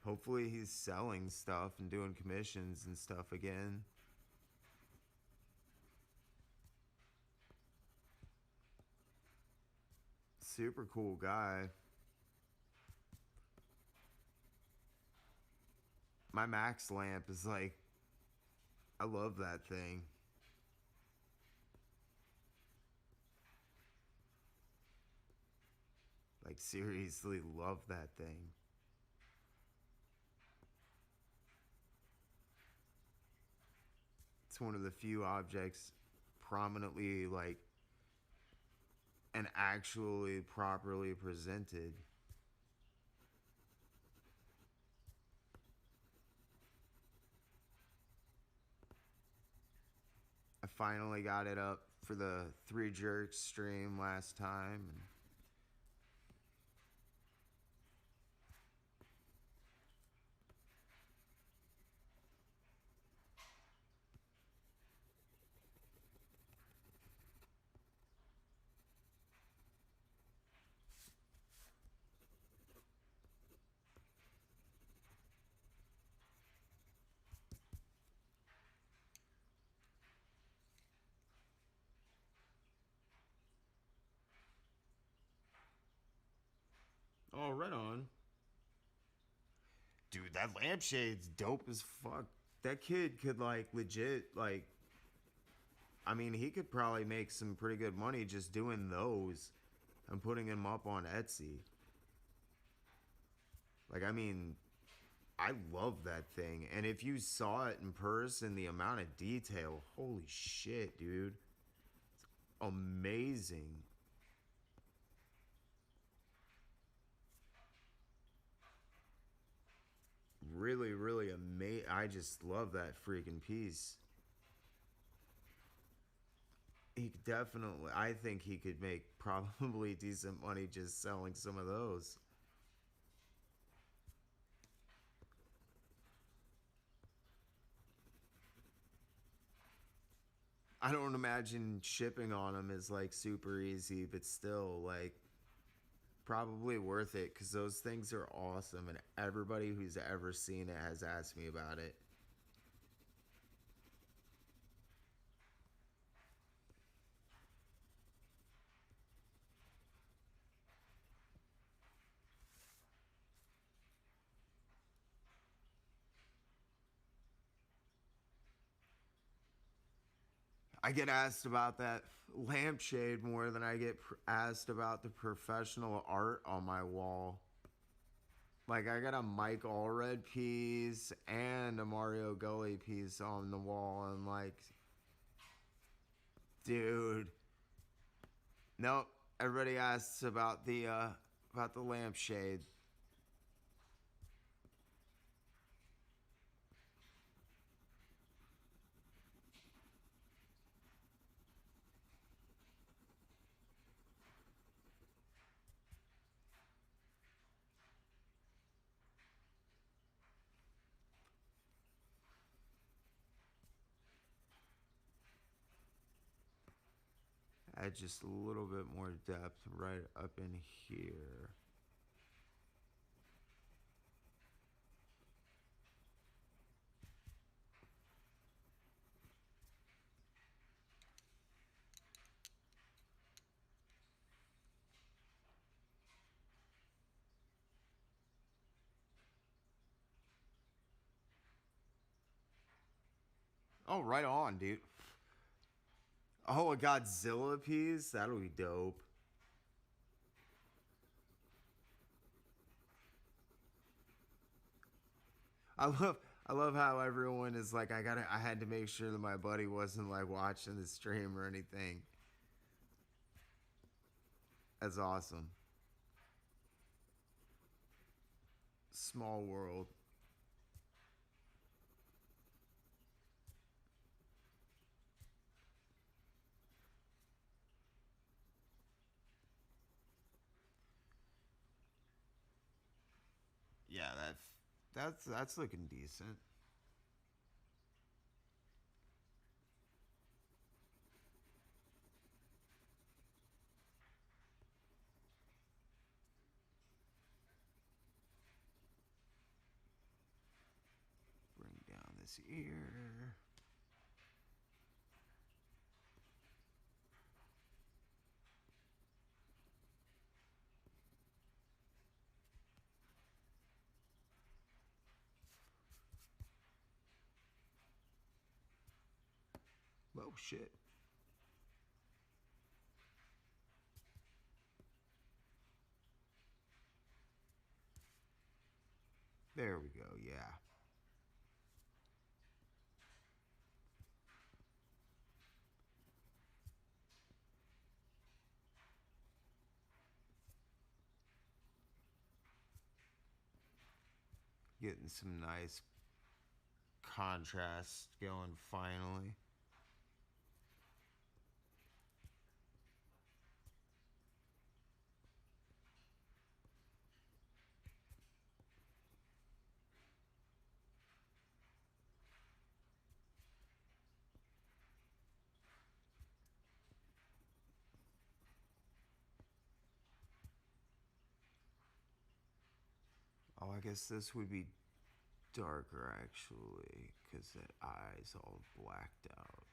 Hopefully he's selling stuff and doing commissions and stuff again. Super cool guy. My Max lamp is like, I love that thing. Like, seriously, love that thing. It's one of the few objects prominently, like, and actually properly presented. I finally got it up for the Three Jerks stream last time. And oh, right on. Dude, that lampshade's dope as fuck. That kid could, like, legit, like, I mean, he could probably make some pretty good money just doing those and putting them up on Etsy. Like, I mean, I love that thing. And if you saw it in person, the amount of detail, holy shit, dude. It's amazing. Really, really amazing. I just love that freaking piece. He could definitely, I think he could make probably decent money just selling some of those. I don't imagine shipping on them is like super easy, but still, like, probably worth it because those things are awesome, and everybody who's ever seen it has asked me about it. I get asked about that lampshade more than I get asked about the professional art on my wall. Like, I got a Mike Allred piece and a Mario Gully piece on the wall, and like, dude, nope. Everybody asks about the lampshade. Add just a little bit more depth right up in here. Oh, right on, dude. Oh, a Godzilla piece? That'll be dope. I love how everyone is like, I had to make sure that my buddy wasn't like watching the stream or anything. That's awesome. Small world. Yeah, that's looking decent. this ear. Oh shit. There we go, yeah. Getting some nice contrast going finally. Oh, I guess this would be darker actually, because that eye's all blacked out.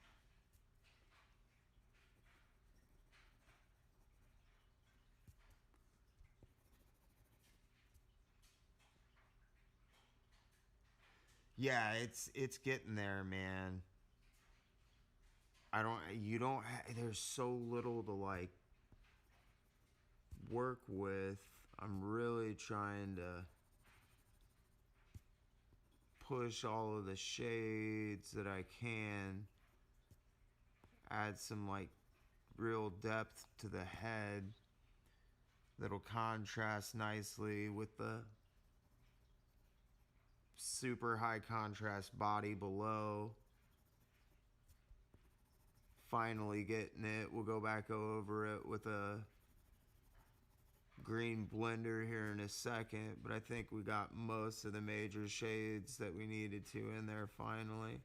Yeah, it's getting there, man. There's so little to like work with. I'm really trying to push all of the shades that I can. Add some like real depth to the head that'll contrast nicely with the super high contrast body below. Finally getting it. We'll go back over it with a green blender here in a second, but I think we got most of the major shades that we needed to in there finally.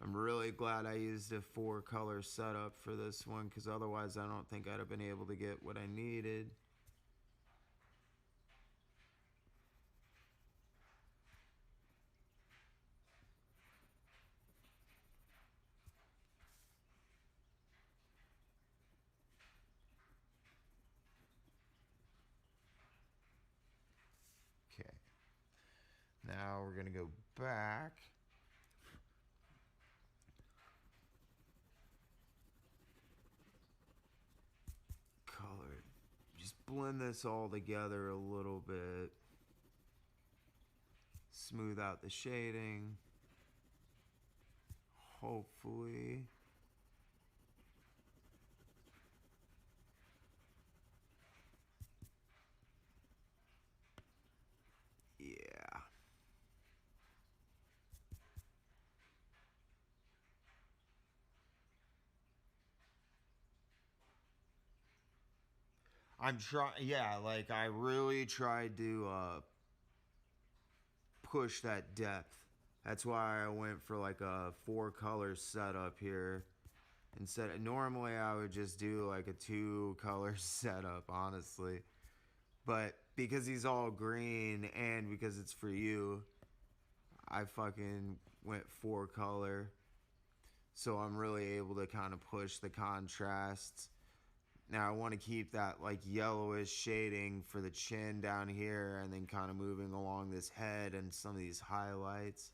I'm really glad I used a 4-color setup for this one, because otherwise I don't think I'd have been able to get what I needed. Okay. Now we're going to go back. Color. Just blend this all together a little bit. Smooth out the shading. Hopefully. Yeah. I'm trying, yeah, like I really tried to push that depth. That's why I went for like a 4-color setup here. Normally I would just do like a 2-color setup, honestly. But because he's all green and because it's for you, I fucking went 4-color. So I'm really able to kind of push the contrasts. Now I want to keep that like yellowish shading for the chin down here, and then kind of moving along this head and some of these highlights.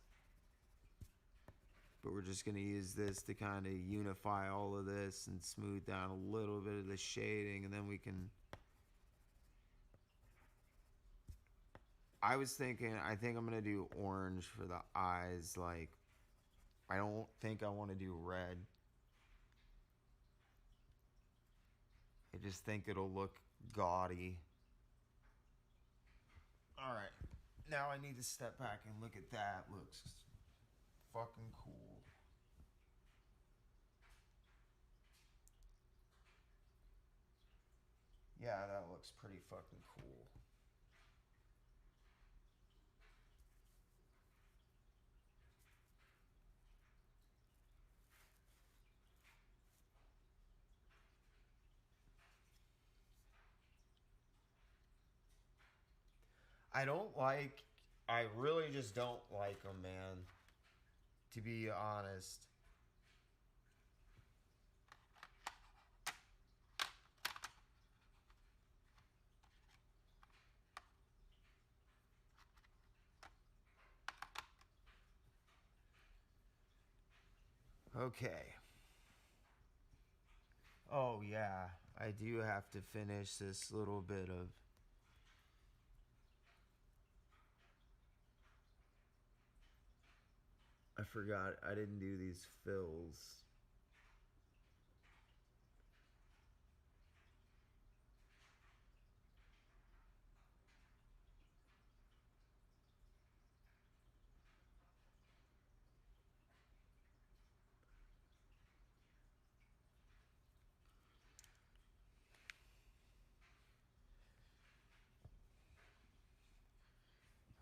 But we're just going to use this to kind of unify all of this and smooth down a little bit of the shading, and then we can... I think I'm going to do orange for the eyes. Like, I don't think I want to do red. I just think it'll look gaudy. Alright, now I need to step back and look at that. Looks fucking cool. Yeah, that looks pretty fucking cool. I don't like I really just don't like them, man. To be honest. Okay. Oh, yeah. I do have to finish this little bit of... I forgot I didn't do these fills.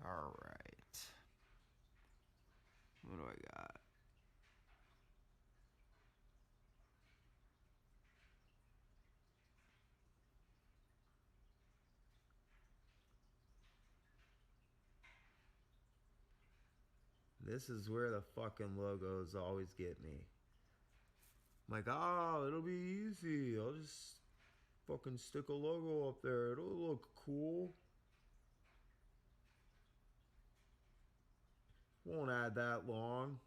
All right. What do I got? This is where the fucking logos always get me. I'm like, oh, it'll be easy. I'll just fucking stick a logo up there. It'll look cool. Won't add that long.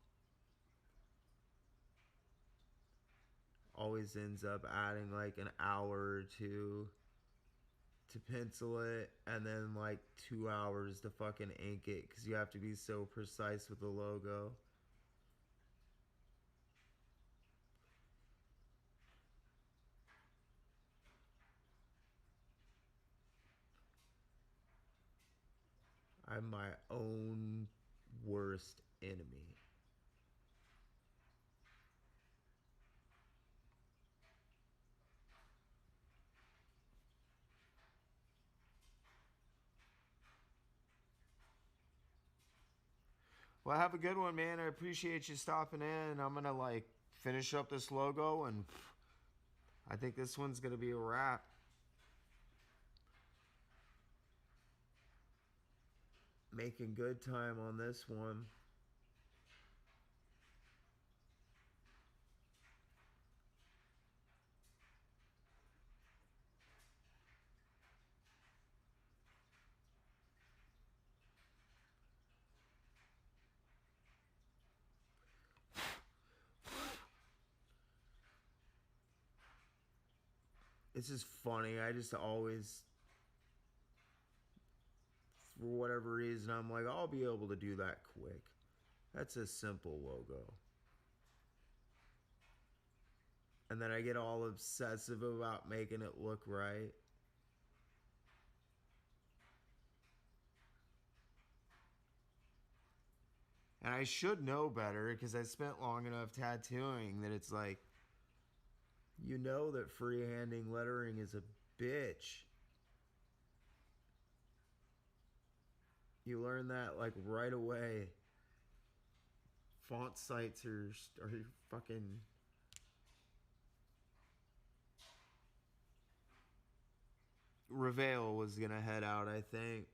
Always ends up adding like an hour or two to pencil it, and then like 2 hours to fucking ink it because you have to be so precise with the logo. I'm my own worst enemy. Well, have a good one, man. I appreciate you stopping in. I'm gonna like finish up this logo, and I think this one's gonna be a wrap. Making good time on this one. It's just funny. I just always, for whatever reason, I'm like, I'll be able to do that quick. That's a simple logo. And then I get all obsessive about making it look right. And I should know better because I spent long enough tattooing that it's like, you know that freehanding lettering is a bitch. You learn that like right away. Font sites are fucking... Reveal was gonna head out, I think.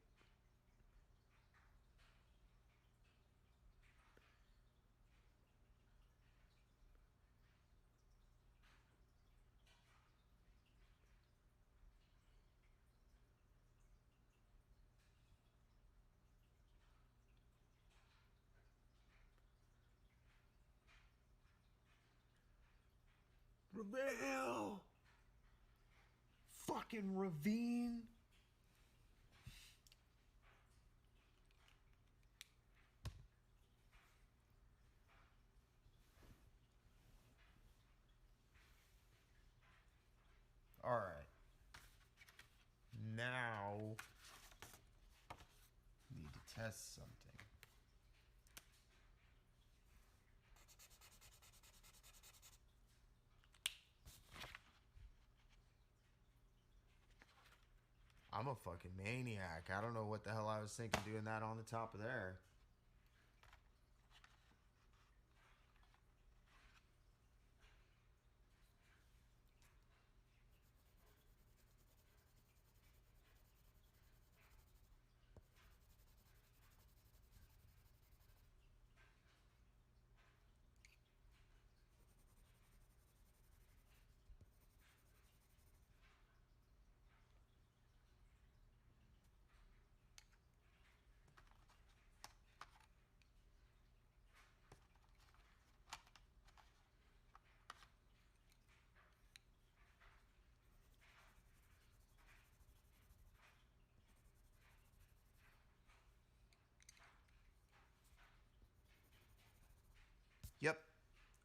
Reveal! Fucking ravine! Alright. Now, need to test something. I'm a fucking maniac. I don't know what the hell I was thinking doing that on the top of there.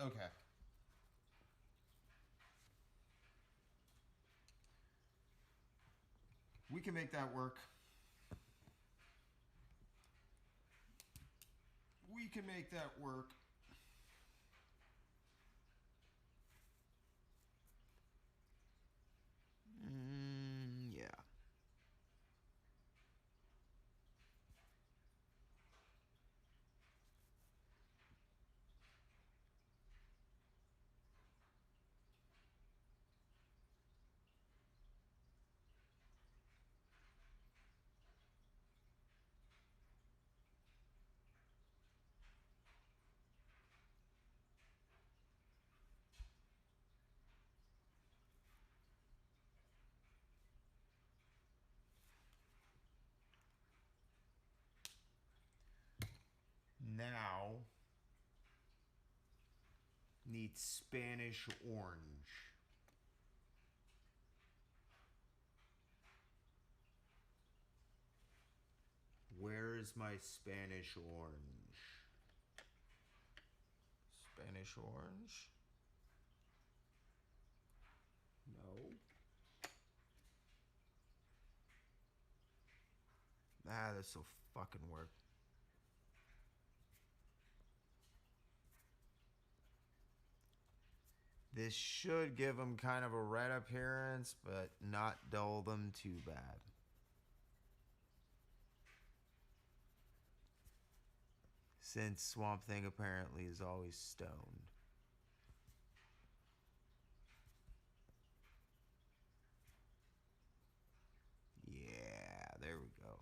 Okay. We can make that work. We can make that work. Yeah. Now need Spanish orange. Where is my Spanish orange? Spanish orange? No. Ah, this will fucking work. This should give them kind of a red appearance, but not dull them too bad. Since Swamp Thing apparently is always stoned. Yeah, there we go.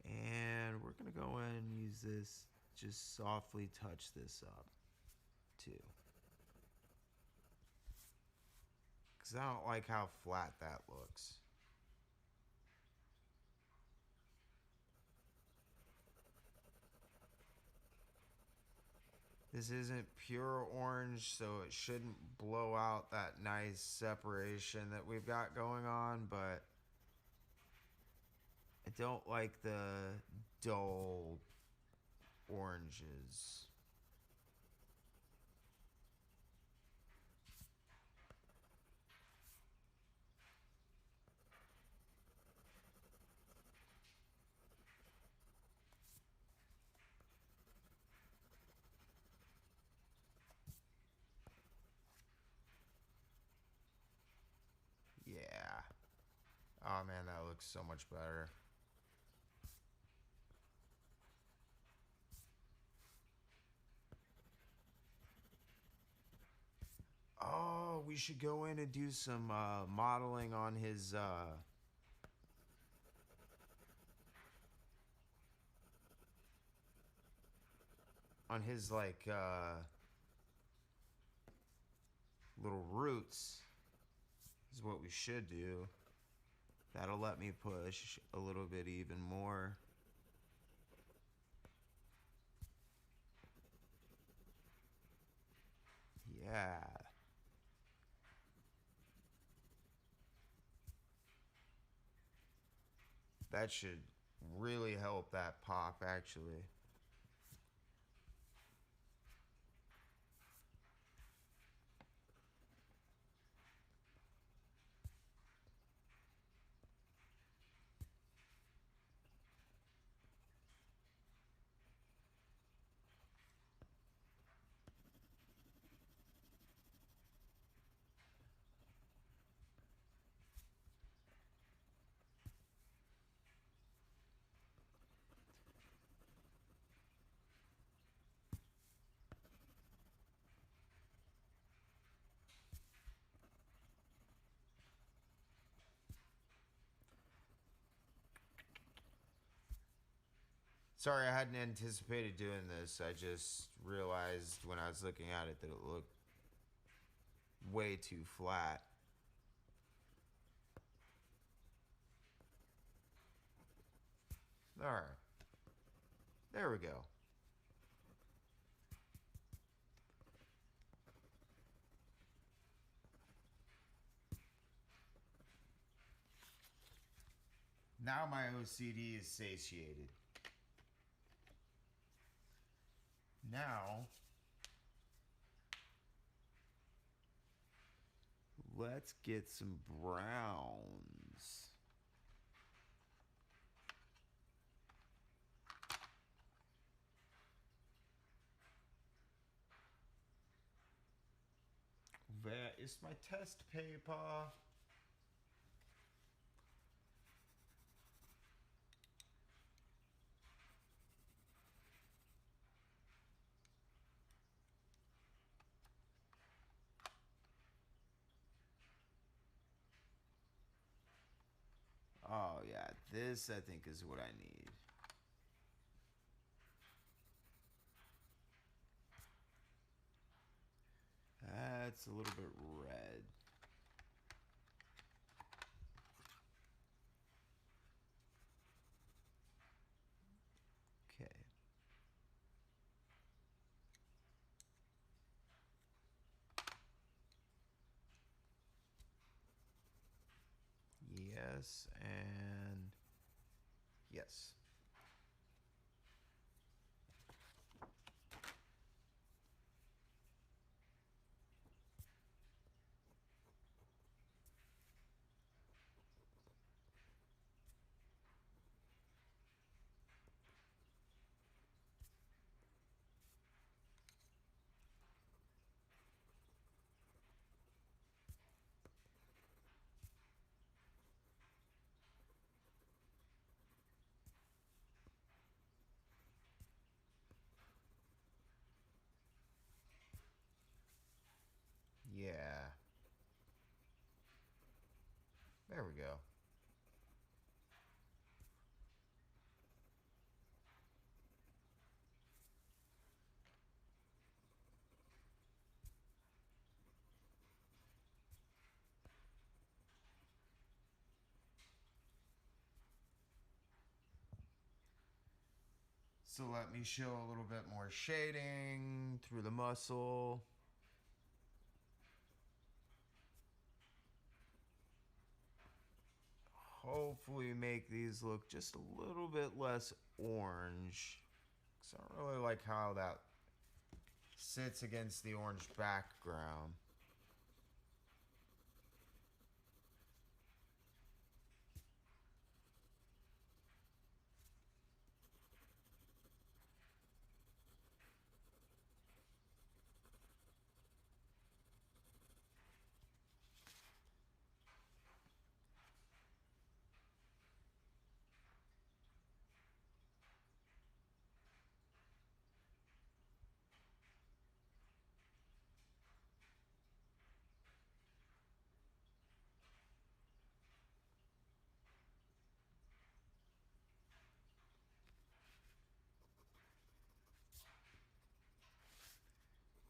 And we're going to go in and use this, just softly touch this up too. Because I don't like how flat that looks. This isn't pure orange, so it shouldn't blow out that nice separation that we've got going on, but I don't like the dull oranges. Yeah. Oh man, that looks so much better. Oh, we should go in and do some modeling on his like little roots is what we should do. That'll let me push a little bit even more. Yeah. That should really help that pop, actually. Sorry, I hadn't anticipated doing this. I just realized when I was looking at it that it looked way too flat. All right. There we go. Now my OCD is satiated. Now, let's get some browns. Where is my test paper? Oh yeah, this I think is what I need. That's a little bit red. Okay. Yes, and yes. Yeah. There we go. So let me show a little bit more shading through the muscle. Hopefully make these look just a little bit less orange. Because I don't really like how that sits against the orange background.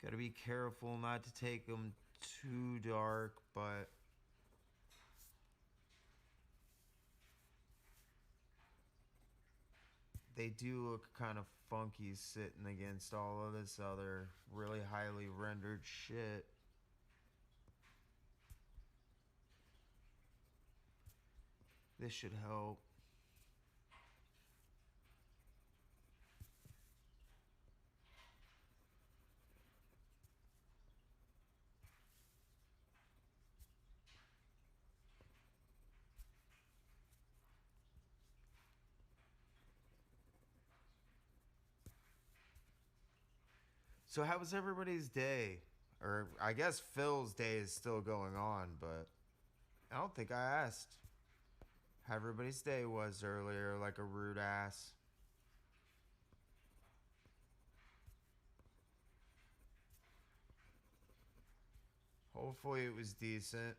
Gotta be careful not to take them too dark, but they do look kind of funky sitting against all of this other really highly rendered shit. This should help. So how was everybody's day? Or I guess Phil's day is still going on, but I don't think I asked how everybody's day was earlier, like a rude ass. Hopefully it was decent.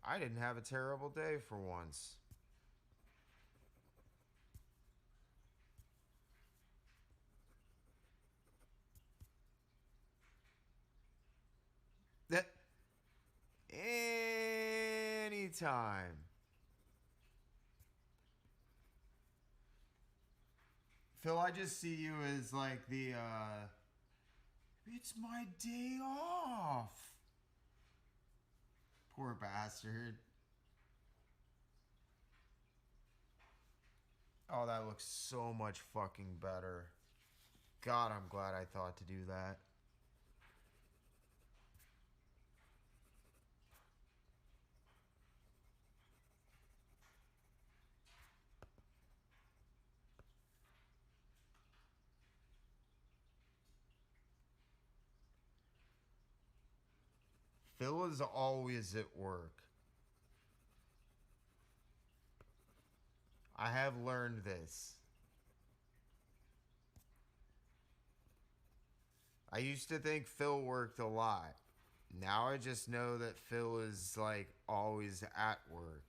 I didn't have a terrible day for once. That anytime. Phil, I just see you as like the it's my day off. Poor Poor bastard. Oh, that looks so much fucking better. God, I'm glad I thought to do that. Phil is always at work. I have learned this. I used to think Phil worked a lot. Now I just know that Phil is like always at work.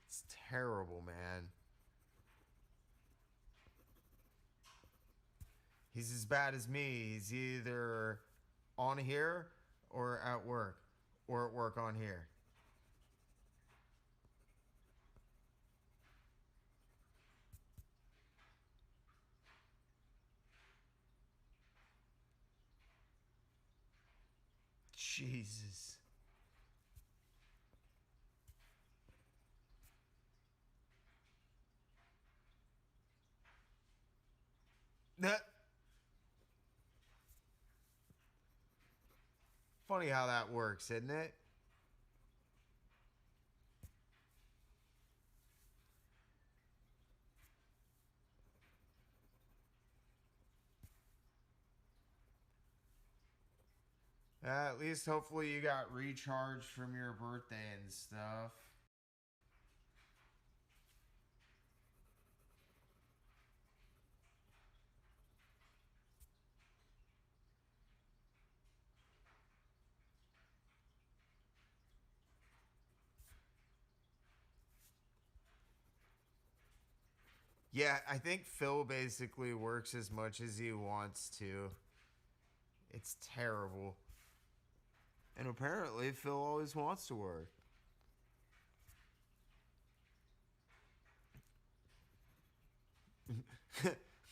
It's terrible, man. He's as bad as me. He's either on here or at work on here. Jesus. That funny how that works, isn't it? At least hopefully you got recharged from your birthday and stuff. Yeah, I think Phil basically works as much as he wants to. It's terrible. And apparently Phil always wants to work.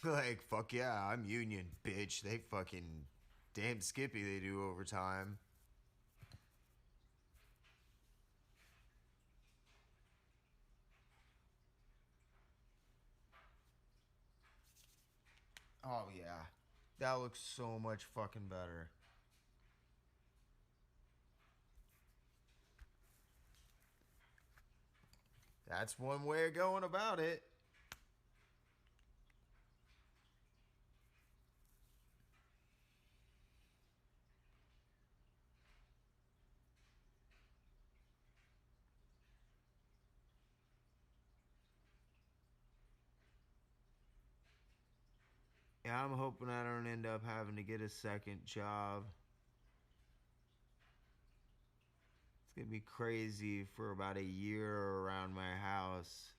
Like, fuck yeah, I'm union, bitch. They fucking damn skippy they do overtime. Oh yeah. That looks so much fucking better. That's one way of going about it. Yeah, I'm hoping I don't end up having to get a second job. It's gonna be crazy for about a year around my house.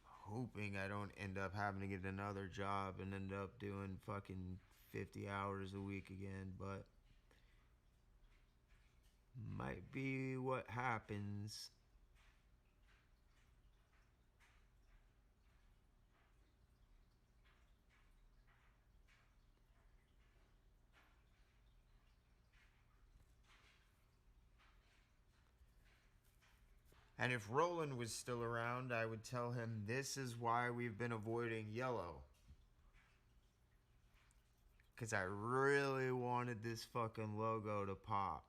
Hoping I don't end up having to get another job and end up doing fucking 50 hours a week again, but might be what happens. And if Roland was still around, I would tell him this is why we've been avoiding yellow. Because I really wanted this fucking logo to pop.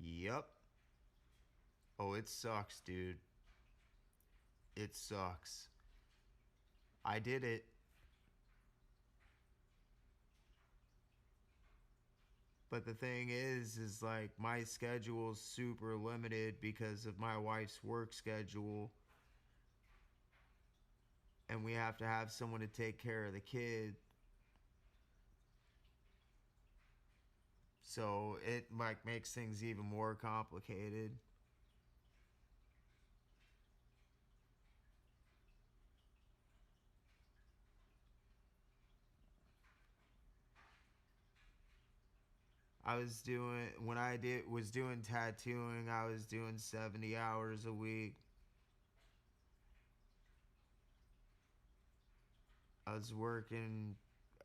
Yep. Oh, it sucks, dude. It sucks. I did it. But the thing is like my schedule's super limited because of my wife's work schedule. And we have to have someone to take care of the kid. So it like makes things even more complicated. I was doing when I was doing tattooing, I was doing 70 hours a week. I was working,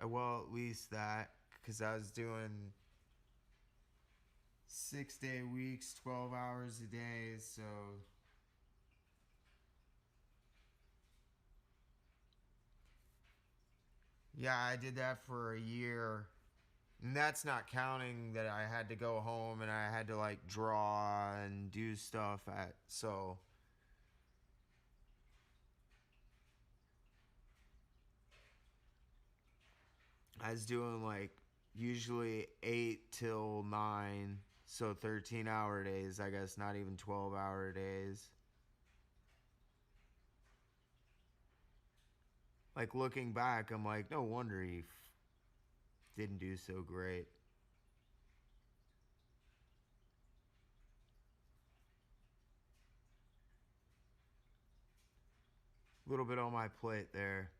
well, at least that, because I was doing 6-day weeks, 12 hours a day, so. Yeah, I did that for a year. And that's not counting that I had to go home and I had to like draw and do stuff at, so. I was doing like usually 8 till 9, so 13-hour days, I guess, not even 12-hour days. Like looking back, I'm like, no wonder he didn't do so great. A little bit on my plate there.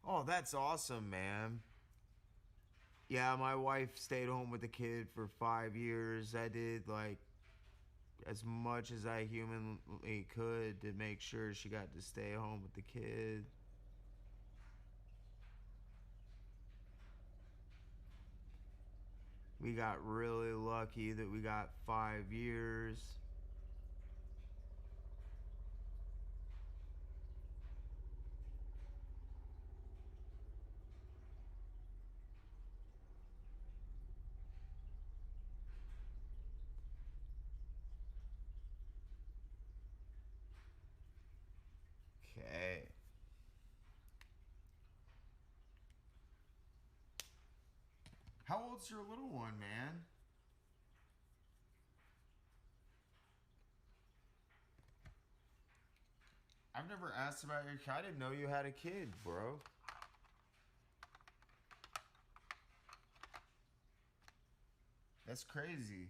Oh, that's awesome, man. Yeah, my wife stayed home with the kid for 5 years. I did like as much as I humanly could to make sure she got to stay home with the kid. We got really lucky that we got 5 years. Okay. How old's your little one, man? I've never asked about your kid. I didn't know you had a kid, bro. That's crazy.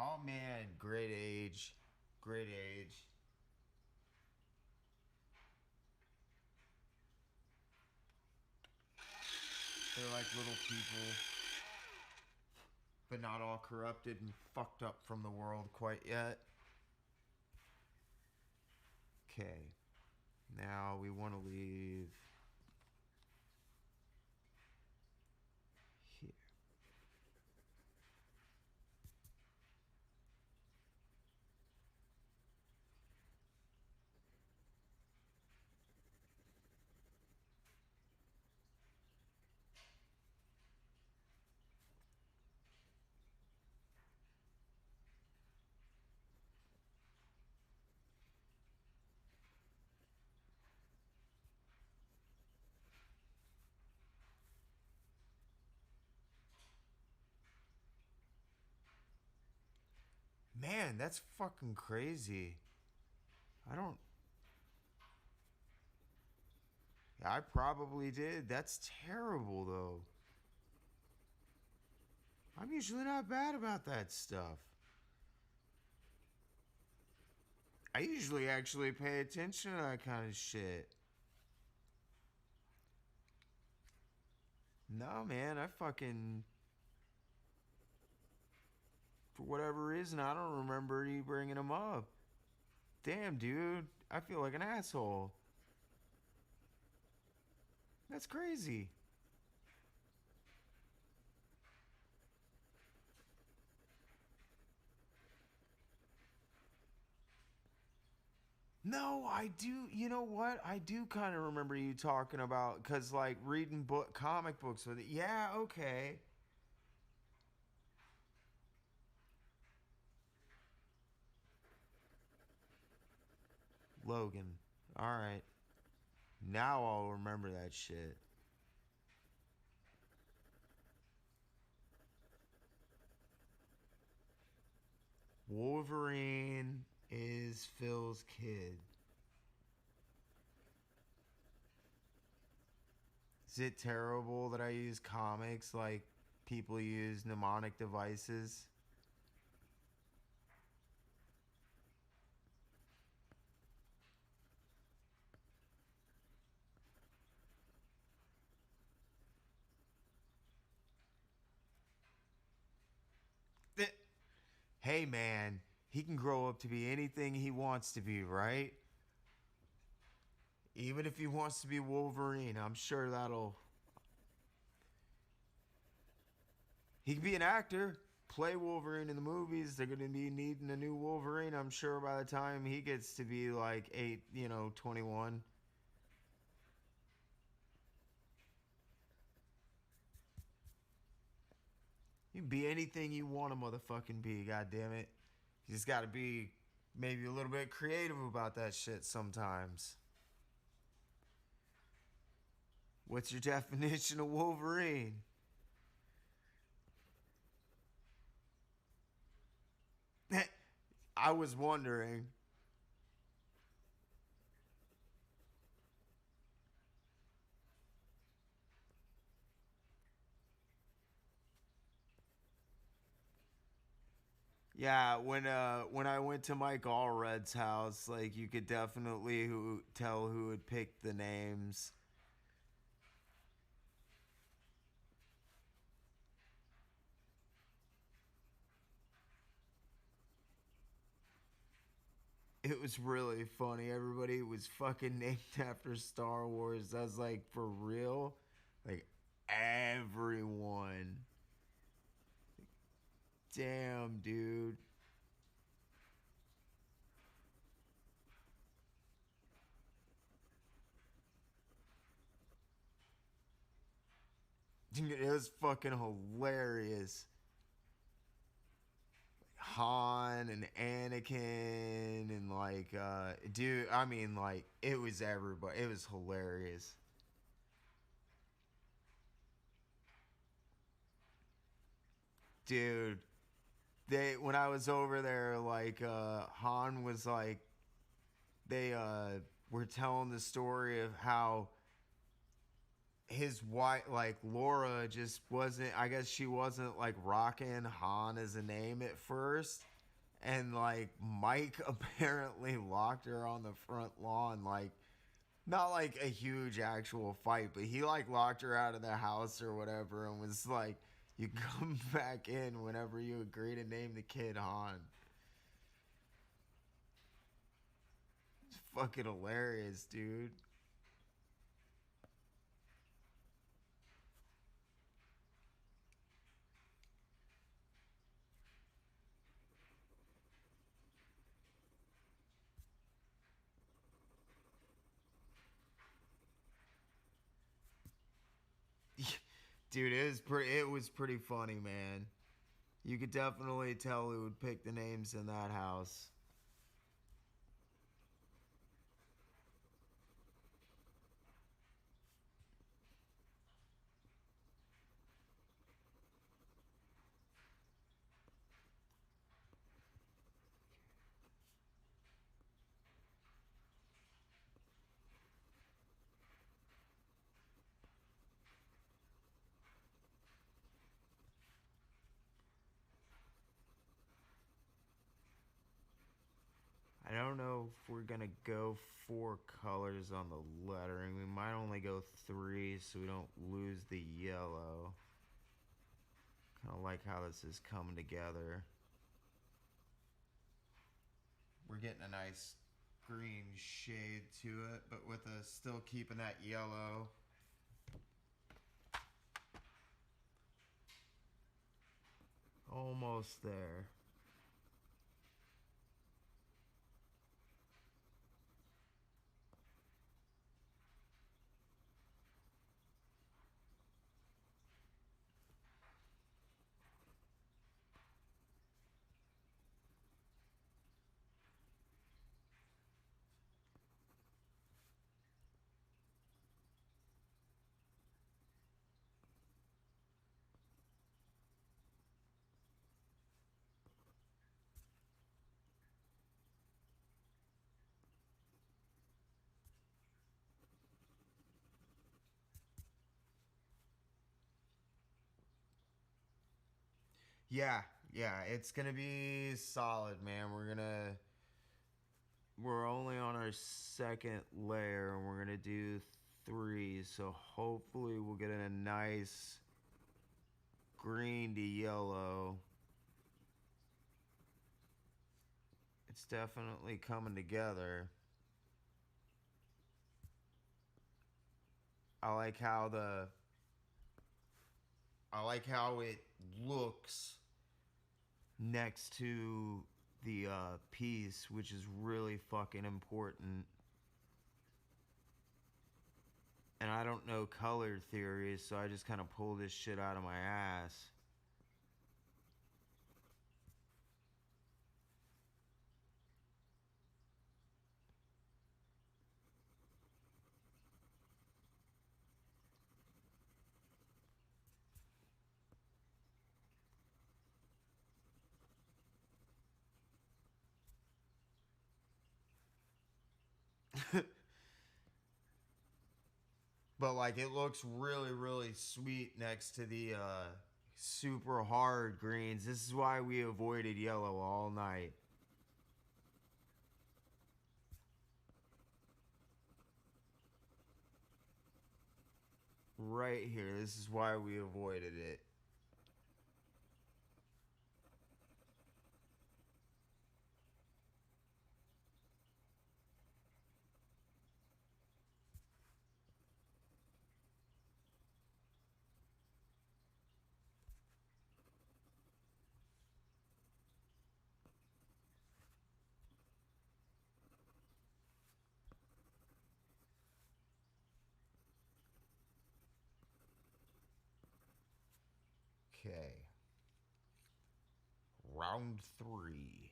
Oh man, great age. Great age. They're like little people, but not all corrupted and fucked up from the world quite yet. Okay. Now we want to leave here. Man, that's fucking crazy. I don't. Yeah, I probably did. That's terrible, though. I'm usually not bad about that stuff. I usually actually pay attention to that kind of shit. No, man, I fucking. For whatever reason, I don't remember you bringing them up. Damn, dude. I feel like an asshole. That's crazy. No, I do. You know what? I do kind of remember you talking about, because like reading comic books with it. Yeah, okay. Logan. All right. Now I'll remember that shit. Wolverine is Phil's kid. Is it terrible that I use comics like people use mnemonic devices? Hey man, he can grow up to be anything he wants to be, right? Even if he wants to be Wolverine, I'm sure that'll. He can be an actor, play Wolverine in the movies. They're going to be needing a new Wolverine, I'm sure, by the time he gets to be like 21. You can be anything you want to motherfucking be, goddammit. You just got to be maybe a little bit creative about that shit sometimes. What's your definition of Wolverine? I was wondering. Yeah, when I went to Mike Allred's house, like you could definitely tell who had picked the names. It was really funny. Everybody was fucking named after Star Wars. I was like, for real? Like everyone. Damn, dude. Dude, it was fucking hilarious. Han and Anakin and like dude, I mean like it was everybody. It was hilarious. Dude, they when I was over there like Han was like they were telling the story of how his wife, like Laura, just wasn't. I guess she wasn't like rocking Han as a name at first, and like Mike apparently locked her on the front lawn, like not like a huge actual fight, but he like locked her out of the house or whatever, and was like, "You come back in whenever you agree to name the kid Han." It's fucking hilarious, dude. Dude, it was pretty funny, man. You could definitely tell who would pick the names in that house. I don't know if we're gonna go 4 colors on the lettering. We might only go 3 so we don't lose the yellow. Kind of like how this is coming together. We're getting a nice green shade to it, but with us still keeping that yellow. Almost there. Yeah, yeah, it's gonna be solid, man. We're only on our second layer, and we're gonna do three. So hopefully we'll get a nice green to yellow. It's definitely coming together. I like how the I like how it looks next to the piece, which is really fucking important. And I don't know color theory, so I just kind of pull this shit out of my ass. But like it looks really, really sweet next to the super hard greens. This is why we avoided yellow all night. Right here, this is why we avoided it. Okay. Round 3.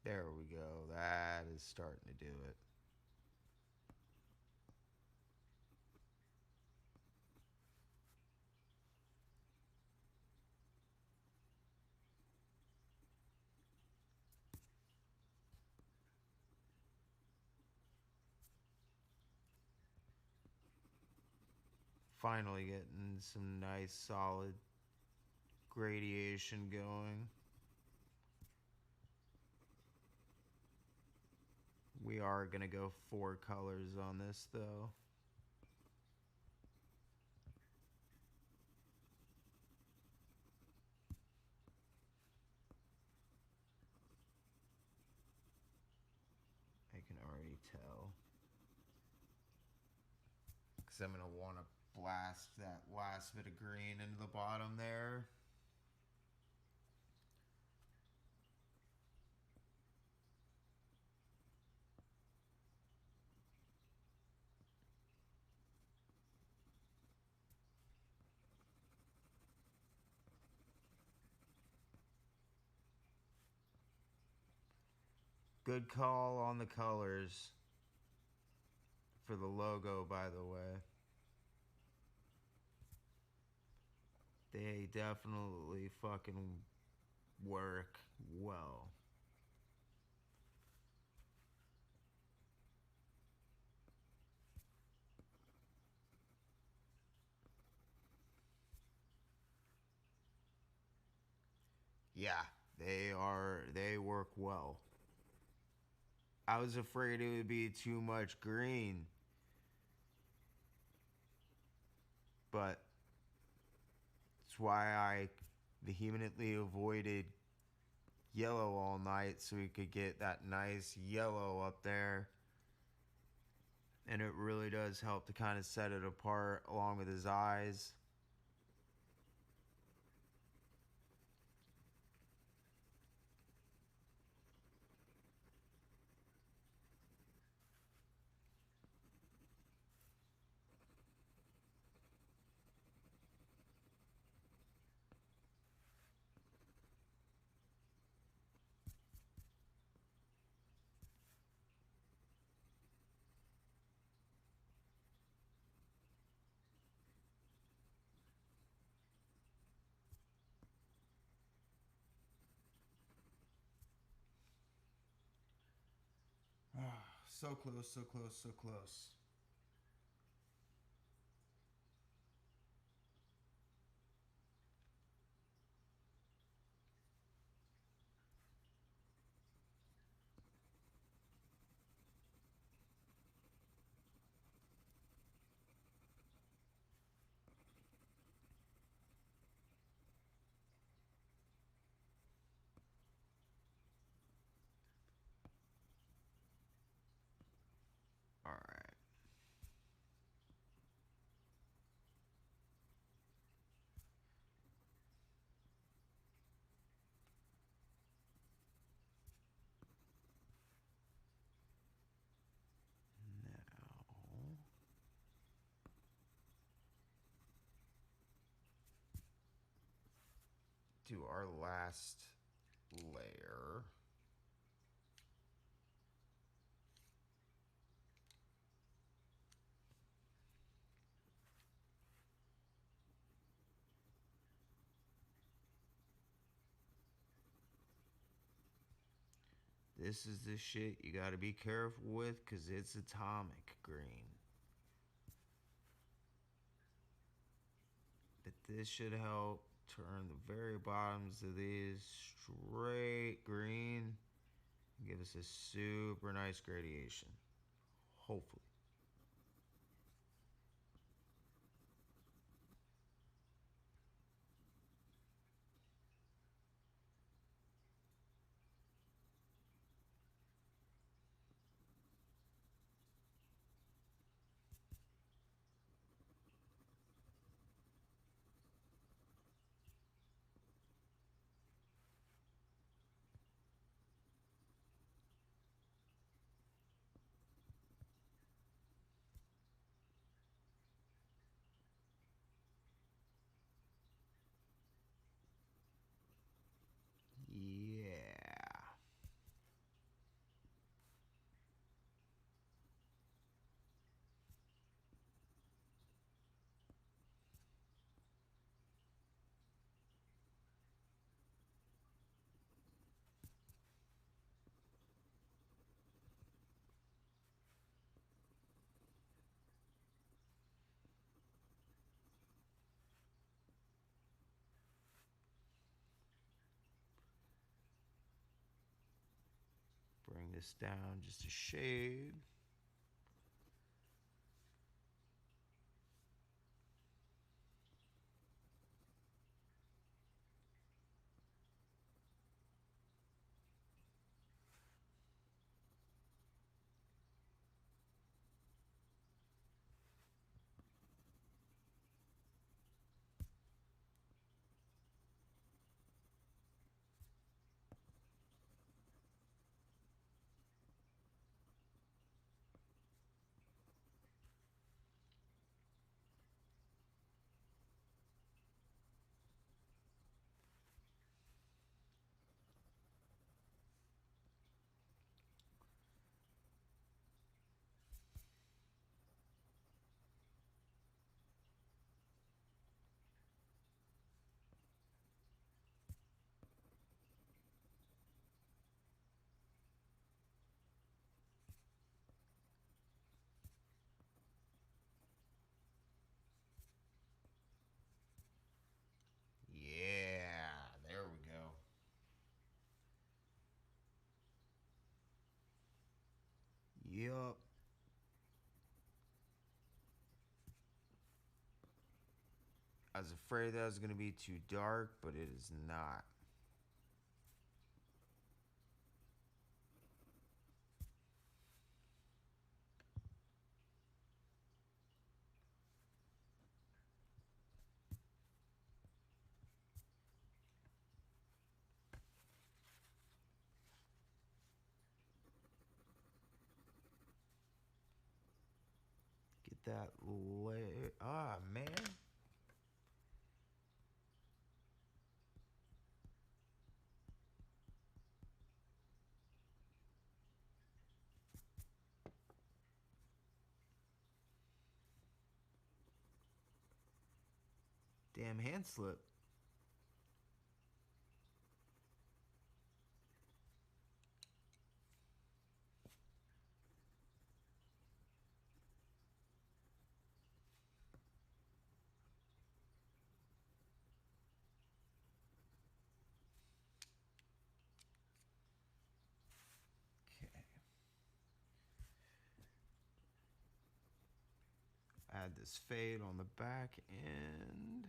There we go. That is starting to do it. Finally getting some nice solid gradation going. We are going to go 4 colors on this though. I can already tell. Because I'm going to want to blast that last bit of green into the bottom there. Good call on the colors for the logo, by the way. They definitely fucking work well. Yeah, they work well. I was afraid it would be too much green, but that's why I vehemently avoided yellow all night so we could get that nice yellow up there. And it really does help to kind of set it apart along with his eyes. So close, so close, so close. All right. Now do our last layer. This is the shit you gotta be careful with because it's atomic green. But this should help turn the very bottoms of these straight green and give us a super nice gradation. Hopefully. Yeah. Bring this down just a shade. Yeah, there we go. Yup. I was afraid that was going to be too dark, but it is not. Get that layer. Ah, man. Damn hand slip. add this fade on the back end.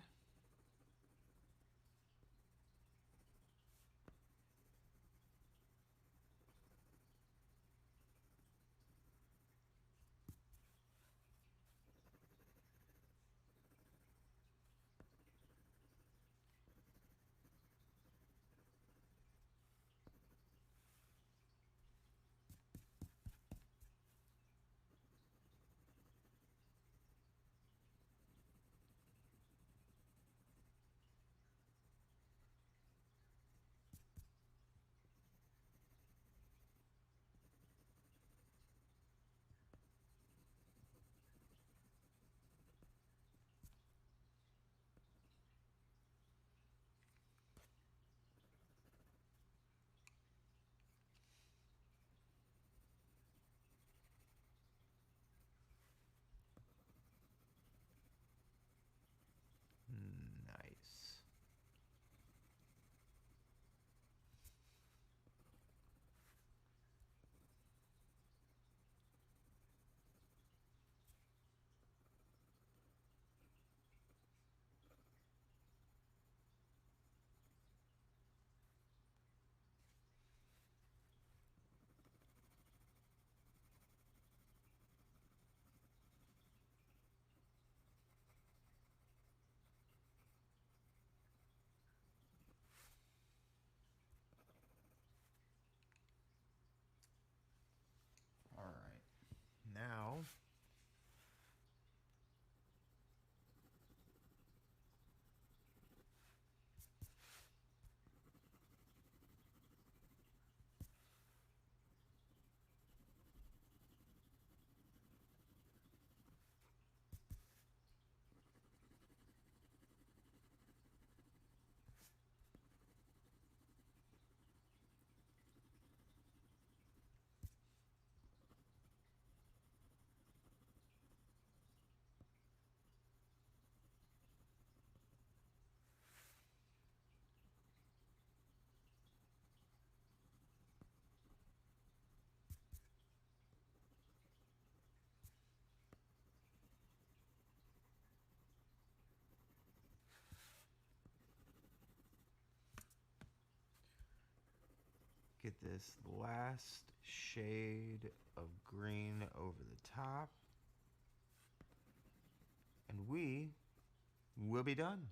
Nice. All right. Now, get this last shade of green over the top, and we will be done.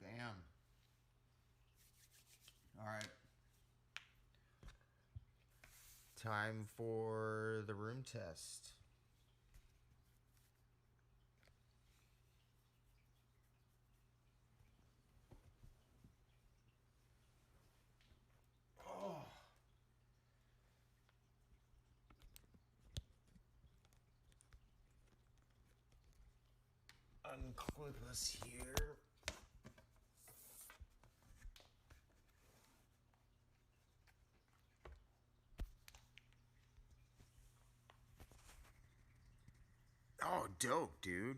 Bam. All right. Time for the room test. Oh. Unclip us here. Oh, dope, dude.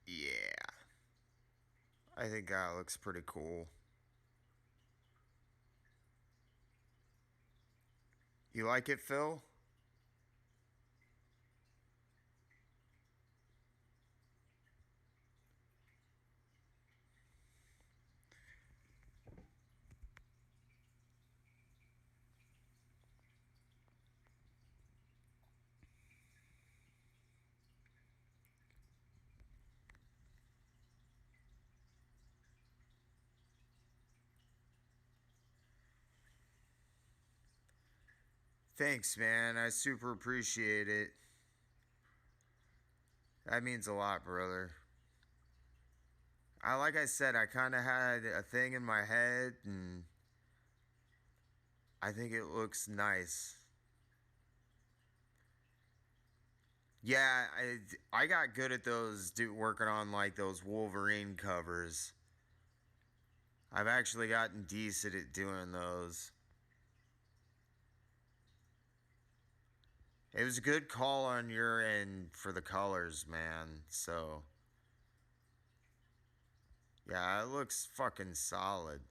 Yeah. I think that looks pretty cool. You like it, Phil? Thanks, man. I super appreciate it. That means a lot, brother. like I said, I kind of had a thing in my head, and I think it looks nice. Yeah, I got good at those working on like those Wolverine covers. I've actually gotten decent at doing those. It was a good call on your end for the colors, man. So, yeah, it looks fucking solid.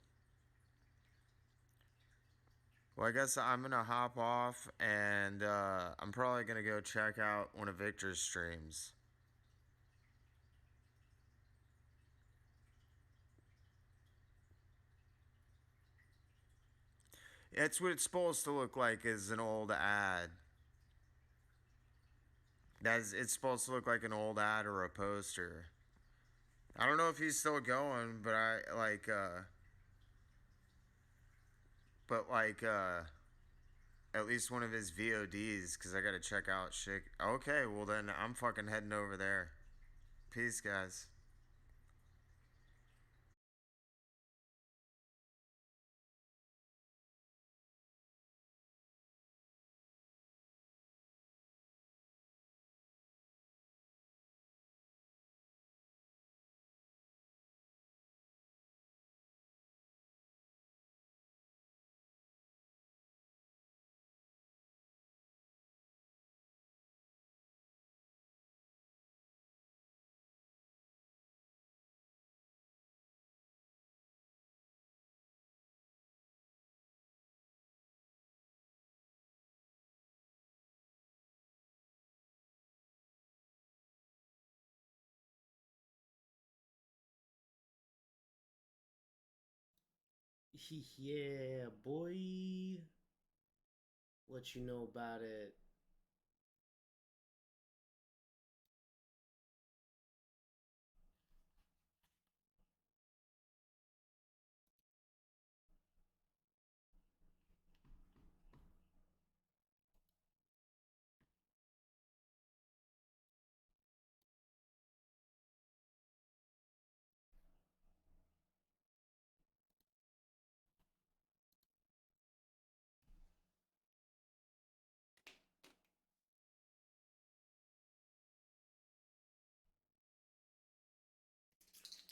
Well, I guess I'm gonna hop off, and I'm probably gonna go check out one of Victor's streams. It's what it's supposed to look like is an old ad. It's supposed to look like an old ad or a poster. I don't know if he's still going, but at least one of his VODs because I gotta check out shit. Okay, well then I'm fucking heading over there. Peace, guys. Yeah, boy. What you know about it?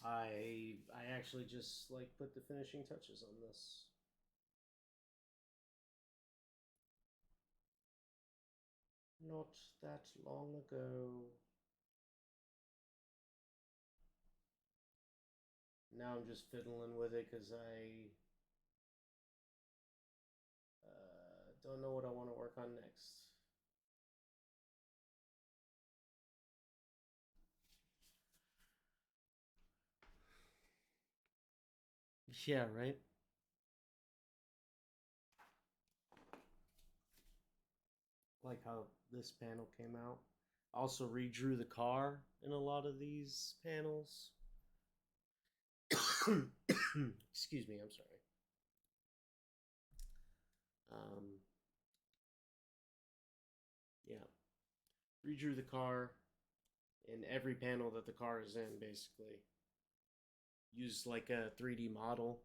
I actually just like put the finishing touches on this. Not that long ago. Now I'm just fiddling with it because I don't know what I want to work on next. Yeah, right? Like how this panel came out. Also redrew the car in a lot of these panels. Excuse me, I'm sorry. Um, yeah, redrew the car in every panel that the car is in, basically. Used like a 3D model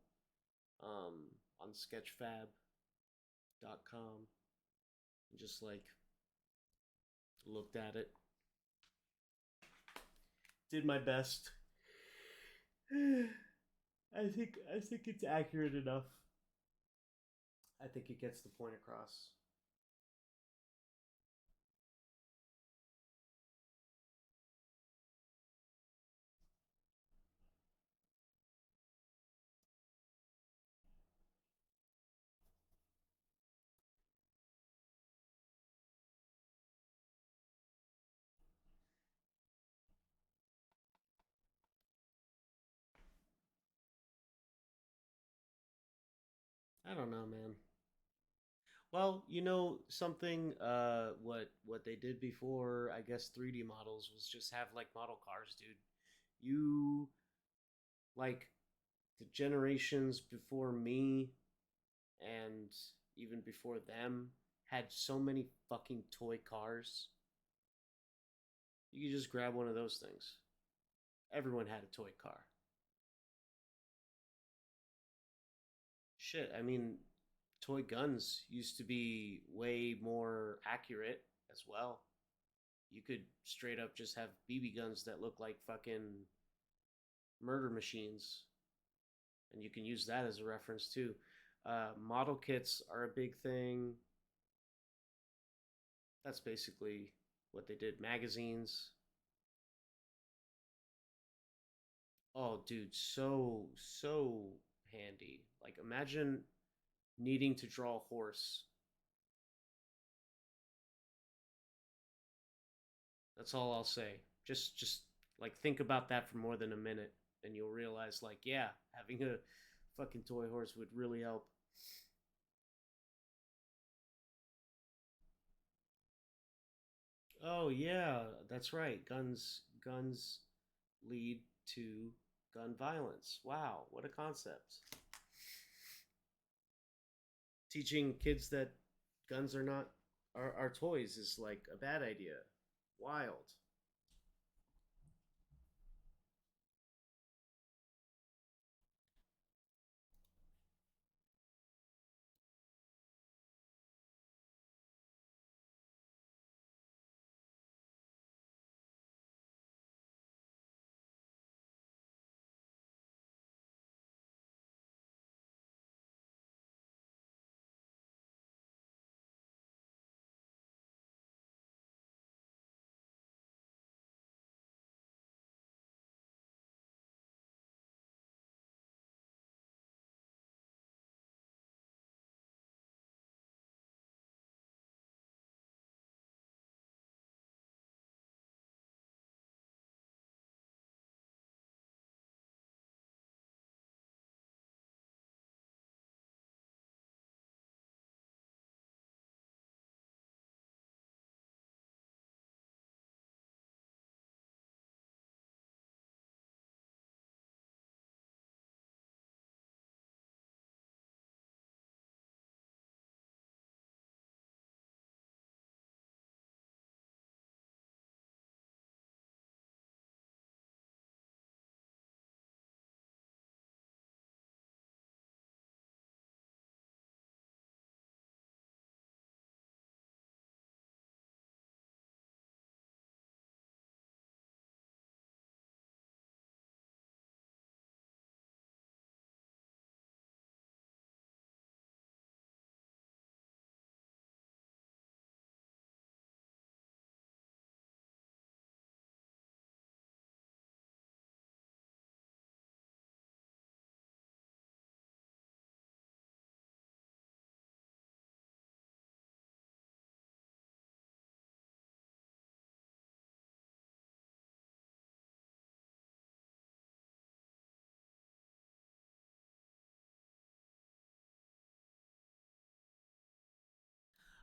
on sketchfab.com and just like looked at it. Did my best. I think it's accurate enough. I think it gets the point across. I don't know, man. Well, you know something. What they did before, I guess 3D models was just have like model cars, dude. You like the generations before me and even before them had so many fucking toy cars. You could just grab one of those things. Everyone had a toy car. Shit, I mean, toy guns used to be way more accurate as well. You could straight up just have BB guns that look like fucking murder machines, and you can use that as a reference too. Model kits are a big thing. That's basically what they did. Magazines. Oh, dude, so handy. Like, imagine needing to draw a horse. That's all I'll say. Just like think about that for more than a minute, and you'll realize, like, yeah, having a fucking toy horse would really help. Oh yeah, that's right. Guns lead to gun violence. Wow, what a concept. Teaching kids that guns are not are toys is like a bad idea. Wild.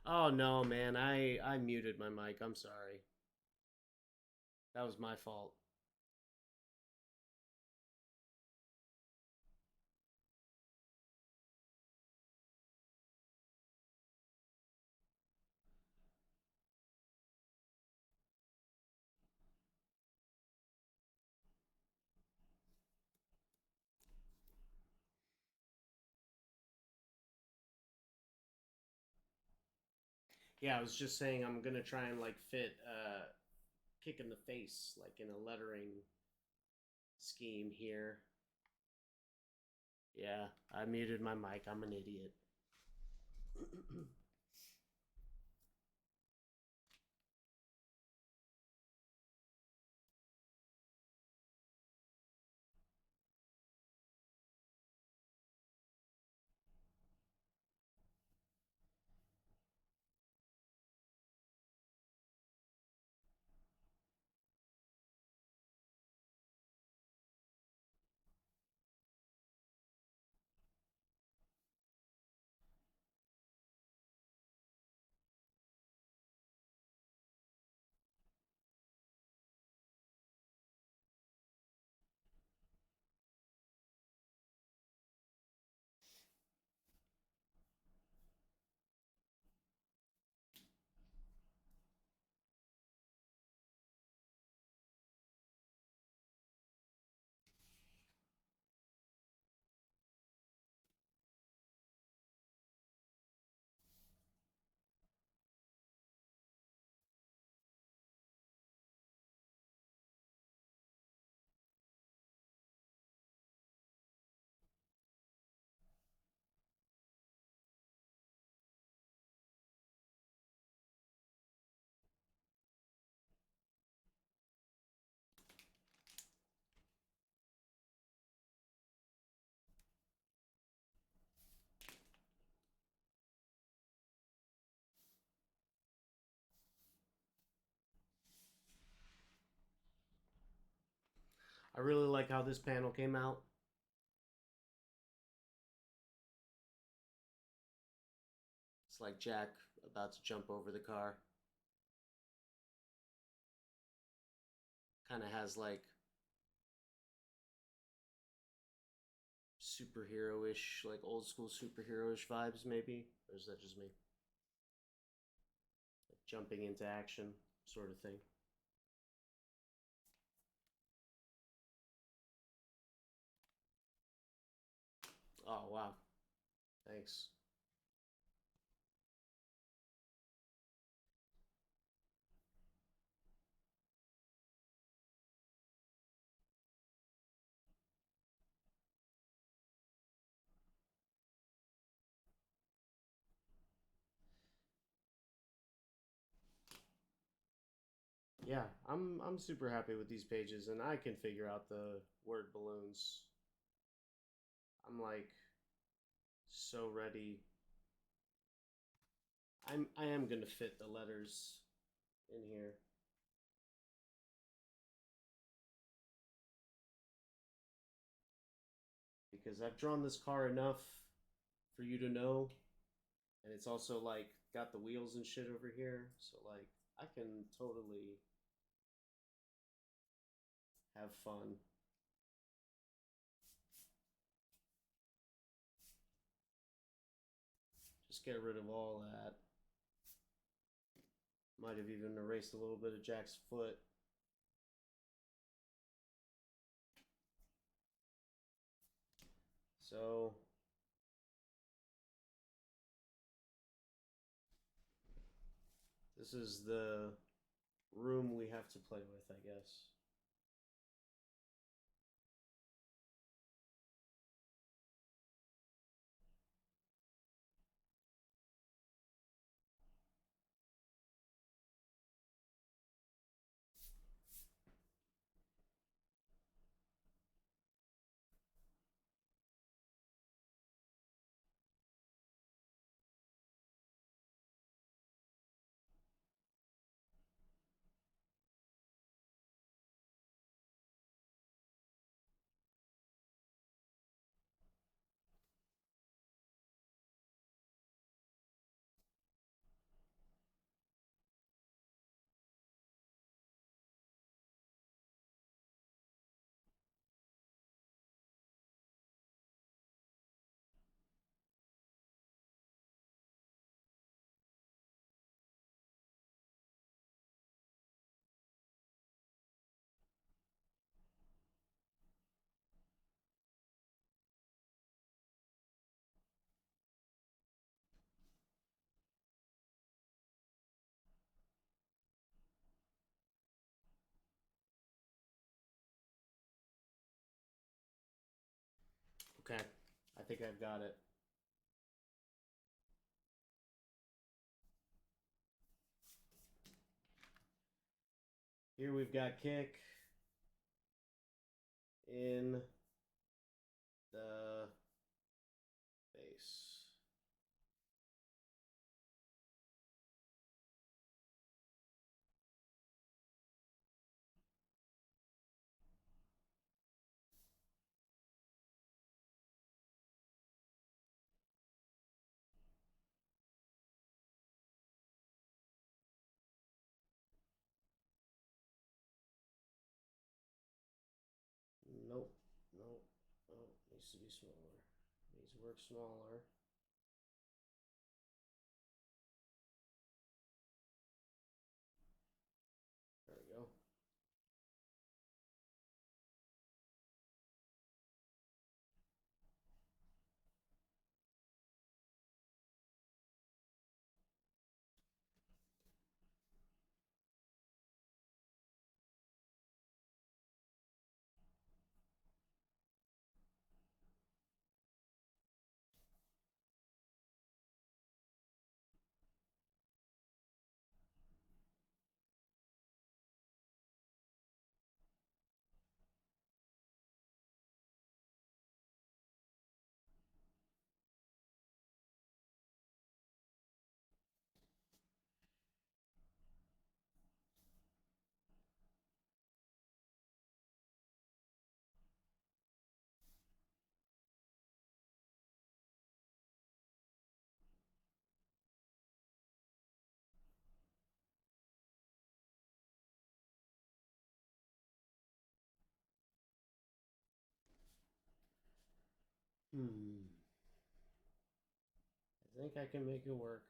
Oh no, man. I muted my mic. I'm sorry. That was my fault. Yeah, I was just saying I'm gonna try and like fit kick in the face like in a lettering scheme here. Yeah, I muted my mic. I'm an idiot. I really like how this panel came out. It's like Jack about to jump over the car. Kind of has like superhero-ish, like old school superhero-ish vibes, maybe? Or is that just me? Like jumping into action, sort of thing. Oh, wow. Thanks. Yeah, I'm super happy with these pages, and I can figure out the word balloons. I'm like so ready. I am gonna fit the letters in here. Because I've drawn this car enough for you to know, and it's also like got the wheels and shit over here, so like I can totally have fun. Just get rid of all that. Might have even erased a little bit of Jack's foot. So this is the room we have to play with, I guess. Okay, I think I've got it. Here we've got kick in the face. Nope, nope, nope. Needs to be smaller. Needs to work smaller. There we go. Hmm. I think I can make it work.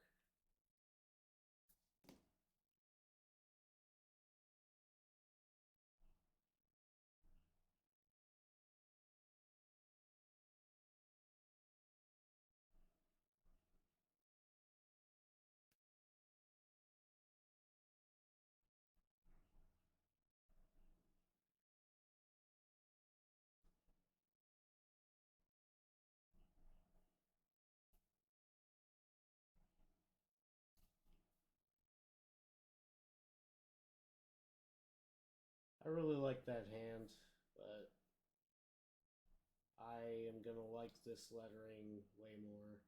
I really like that hand, but I am gonna like this lettering way more.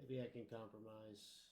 Maybe I can compromise.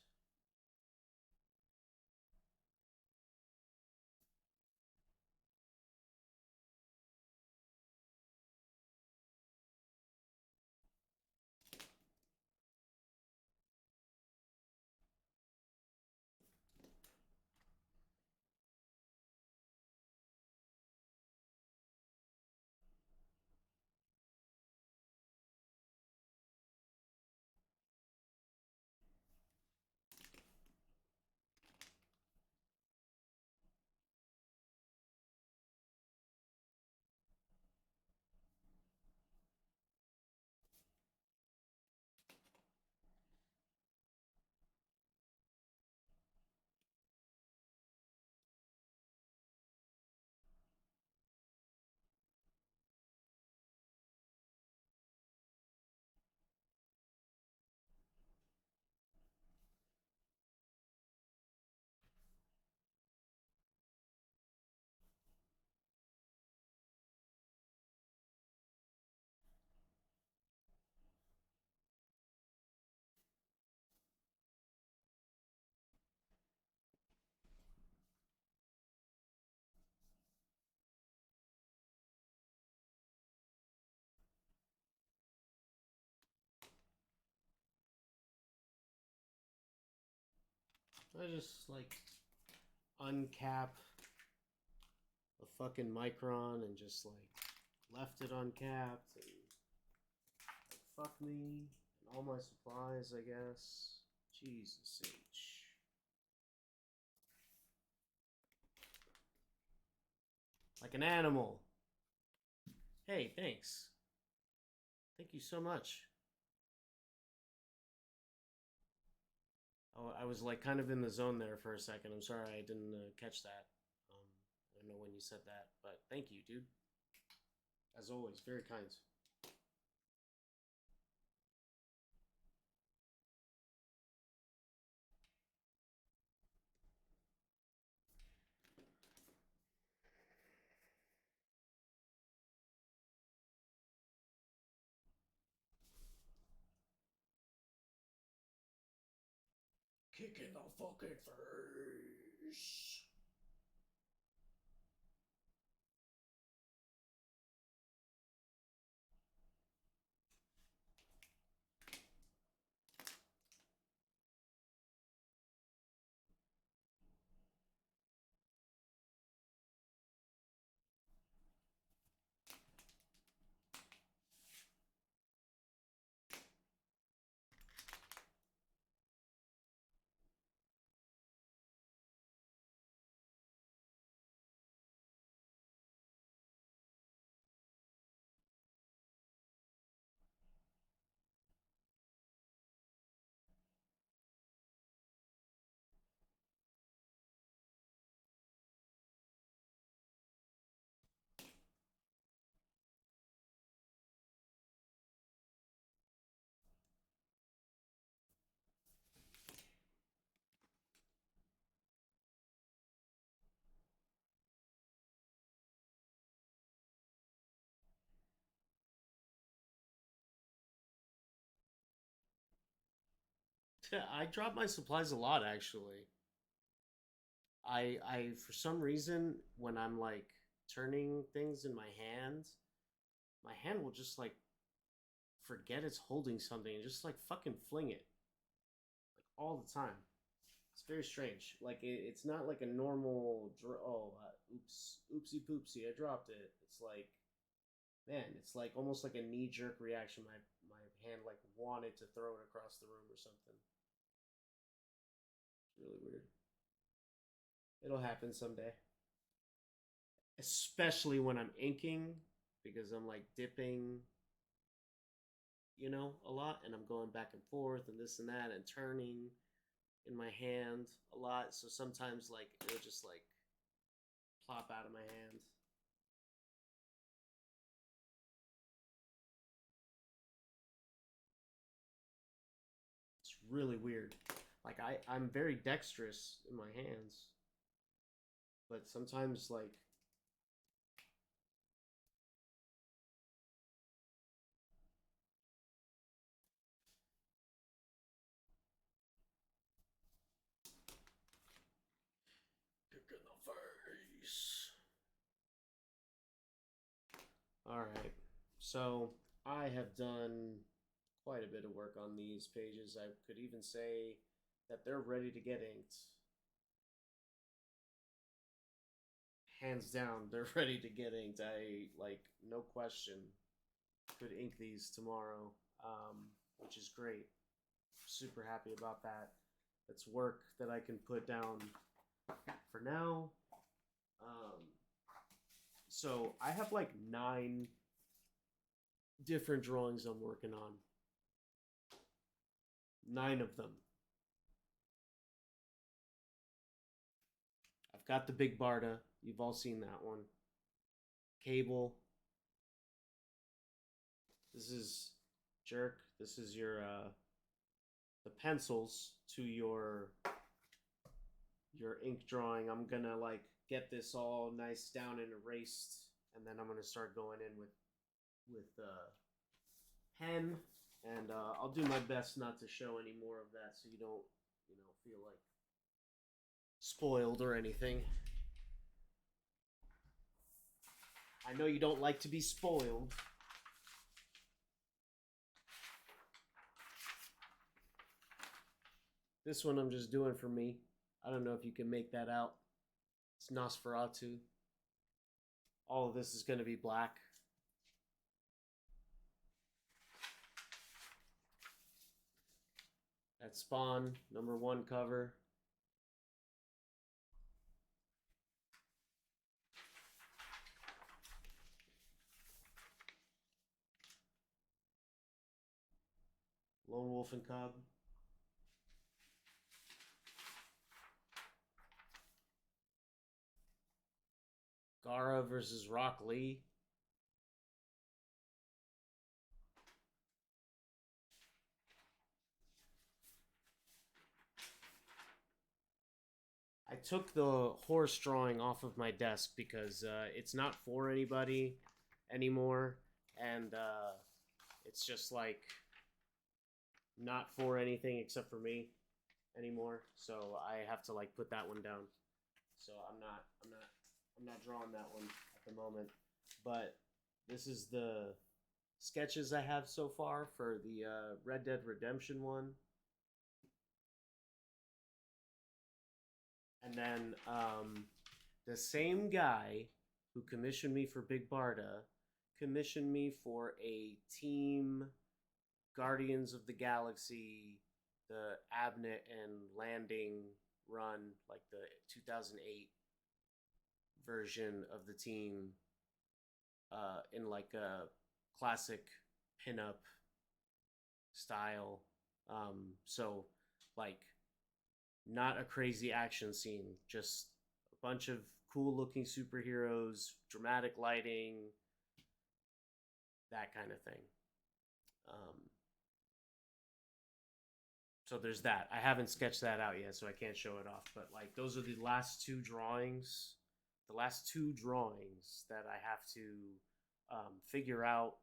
I just like uncap a fucking micron and just like left it uncapped and like, fuck me and all my supplies, I guess. Jesus H. Like an animal. Hey, thanks. Thank you so much. Oh, I was like kind of in the zone there for a second. I'm sorry I didn't catch that. I don't know when you said that, but thank you, dude. As always, very kind. Kick in the fucking face. I drop my supplies a lot actually. I for some reason when I'm like turning things in my hand will just like forget it's holding something and just like fucking fling it like all the time. It's very strange. Like it's not like a normal. Oops, oopsie poopsie, I dropped it. It's like, man, it's like almost like a knee jerk reaction. My hand like wanted to throw it across the room or something. It's really weird. It'll happen someday, especially when I'm inking because I'm like dipping, a lot, and I'm going back and forth and this and that and turning in my hand a lot. So sometimes like it'll just like plop out of my hand. It's really weird. Like I'm very dexterous in my hands, but sometimes like kick in the face. All right. So I have done quite a bit of work on these pages. I could even say that they're ready to get inked. Hands down, they're ready to get inked. I like no question could ink these tomorrow, which is great. Super happy about that. That's work that I can put down for now. Um, so I have like 9 different drawings I'm working on. 9 of them. I've got the big Barda. You've all seen that one. Cable. This is Jerk. This is your the pencils to your ink drawing. I'm gonna like get this all nice down and erased, and then I'm gonna start going in with pen, and I'll do my best not to show any more of that, so you don't feel like spoiled or anything. I know you don't like to be spoiled. This one I'm just doing for me. I don't know if you can make that out. It's Nosferatu. All of this is going to be black. That's Spawn, #1 cover. Lone Wolf and Cub. Gara versus Rock Lee. I took the horse drawing off of my desk because it's not for anybody anymore, and it's just like not for anything except for me anymore. So I have to like put that one down. So I'm not drawing that one at the moment. But this is the sketches I have so far for the Red Dead Redemption one. And then the same guy who commissioned me for Big Barda commissioned me for a Team Guardians of the Galaxy, the Abnett and Landing run, like the 2008 version of the team, in like a classic pinup style. So like not a crazy action scene, just a bunch of cool looking superheroes, dramatic lighting, that kind of thing. So there's that. I haven't sketched that out yet, so I can't show it off. But like those are the last 2 drawings. The last 2 drawings that I have to figure out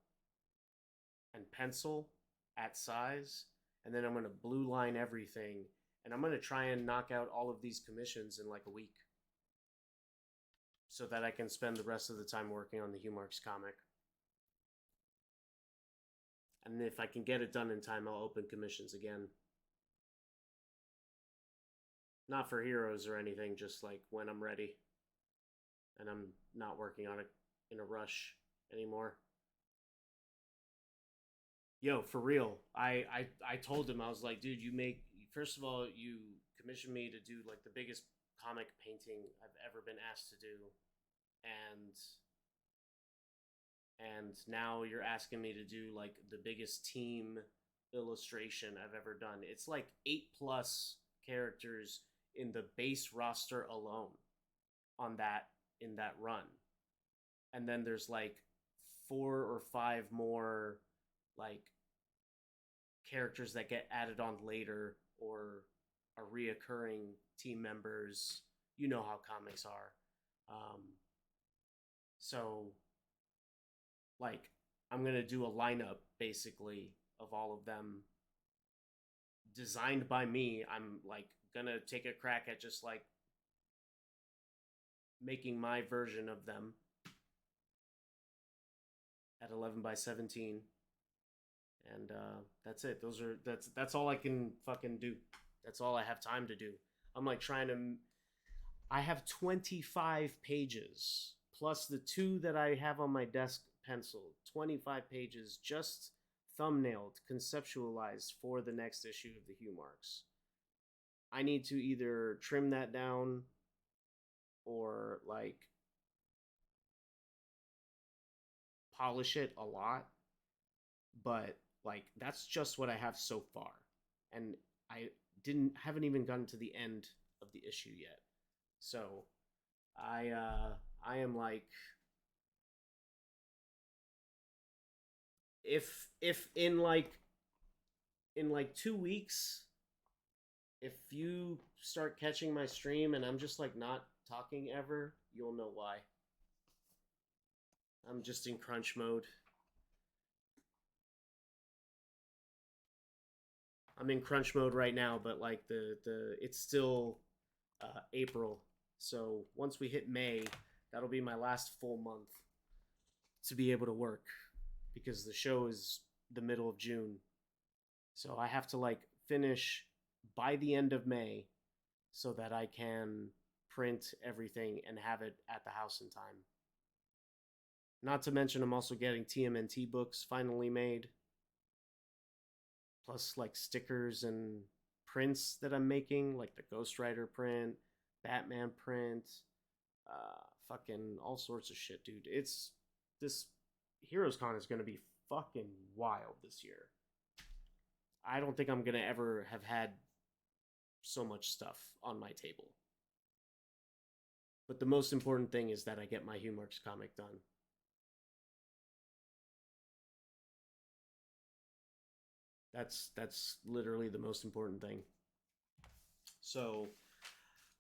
and pencil at size, and then I'm going to blue line everything, and I'm going to try and knock out all of these commissions in like a week so that I can spend the rest of the time working on the Hugh Marks comic. And if I can get it done in time, I'll open commissions again. Not for Heroes or anything, just like when I'm ready. And I'm not working on it in a rush anymore. Yo, for real. I told him, I was like, dude, first of all, you commissioned me to do like the biggest comic painting I've ever been asked to do. And now you're asking me to do like the biggest team illustration I've ever done. It's like 8+ characters in the base roster alone in that run. And then there's like 4 or 5 more like characters that get added on later or are reoccurring team members. You know how comics are. So like I'm gonna do a lineup basically of all of them designed by me. I'm like gonna take a crack at just like making my version of them at 11x17, and that's it. That's all I can fucking do. That's all I have time to do. I'm like trying to. I have 25 pages plus the 2 that I have on my desk penciled. 25 pages just thumbnailed, conceptualized for the next issue of the Hugh Marks. I need to either trim that down or like polish it a lot, but like that's just what I have so far, and I haven't even gotten to the end of the issue yet. So I am like, if in like 2 weeks, if you start catching my stream and I'm just like not talking ever, you'll know why. I'm just in crunch mode. I'm in crunch mode right now, but like the it's still April. So once we hit May, that'll be my last full month to be able to work, because the show is the middle of June. So I have to like finish by the end of May so that I can print everything and have it at the house in time. Not to mention I'm also getting TMNT books finally made, plus like stickers and prints that I'm making, like the Ghost Rider print, Batman print, fucking all sorts of shit, dude. This Heroes Con is gonna be fucking wild this year. I don't think I'm gonna ever have had so much stuff on my table. But the most important thing is that I get my Hugh Marks comic done. That's literally the most important thing. So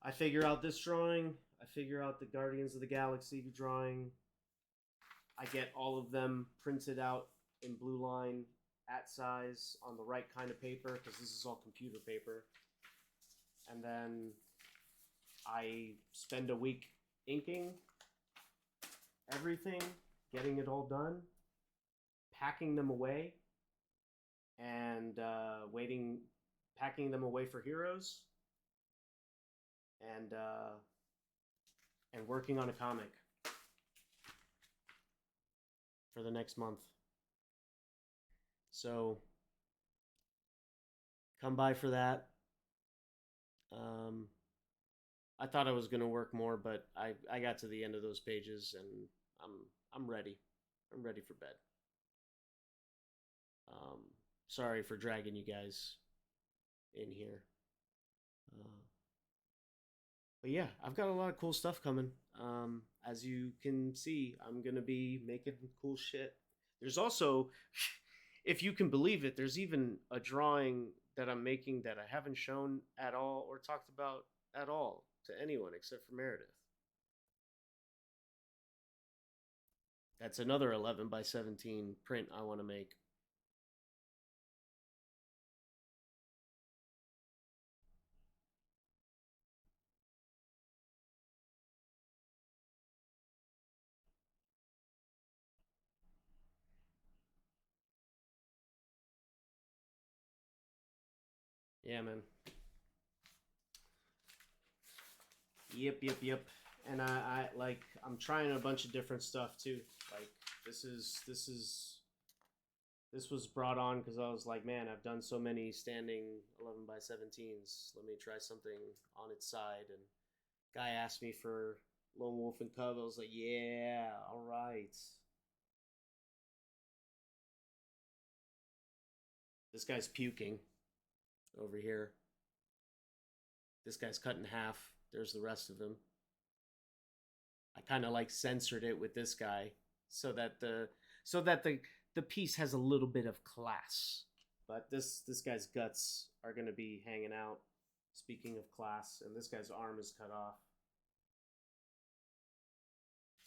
I figure out this drawing. I figure out the Guardians of the Galaxy drawing. I get all of them printed out in blue line at size on the right kind of paper, because this is all computer paper. And then I spend a week inking everything, getting it all done, packing them away, and packing them away for Heroes, and working on a comic for the next month. So come by for that. I thought I was gonna work more, but I got to the end of those pages and I'm ready. I'm ready for bed. Sorry for dragging you guys in here. But yeah, I've got a lot of cool stuff coming. As you can see, I'm gonna be making cool shit. There's also, if you can believe it, there's even a drawing that I'm making that I haven't shown at all or talked about at all to anyone except for Meredith. That's another 11x17 print I want to make. Yeah, man. Yep. And I like I'm trying a bunch of different stuff too. Like this was brought on because I was like, man, I've done so many standing 11x17s. Let me try something on its side. And guy asked me for Lone Wolf and Cub. I was like, yeah, all right. This guy's puking over here. This guy's cut in half. There's the rest of him. I kind of like censored it with this guy so that the piece has a little bit of class. But this guy's guts are going to be hanging out. Speaking of class, and this guy's arm is cut off.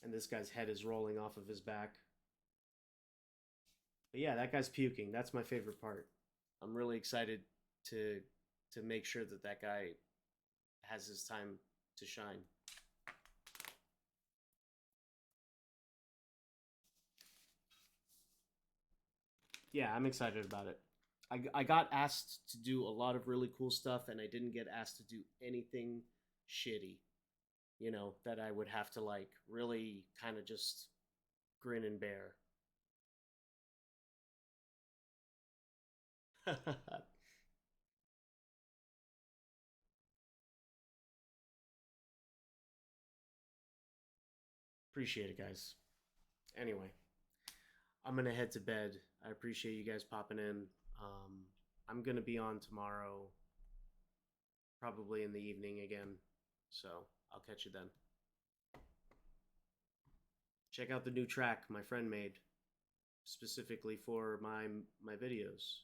And this guy's head is rolling off of his back. But yeah, that guy's puking. That's my favorite part. I'm really excited to make sure that that guy has his time to shine. Yeah, I'm excited about it. I got asked to do a lot of really cool stuff, and I didn't get asked to do anything shitty. You know, that I would have to like really kind of just grin and bear. Appreciate it, guys. Anyway, I'm gonna head to bed. I appreciate you guys popping in. I'm gonna be on tomorrow, probably in the evening again. So I'll catch you then. Check out the new track my friend made specifically for my videos.